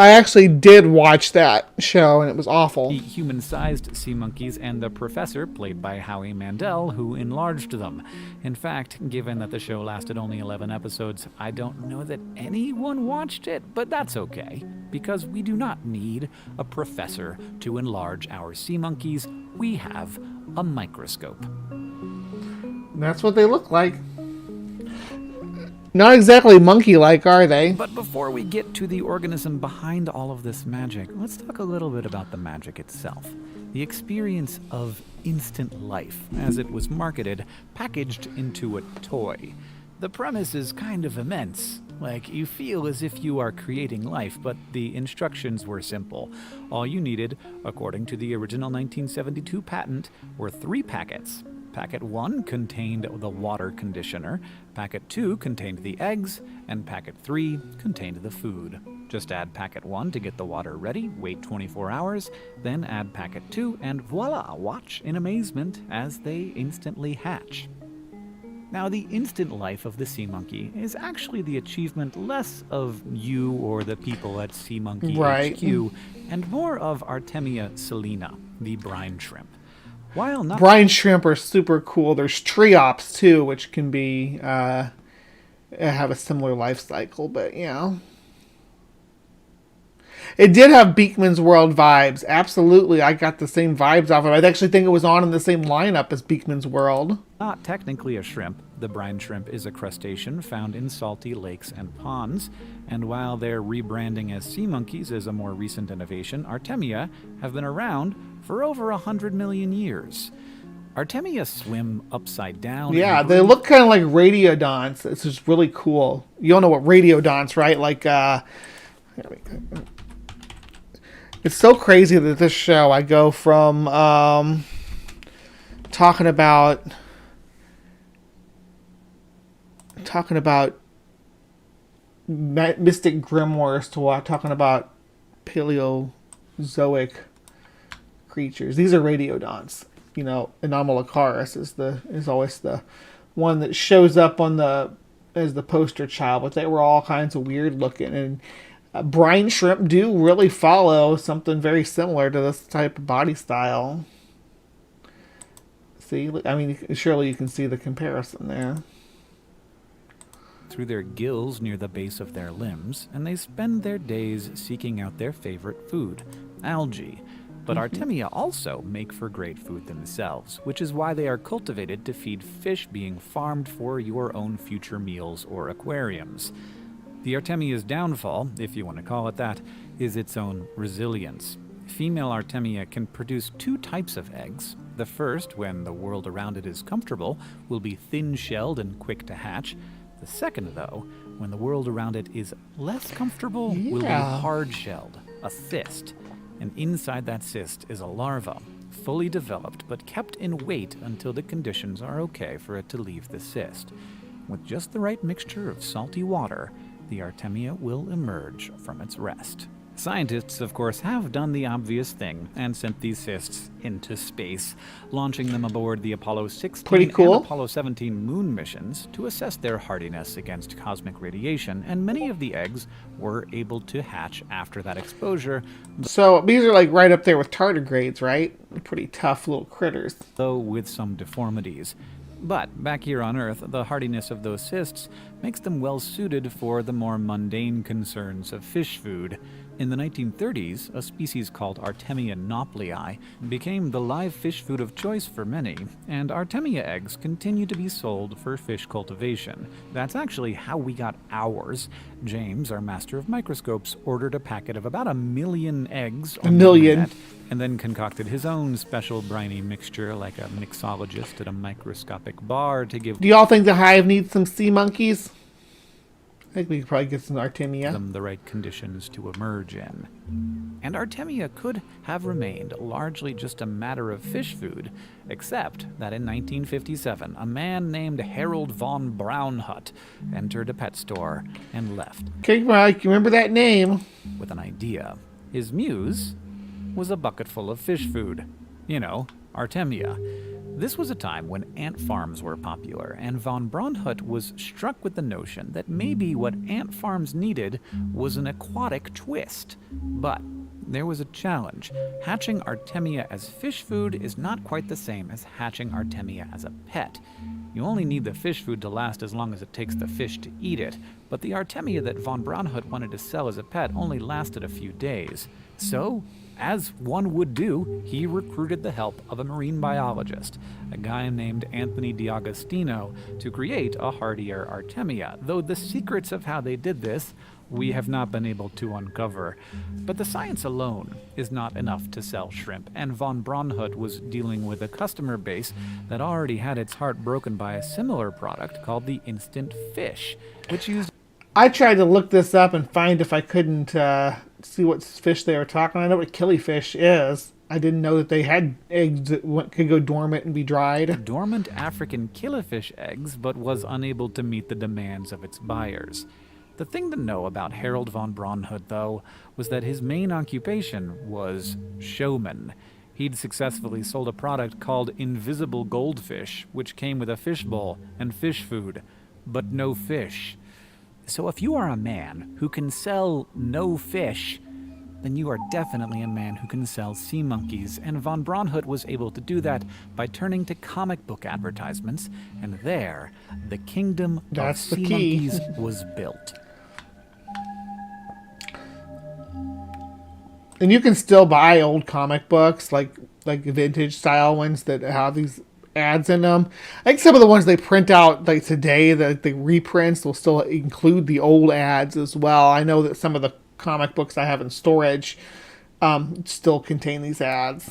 actually did watch that show, and it was awful. Human-sized sea monkeys and the professor, played by Howie Mandel, who enlarged them. In fact, given that the show lasted only 11 episodes, I don't know that anyone watched it, but that's okay, because we do not need a professor to enlarge our sea monkeys. We have a microscope. That's what they look like. Not exactly monkey-like, are they? But before we get to the organism behind all of this magic, let's talk a little bit about the magic itself. The experience of instant life, as it was marketed, packaged into a toy. The premise is kind of immense. Like, you feel as if you are creating life, but the instructions were simple. All you needed, according to the original 1972 patent, were 3 packets. Packet 1 contained the water conditioner, Packet 2 contained the eggs, and Packet 3 contained the food. Just add Packet 1 to get the water ready, wait 24 hours, then add Packet 2, and voila, watch in amazement as they instantly hatch. Now, the instant life of the sea monkey is actually the achievement less of you or the people at Sea Monkey HQ, and more of Artemia selena, the brine shrimp. While not brine shrimp are super cool. There's triops too, which can be have a similar life cycle, but you know. It did have Beakman's World vibes. Absolutely, I got the same vibes off of it. I actually think it was on in the same lineup as Beakman's World. Not technically a shrimp, the brine shrimp is a crustacean found in salty lakes and ponds, and while their rebranding as sea monkeys is a more recent innovation, Artemia have been around for over 100 million years. Artemia swim upside down. Yeah, they look kind of like radiodonts. It's just really cool. You all know what radiodonts, right? Like, it's so crazy that this show, I go from talking about mystic grimoires to talking about Paleozoic creatures. These are radiodonts. You know, Anomalocaris is always the one that shows up as the poster child, but they were all kinds of weird looking. And brine shrimp do really follow something very similar to this type of body style. See, I mean, surely you can see the comparison there. Through their gills near the base of their limbs, and they spend their days seeking out their favorite food, algae. But Artemia also make for great food themselves, which is why they are cultivated to feed fish being farmed for your own future meals or aquariums. The Artemia's downfall, if you want to call it that, is its own resilience. Female Artemia can produce 2 types of eggs. The first, when the world around it is comfortable, will be thin-shelled and quick to hatch. The second, though, when the world around it is less comfortable, will be hard-shelled, a cyst. And inside that cyst is a larva, fully developed but kept in wait until the conditions are okay for it to leave the cyst. With just the right mixture of salty water, the Artemia will emerge from its rest. Scientists, of course, have done the obvious thing and sent these cysts into space, launching them aboard the Apollo 16 and Apollo 17 moon missions to assess their hardiness against cosmic radiation, and many of the eggs were able to hatch after that exposure. So these are like right up there with tardigrades, right? Pretty tough little critters. Though with some deformities. But back here on Earth, the hardiness of those cysts makes them well suited for the more mundane concerns of fish food. In the 1930s, a species called Artemia nauplii became the live fish food of choice for many, and Artemia eggs continue to be sold for fish cultivation. That's actually how we got ours. James, our master of microscopes, ordered a packet of about 1 million eggs on the internet, and then concocted his own special briny mixture like a mixologist at a microscopic bar to give... Do y'all think the hive needs some sea monkeys? I think we could probably get some Artemia. Them the right conditions to emerge in. And Artemia could have remained largely just a matter of fish food, except that in 1957, a man named Harold von Braunhut entered a pet store and left. Okay, Mike, you remember that name? With an idea. His muse was a bucket full of fish food. You know, Artemia. This was a time when ant farms were popular, and von Braunhut was struck with the notion that maybe what ant farms needed was an aquatic twist. But there was a challenge. Hatching Artemia as fish food is not quite the same as hatching Artemia as a pet. You only need the fish food to last as long as it takes the fish to eat it, but the Artemia that von Braunhut wanted to sell as a pet only lasted a few days. So, as one would do, he recruited the help of a marine biologist, a guy named Anthony D'Agostino, to create a hardier Artemia, though the secrets of how they did this we have not been able to uncover. But the science alone is not enough to sell shrimp, and von Braunhut was dealing with a customer base that already had its heart broken by a similar product called the instant fish, which used... I tried to look this up and find if I couldn't see what fish they were talking about. I know what killifish is. I didn't know that they had eggs that could go dormant and be dried. Dormant African killifish eggs, but was unable to meet the demands of its buyers. The thing to know about Harold von Braunhut, though, was that his main occupation was showman. He'd successfully sold a product called Invisible Goldfish, which came with a fishbowl and fish food, but no fish. So if you are a man who can sell no fish, then you are definitely a man who can sell sea monkeys, and von Braunhut was able to do that by turning to comic book advertisements, and there, the kingdom of sea monkeys was built. And you can still buy old comic books, like vintage style ones that have these ads in them. I think some of the ones they print out like today, the reprints will still include the old ads as well. I know that some of the comic books I have in storage still contain these ads.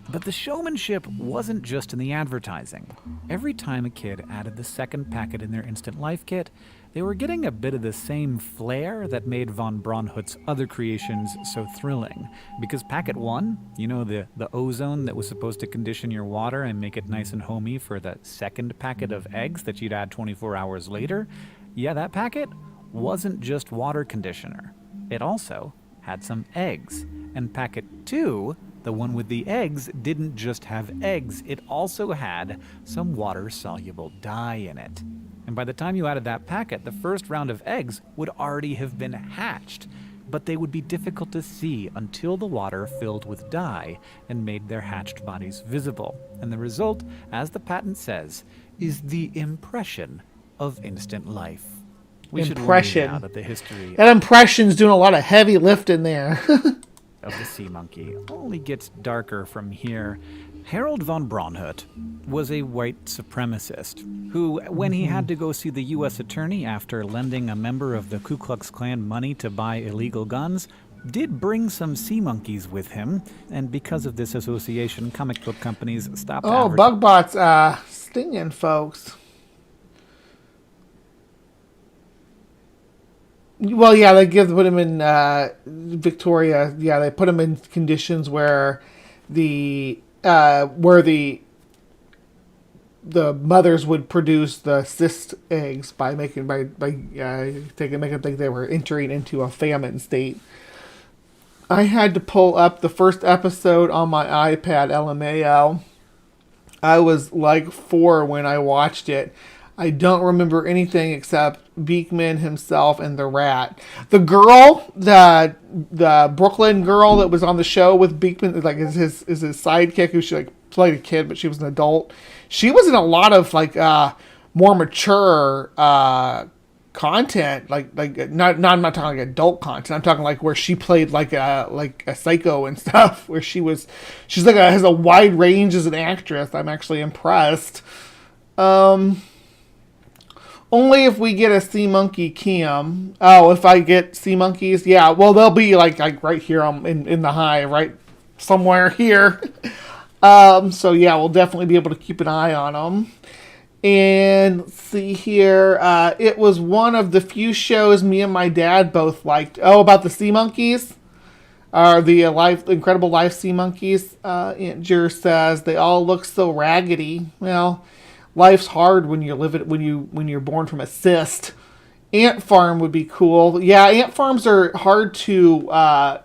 But the showmanship wasn't just in the advertising. Every time a kid added the second packet in their Instant Life kit, they were getting a bit of the same flair that made von Braunhut's other creations so thrilling. Because packet 1, you know, the ozone that was supposed to condition your water and make it nice and homey for the second packet of eggs that you'd add 24 hours later, yeah, that packet wasn't just water conditioner. It also had some eggs. And packet 2, the one with the eggs, didn't just have eggs, it also had some water-soluble dye in it. And by the time you added that packet, the first round of eggs would already have been hatched, but they would be difficult to see until the water filled with dye and made their hatched bodies visible. And the result, as the patent says, is the impression of Instant Life. We should warn you now that the history... That impression's doing a lot of heavy lifting there. ...of the sea monkey only gets darker from here. Harold von Braunhut was a white supremacist who, when he had to go see the U.S. attorney after lending a member of the Ku Klux Klan money to buy illegal guns, did bring some sea monkeys with him, and because of this association, comic book companies stopped advertising. Bugbot's stinging folks. Well, yeah, they put him in Victoria. Yeah, they put him in conditions where the mothers would produce the cyst eggs by making them think they were entering into a famine state. I had to pull up the first episode on my iPad LMAO. I was like 4 when I watched it. I don't remember anything except Beekman himself and the rat. The girl, the Brooklyn girl that was on the show with Beekman, like is his sidekick, who she like played a kid, but she was an adult. She was in a lot of like more mature content, like not I'm not talking like adult content. I'm talking like where she played like a psycho and stuff. Where she's like has a wide range as an actress. I'm actually impressed. Only if we get a sea monkey cam. Oh, if I get sea monkeys, yeah. Well, they'll be like right here in the hive, right somewhere here. So yeah, we'll definitely be able to keep an eye on them. And let's see here. It was one of the few shows me and my dad both liked. Oh, about the sea monkeys. The incredible life sea monkeys. Aunt Jer says they all look so raggedy. Well, life's hard when you live it when you're born from a cyst. Ant farm would be cool. Yeah, ant farms are hard to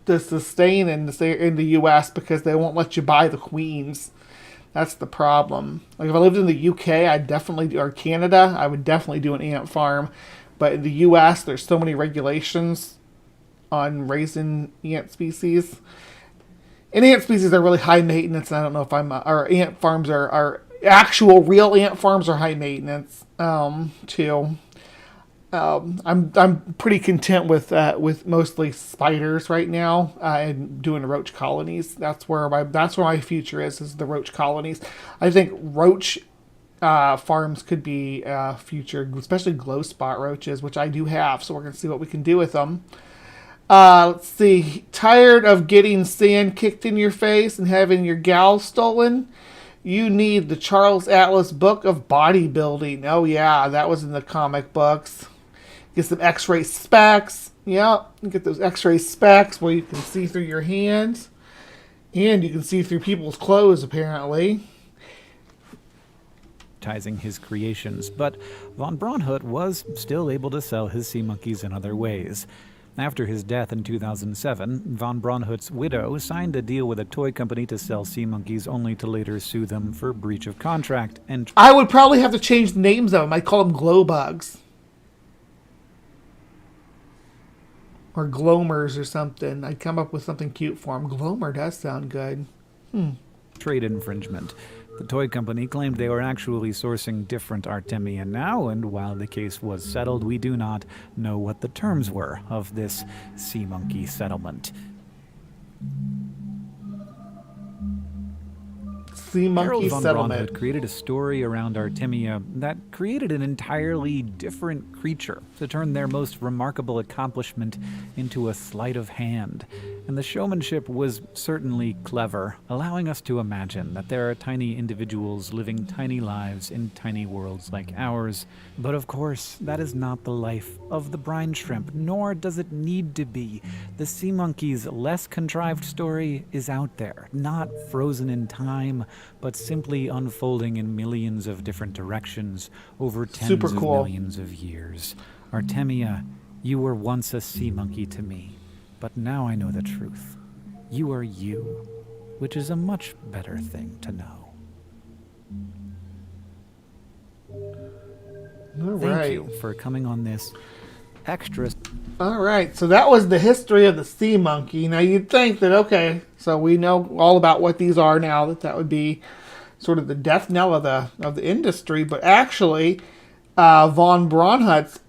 sustain in the U.S. because they won't let you buy the queens. That's the problem. Like if I lived in the UK, or Canada, I would definitely do an ant farm. But in the U.S., there's so many regulations on raising ant species. And ant species are really high maintenance. I don't know if or ant farms are actual real ant farms are high maintenance too. I'm pretty content with mostly spiders right now and doing roach colonies. That's where my future is the roach colonies. I think roach farms could be future, especially glow spot roaches, which I do have. So we're gonna see what we can do with them. Let's see. Tired of getting sand kicked in your face and having your gal stolen? You need the Charles Atlas Book of Bodybuilding. Oh yeah, that was in the comic books. Get some x-ray specs. Yeah, get those x-ray specs where you can see through your hands. And you can see through people's clothes, apparently. His creations, but von Braunhut was still able to sell his sea monkeys in other ways. After his death in 2007, von Braunhut's widow signed a deal with a toy company to sell sea monkeys, only to later sue them for breach of contract. And I would probably have to change the names of them. I'd call them glow bugs. Or glomers or something. I'd come up with something cute for them. Glomer does sound good. Trade infringement. The toy company claimed they were actually sourcing different Artemia now, and while the case was settled, we do not know what the terms were of this sea monkey settlement. Sea monkey von settlement. Braunhut created a story around Artemia that created an entirely different creature to turn their most remarkable accomplishment into a sleight of hand. And the showmanship was certainly clever, allowing us to imagine that there are tiny individuals living tiny lives in tiny worlds like ours. But of course, that is not the life of the brine shrimp, nor does it need to be. The sea monkey's less contrived story is out there, not frozen in time, but simply unfolding in millions of different directions over tens of millions of years. Artemia, you were once a sea monkey to me, but now I know the truth. You are you, which is a much better thing to know. Thank you for coming on this extra. All right, so that was the history of the sea monkey. Now you'd think that, okay, so we know all about what these are now, that would be sort of the death knell of the industry, but actually von Braunhut's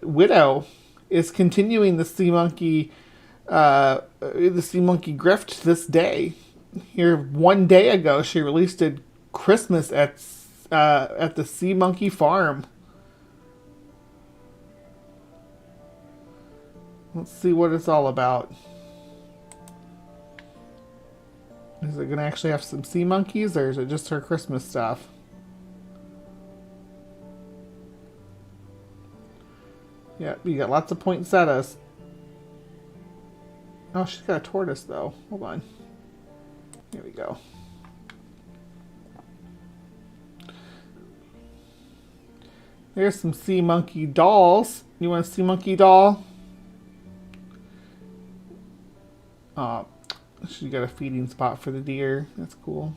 widow is continuing the sea monkey grift to this day. Here, one day ago, she released a Christmas at the Sea Monkey Farm. Let's see what it's all about. Is it going to actually have some sea monkeys, or is it just her Christmas stuff? Yeah, you got lots of poinsettias. Oh, she's got a tortoise, though. Hold on. Here we go. There's some sea monkey dolls. You want a sea monkey doll? She got a feeding spot for the deer. That's cool.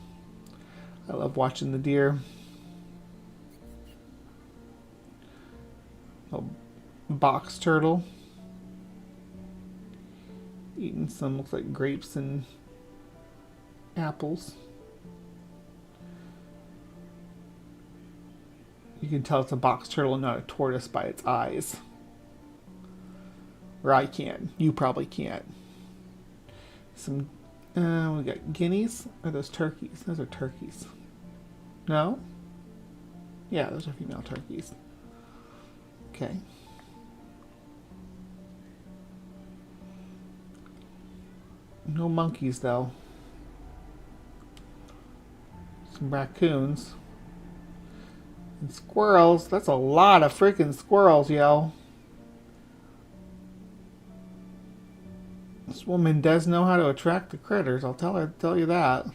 I love watching the deer. Little box turtle. Eating some, looks like grapes and apples. You can tell it's a box turtle and not a tortoise by its eyes. Or I can. You probably can't. Some, we got guineas. Or those turkeys? Those are turkeys. No? Yeah, those are female turkeys. Okay. No monkeys, though. Some raccoons. And squirrels. That's a lot of freaking squirrels, yo. This woman does know how to attract the critters. I'll tell you that.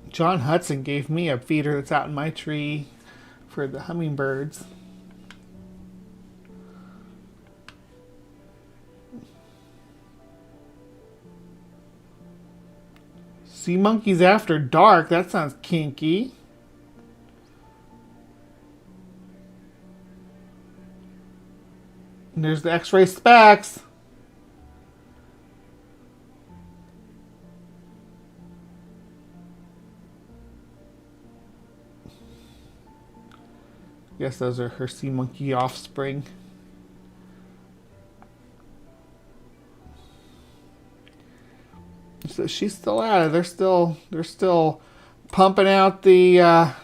John Hudson gave me a feeder that's out in my tree for the hummingbirds. Sea monkeys after dark. That sounds kinky. And there's the X-ray specs. Guess those are her sea monkey offspring. So she's still at it. They're still pumping out the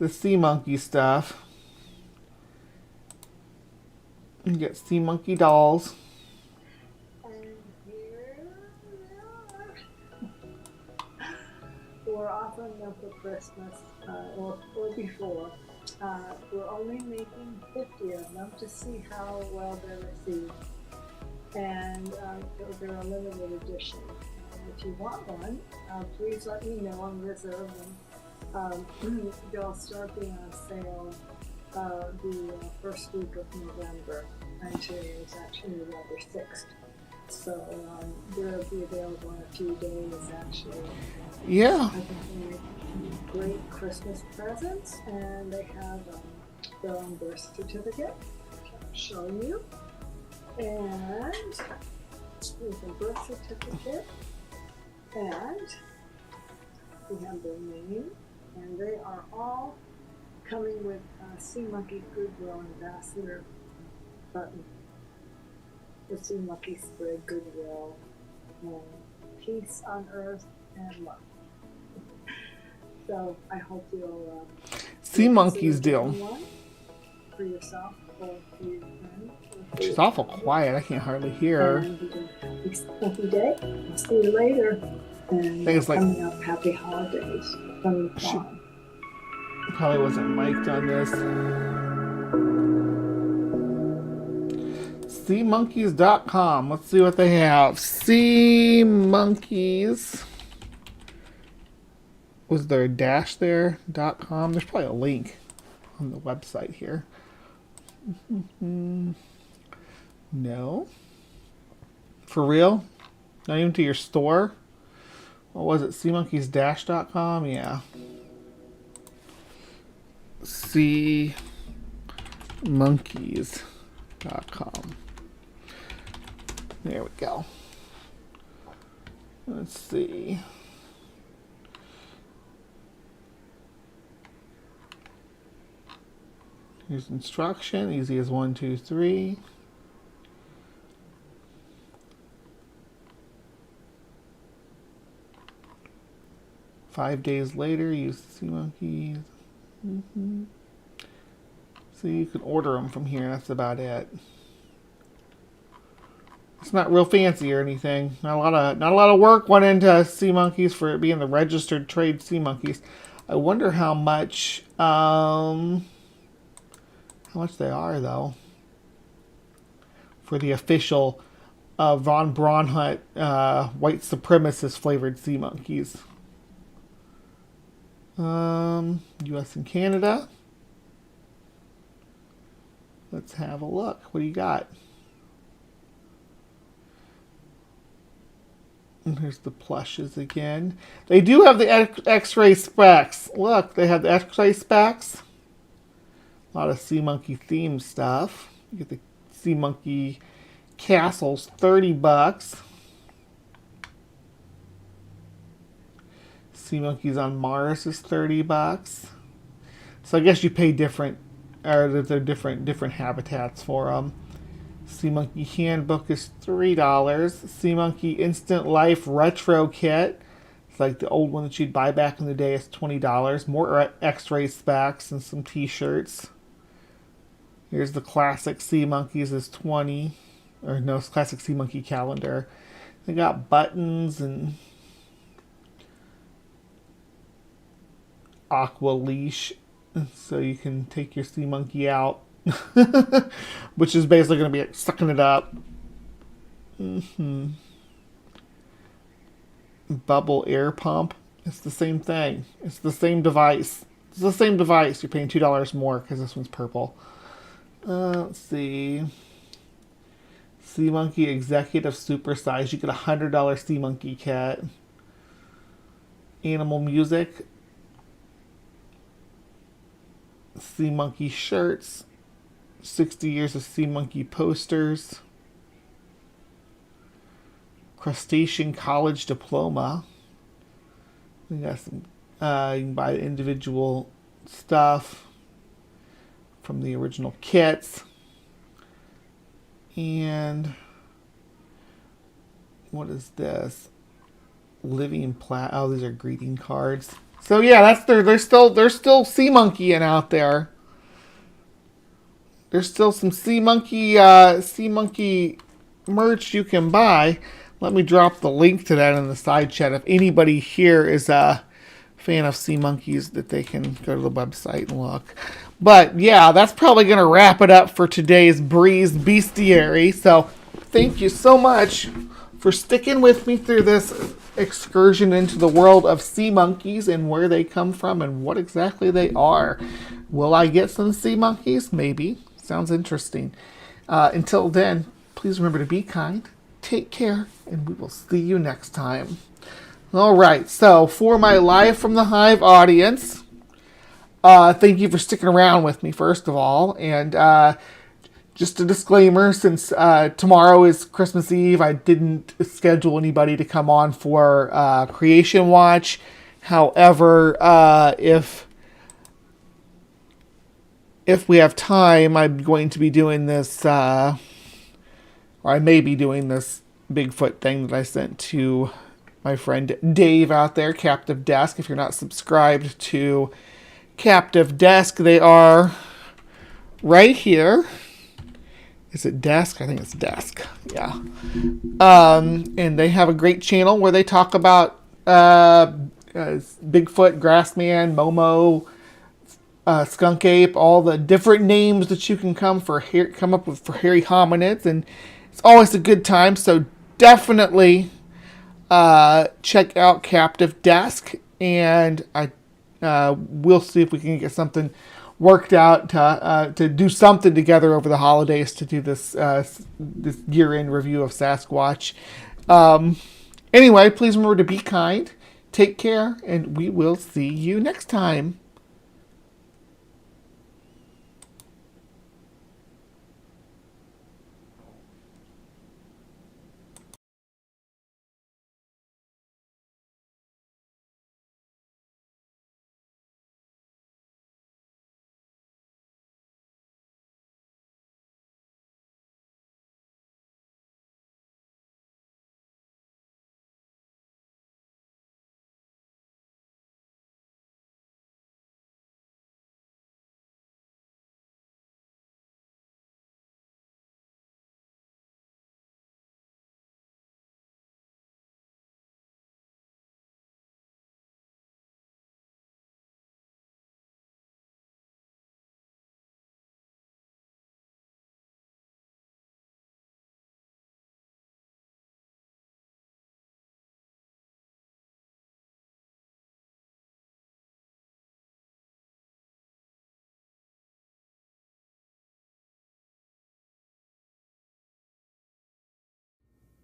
sea monkey stuff. You get sea monkey dolls. We're offering them for Christmas or before. We're only making 50 of them to see how well they're received. And they're a limited edition. If you want one, please let me know and reserve them. They'll start being on sale the first week of November, and today is actually November 6th. So they'll be available in a few days, actually. Yeah. I think they make great Christmas presents, and they have their own birth certificate, which I'll show you. And with a birth certificate, and we have their name, and they are all coming with Sea Monkey Goodwill Ambassador button. The Sea Monkey spread goodwill and peace on earth and love. So I hope you'll Sea Monkeys deal. One for yourself or for your friend. She's awful quiet. I can't hardly hear her. Happy day. I'll see you later. And Things like coming up, happy holidays from the farm. Probably wasn't mic'd on this. SeaMonkeys.com. Let's see what they have. Sea Monkeys. Was there a dash there? .com? There's probably a link on the website here. No. For real? Not even to your store? What was it? SeaMonkeys-.com? Yeah. SeaMonkeys.com. There we go. Let's see. Here's instruction. Easy as 1, 2, 3. Five days later, use the Sea Monkeys. So you can order them from here. That's about it. It's not real fancy or anything. Not a lot of work went into Sea Monkeys for it being the registered trade Sea Monkeys. I wonder how much they are though for the official Von Braunhut white supremacist flavored Sea Monkeys. U.S. and Canada. Let's have a look. What do you got? And here's the plushes again. They do have the X-ray specs. Look, they have the X-ray specs. A lot of Sea Monkey themed stuff. You get the Sea Monkey castles, $30. Sea monkeys on Mars is $30. So I guess you pay different, or they're different habitats for them. Sea Monkey Handbook is $3. Sea Monkey Instant Life Retro Kit. It's like the old one that you'd buy back in the day. Is $20. More X-ray specs and some T-shirts. Here's the classic Sea Monkeys is $20. Or no, it's classic Sea Monkey calendar. They got buttons and aqua leash, so you can take your sea monkey out, which is basically going to be sucking it up. Bubble air pump. It's the same thing. It's the same device. It's the same device. You're paying $2 more because this one's purple. Let's see. Sea Monkey Executive Super Size. You get a $100 Sea Monkey kit. Animal Music. Sea Monkey shirts. 60 years of Sea Monkey posters. Crustacean College Diploma. We got some. You can buy individual stuff from the original kits. And what is this? Living oh, these are greeting cards. So yeah, that's they're still sea monkeying out there. There's still some sea monkey merch you can buy. Let me drop the link to that in the side chat. If anybody here is a fan of sea monkeys, that they can go to the website and look. But yeah, that's probably going to wrap it up for today's Breeze Bestiary. So thank you so much for sticking with me through this excursion into the world of sea monkeys and where they come from and what exactly they are. Will I get some sea monkeys? Maybe. Sounds interesting. Until then, please remember to be kind, take care, and we will see you next time. All right, so for my Live from the Hive audience, thank you for sticking around with me, first of all. And just a disclaimer, since tomorrow is Christmas Eve, I didn't schedule anybody to come on for Creation Watch. However, if we have time, I'm going to be doing this, or I may be doing this Bigfoot thing that I sent to my friend Dave out there, Captive Desk. If you're not subscribed to Captive Desk, they are right here. Is it Desk? I think it's Desk. Yeah. And they have a great channel where they talk about Bigfoot, Grassman, Momo, Skunk Ape, all the different names that you can come up with for hairy hominids, and it's always a good time. So definitely check out Captive Desk, and we'll see if we can get something worked out to do something together over the holidays to do this this year-end review of Sasquatch. Anyway, please remember to be kind, take care, and we will see you next time.